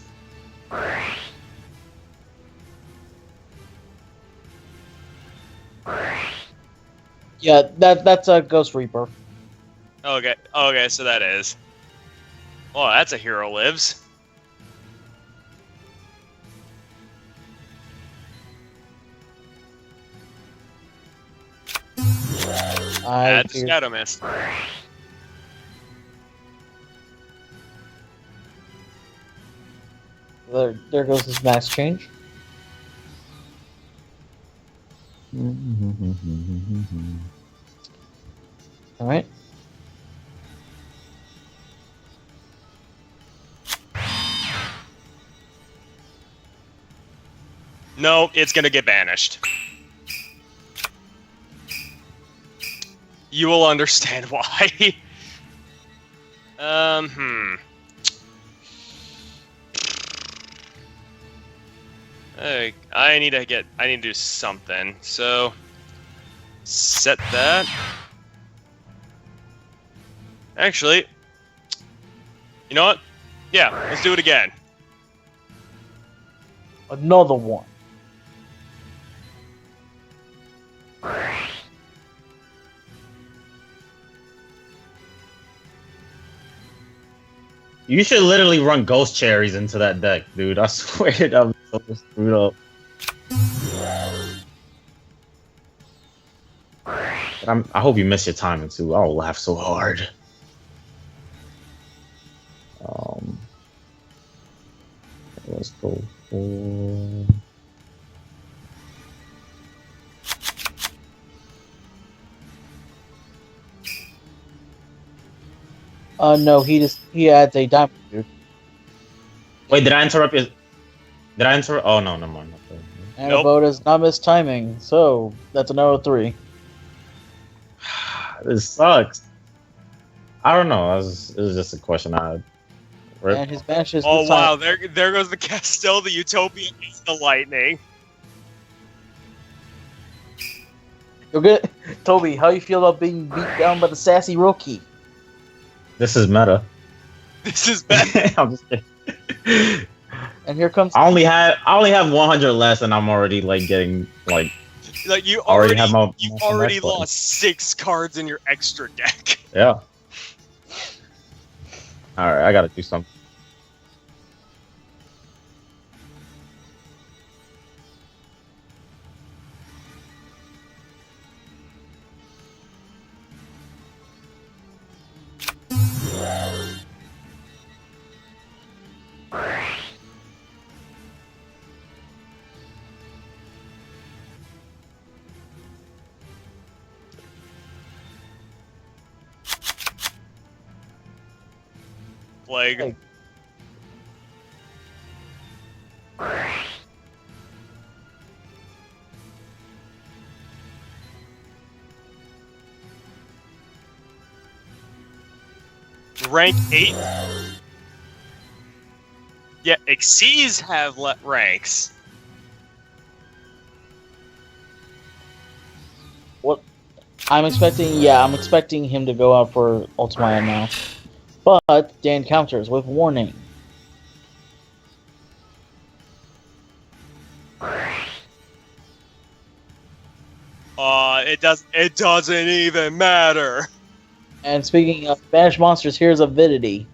Yeah, that's a Ghost Reaper. Okay, so that is. Oh, that's a hero lives. That's figured- Shadow Mist. There goes his max change. All right. No, it's gonna get banished. You will understand why. I need to do something. So set that. Actually, you know what? Yeah, let's do it again. Another one. You should literally run ghost cherries into that deck, dude. I swear that was so screwed up. I hope you miss your timing too. I'll laugh so hard. Let's go for... No, he adds a diamond, dude. Wait, did I interrupt you? Did I interrupt? Oh no, never mind. And Nope. Vote is not miss timing, so that's another 3. This sucks. I don't know. It was just a question I had. And his banish is Oh this wow, time. there goes the Castell, the Utopia, and the Lightning. You're good. Toby, how you feel about being beat down by the sassy rookie? This is meta. This is bad. I'm just kidding. And here comes I only have 100 less, and I'm already like getting like Like you already already have my you my already next button. lost 6 cards in your extra deck. Yeah. All right, I gotta do something. Plague. Rank 8. Yeah, Xyz have ranks. I'm expecting him to go out for Ultimate now. But Dan counters with warning. It doesn't even matter. And speaking of Spanish monsters, here's Avidity.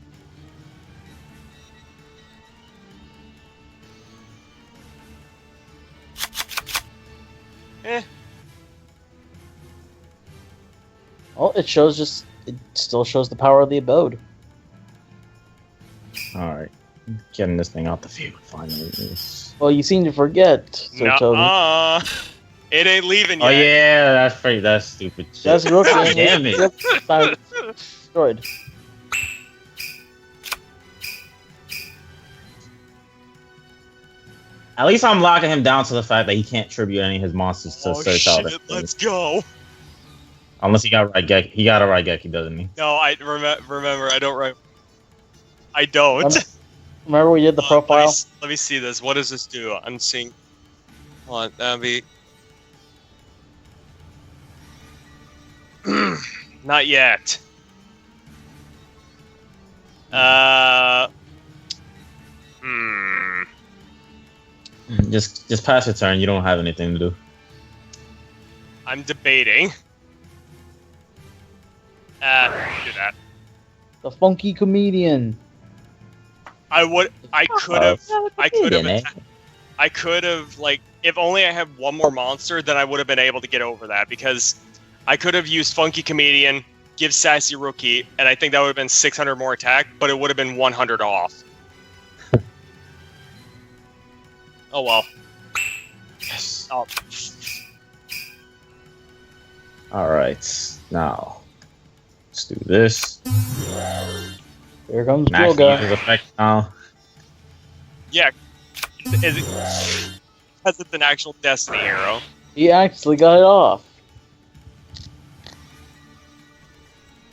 Eh. Well, it still shows the power of the abode. All right, getting this thing out the field finally. Well, you seem to forget, Sir Toby. Nuh-uh. It ain't leaving yet. Oh yeah, that's pretty. That's stupid shit. That's rookie. God damn it. Destroyed. At least I'm locking him down to the fact that he can't tribute any of his monsters to Oh search out. shit, let's go. Unless he got Raigeki. He got a Raigeki, doesn't he? No, I remember, I don't write. I don't. Remember we did the profile? Let me see this. What does this do? I'm seeing. Hold on, that'd be. Not yet. Just pass your turn. You don't have anything to do. I'm debating. Do that. The funky comedian. I could have, like, if only I had one more monster, then I would have been able to get over that, because I could have used Funky Comedian, give Sassy Rookie, and I think that would have been 600 more attack, but it would have been 100 off. Oh well. Yes. Oh. All right, now let's do this. Here comes Max use Joga. his effect now. Yeah, because it's an actual Destiny arrow. He actually got it off.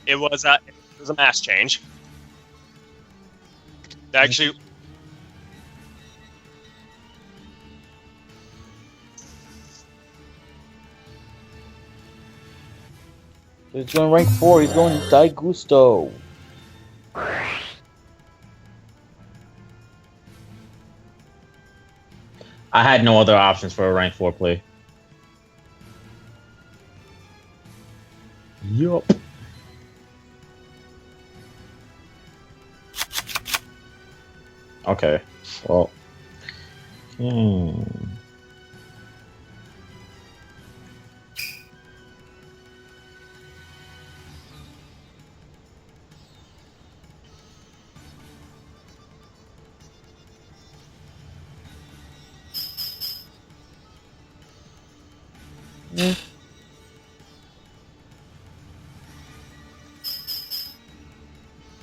It was a mass change. Actually, He's going rank 4. He's going Di Gusto. I had no other options for a rank 4 play. Yup. Okay. Well.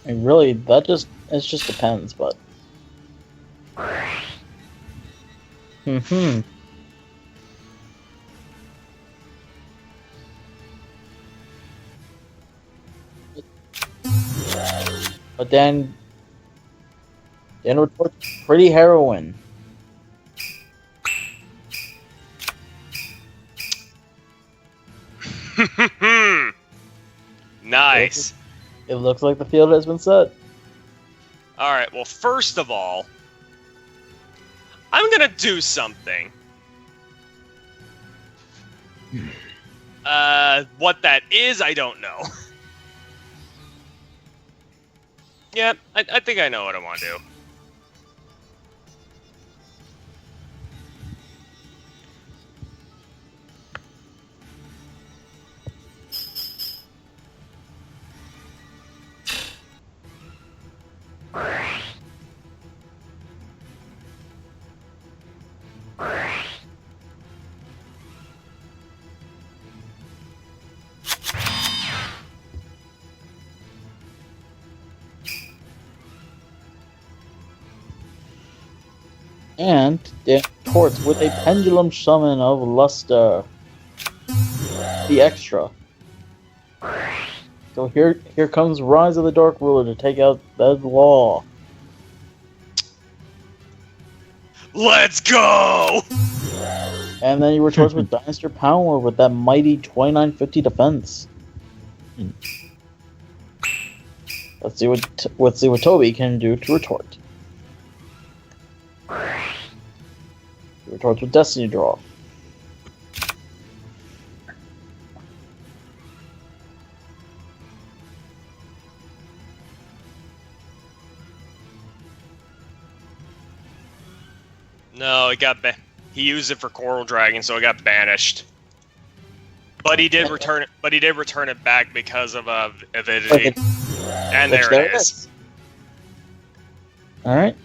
And really, it just depends, but. But then retort's pretty heroin. nice. It looks like the field has been set. All right. Well, first of all, I'm gonna do something. What that is, I don't know. Yeah, I think I know what I want to do. And the torts with a pendulum summon of luster. The extra. So here comes Rise of the Dark Ruler to take out Bed Law. Let's go! And then he retorts with Dynasty Power with that mighty 2950 defense. Let's see what Toby can do to retort. He retorts with Destiny Draw. No, it got he used it for Coral Dragon, so it got banished. But he did return it. But he did return it back because of avidity. And there it is. All right.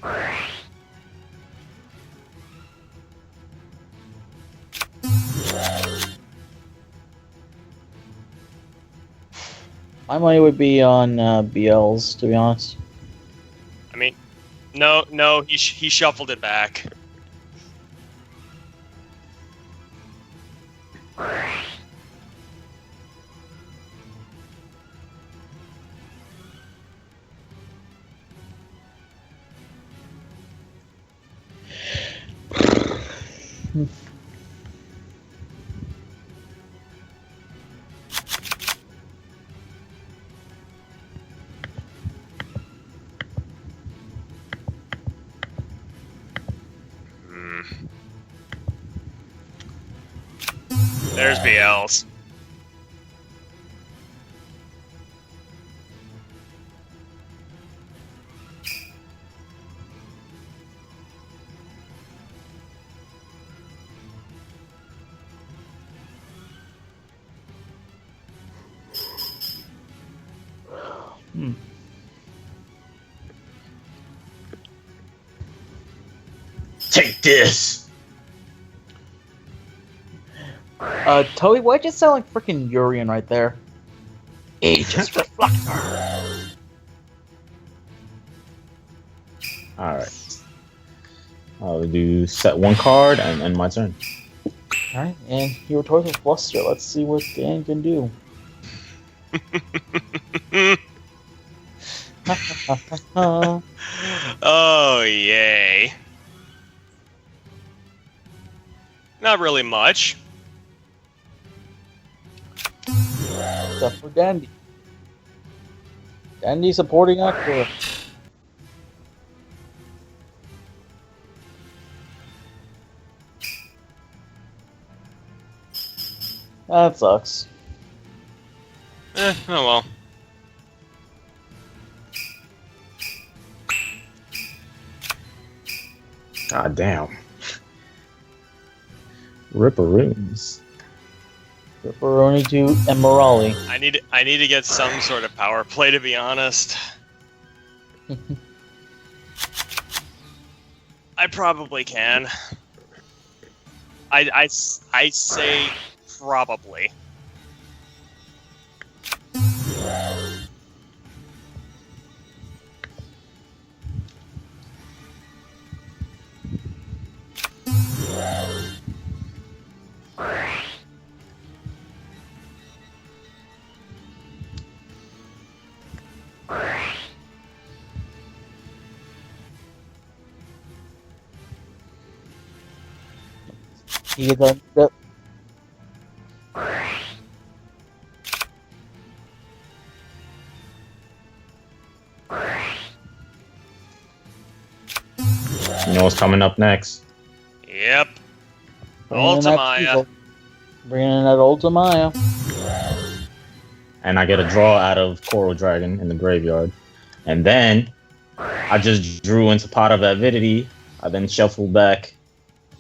My money would be on BLs, to be honest. I mean, no, he shuffled it back. There's BLs. Take this. Toby, why'd you sound like freaking Urian right there? Aegis Reflector. Alright. I'll do set one card and end my turn. Alright, and your toys with Bluster. Let's see what Dan can do. Oh, yay. Not really much. Except for Dandy. Dandy supporting actor. That sucks. Oh well. God damn. Ripperoons. Ripperoni to Emerali. I need to get some sort of power play, to be honest. I probably can. I say probably. He done the You know what's coming up next? Yep. bringing in that Ultimaya. Diesel. Bringing in that Ultimaya. And I get a draw out of Coral Dragon in the graveyard. And then I just drew into Pot of Avidity. I then shuffled back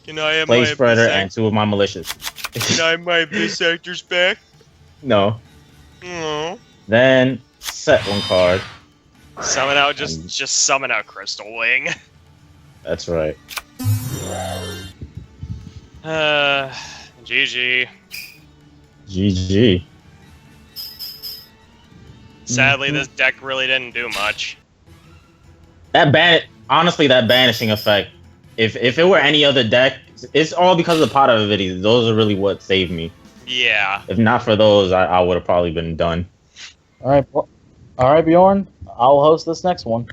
Can I have Play my Spreader and two of my malicious. Can I have my Abyss Actors back? No. No. Then set one card. Summon out just summon out Crystal Wing. That's right. GG. GG. Sadly, this deck really didn't do much. Honestly, that banishing effect. If it were any other deck, it's all because of the Pot of Avidity. Those are really what saved me. Yeah. If not for those, I would have probably been done. All right, Bjorn. I'll host this next one.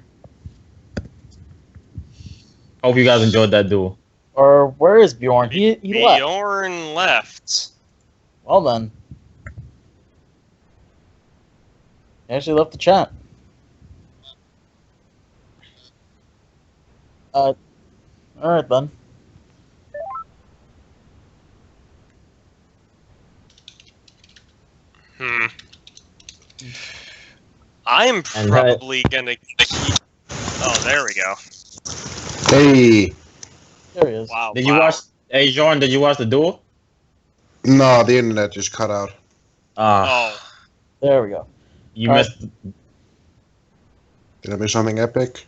Hope you guys enjoyed that duel. Or where is Bjorn? He left. Bjorn left. Well then. He actually left the chat. Alright then. I'm probably gonna keep... Oh, there we go. Hey. There he is. Wow. Did you watch? Hey, Jordan, did you watch the duel? No, the internet just cut out. Oh. There we go. You missed. Did I miss something epic?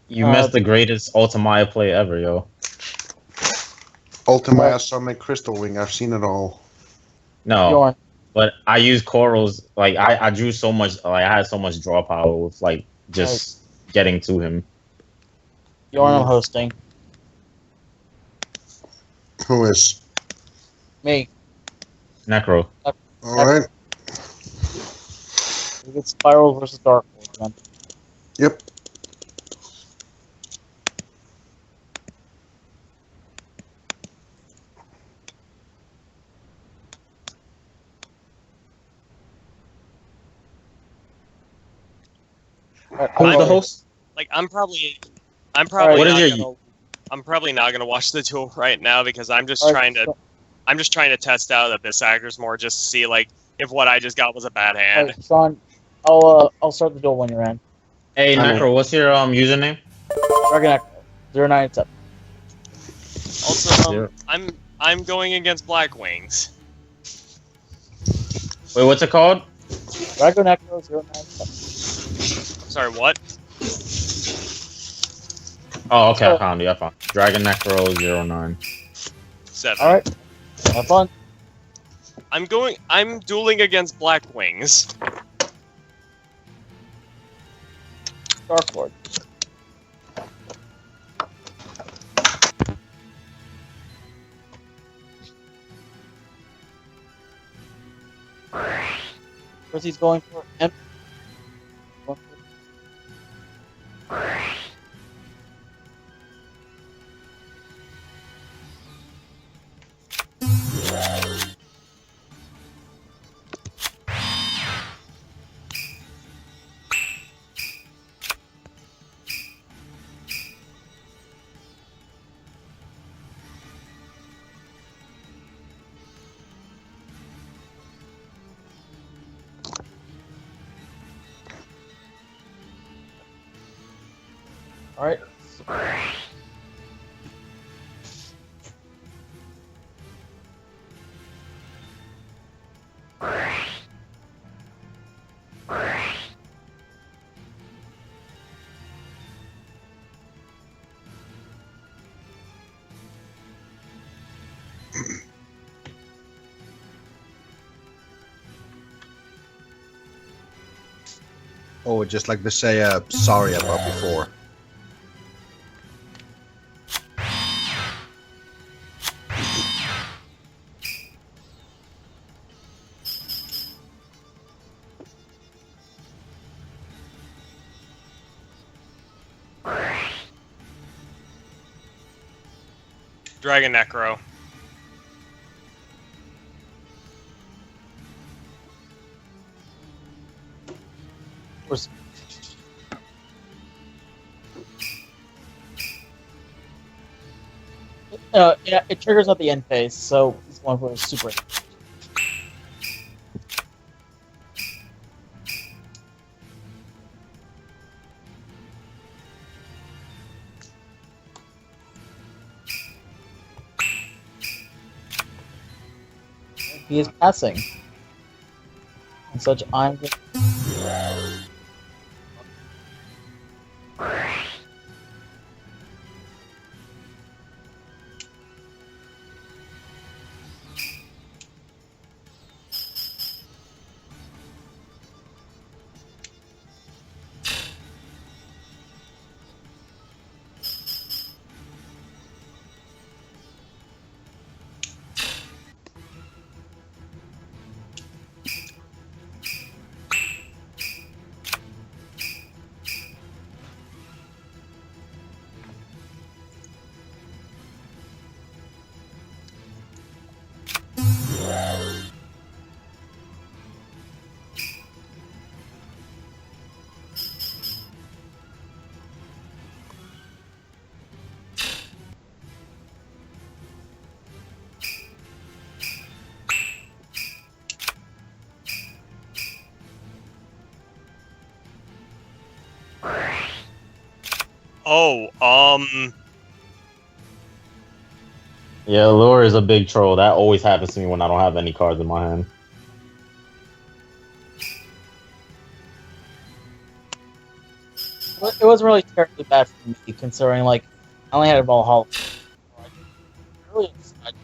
You missed the greatest Ultimaya play ever, yo. Ultimaya Summon Crystal Wing. I've seen it all. No, Bjorn. but I used Corals. Like I drew so much. Like I had so much draw power with like just getting to him. Bjorn, I'm hosting. Who is? Me. Necro. Alright. We get Spirals versus Darklords, man. Yep. Who's the host? Like I'm probably What is not your- gonna, I'm probably not gonna watch the duel right now because I'm just Alright, trying to test out Abyss Actors more just to see like if what I just got was a bad hand. Alright, Sean, I'll start the duel when you're in. Hey, Necro, what's your username? Dragon Echo 097. Also, I'm going against Black Wings. Wait, what's it called? Dragon Echo 097. Sorry, what? Oh, okay, I found you. I found Dragon Necro 09. 7. Alright. Have fun. I'm dueling against Black Wings. Darklord. Where's he's going for? All right. Oh, just like to say sorry about before. Dragon Necro. Where's yeah, it triggers at the end phase, so it's going for a super. He is passing. And such, I'm. Oh, Yeah, lure is a big troll. That always happens to me when I don't have any cards in my hand. It wasn't really terribly bad for me, considering like I only had a Valhalla. Really excited.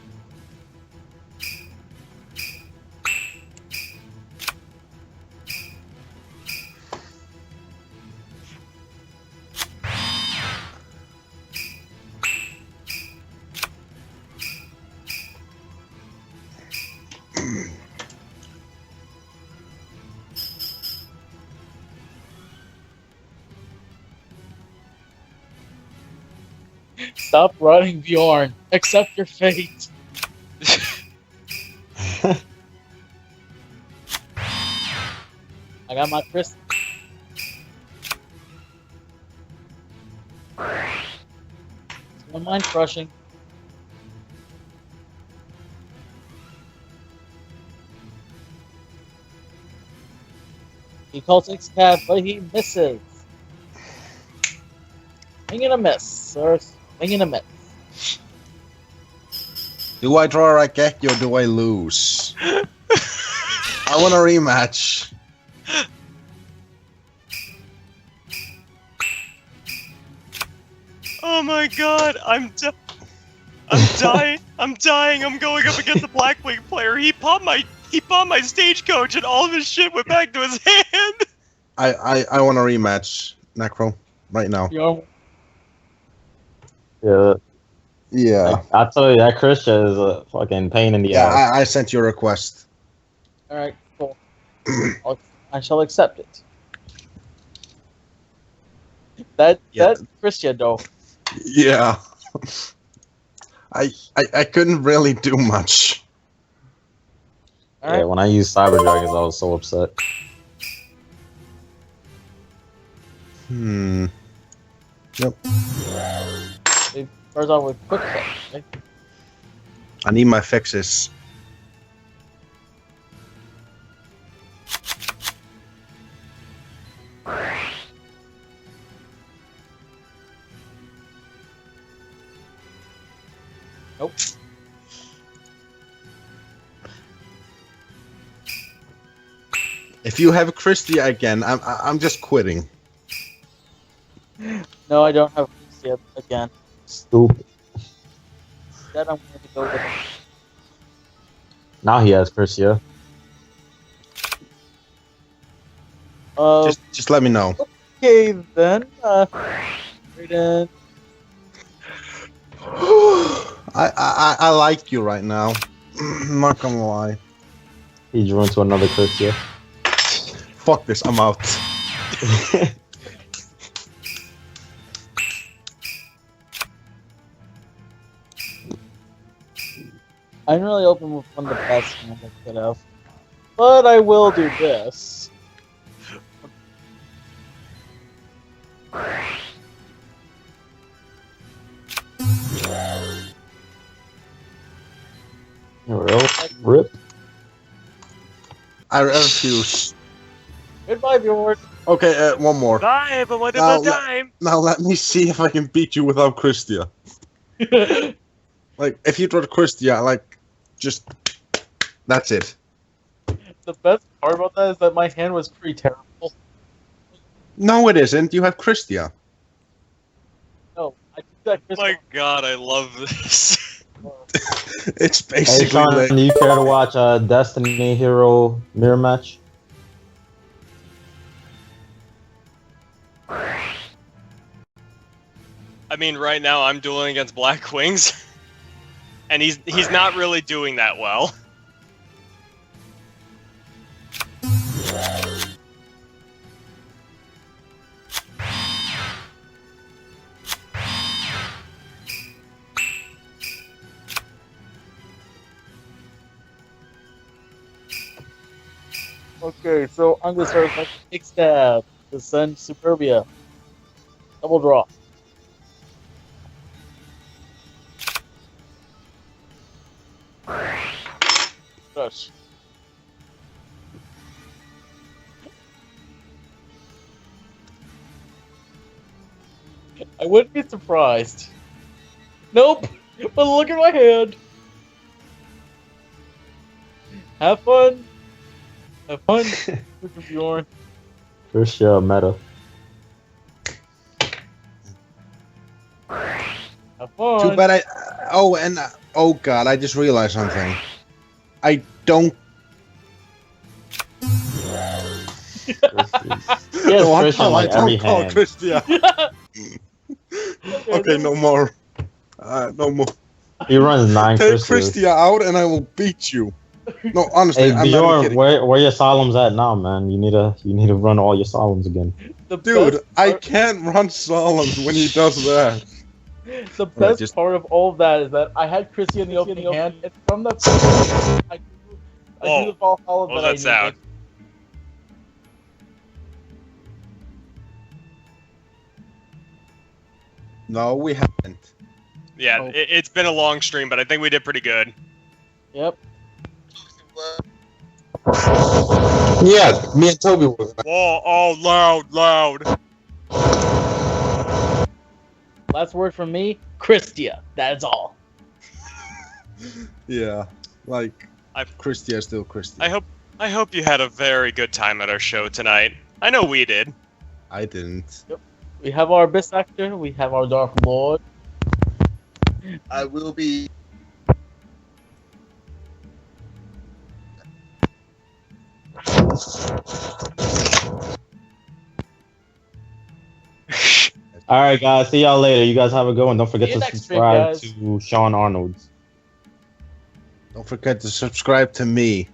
Stop running, Bjorn. Accept your fate. I got my Chris. One mind crushing. He calls 6 cab, but he misses. Swing and a miss, sir. Swing and a miss. Do I draw a Raigeki or do I lose? I want a rematch. oh my god, I'm dying. I'm dying. I'm going up against the Blackwing player. He popped my He bought my stagecoach and all of his shit went back to his hand. I want a rematch, Necro, right now. Yeah. Yeah. I tell you, that Christian is a fucking pain in the Yeah, ass. I sent you a request. All right, cool. I shall accept it. That Christian though. Yeah. I couldn't really do much. All Yeah, right. when I used Cyber Dragons, I was so upset. Yep. It starts off with quick play. Right? I need my fixes. Nope. If you have Christia again, I'm just quitting. No, I don't have Christian again. Stupid. Instead, I'm going to go with. Now he has Christian. Just let me know. Okay then. Right in. I like you right now. I'm not gonna lie. He drew into another Christian. Fuck this, I'm out. I'm really open with one of the best ones I could have. But I will do this. Rip. I refuse. Goodbye, viewers. Okay, one more. Bye, but what Now, about time? Now let me see if I can beat you without Christia. Like, if you draw Christia, like, just... That's it. The best part about that is that my hand was pretty terrible. No, it isn't. You have Christia. No, I took that Christmas. My God, I love this. It's Hey, basically Sean, like... do you care to watch a Destiny Hero mirror match? I mean, right now I'm dueling against Black Wings, and he's not really doing that well. Okay, so I'm gonna start with my kick stab to send Superbia. Double draw. Crush. I wouldn't be surprised. Nope! But look at my hand! Have fun! Have fun, Mr. Bjorn. Christian meta. Have fun! Too bad I... Oh, and... oh, God, I just realized something. I don't... Yes, No, Christian like every call hand. Christia. Okay, no more. No more. He runs 9 Take Christians. Christia out and I will beat you. No, honestly, Hey I'm not Bjorn, kidding. where your solemns at now, man? You need to run all your solemns again. The Dude, best I part- can't run Solomons when he does that. The best just- part of all of that is that I had Chrissy in the opening hand, and from the I knew the Valhalla What that was I that sound? needed. No, we haven't. Yeah, Oh. it's been a long stream, but I think we did pretty good. Yep. Yeah, me and Toby were. Whoa! Oh, loud! Last word from me, Christia. That's all. Yeah, like I've- Christia is still Christia. I hope you had a very good time at our show tonight. I know we did. I didn't. We have our best actor. We have our Dark Lord. I will be. All right, guys. See y'all later. You guys have a good one. Don't forget See you to next stream, subscribe guys. to Sean Arnold's. Don't forget to subscribe to me.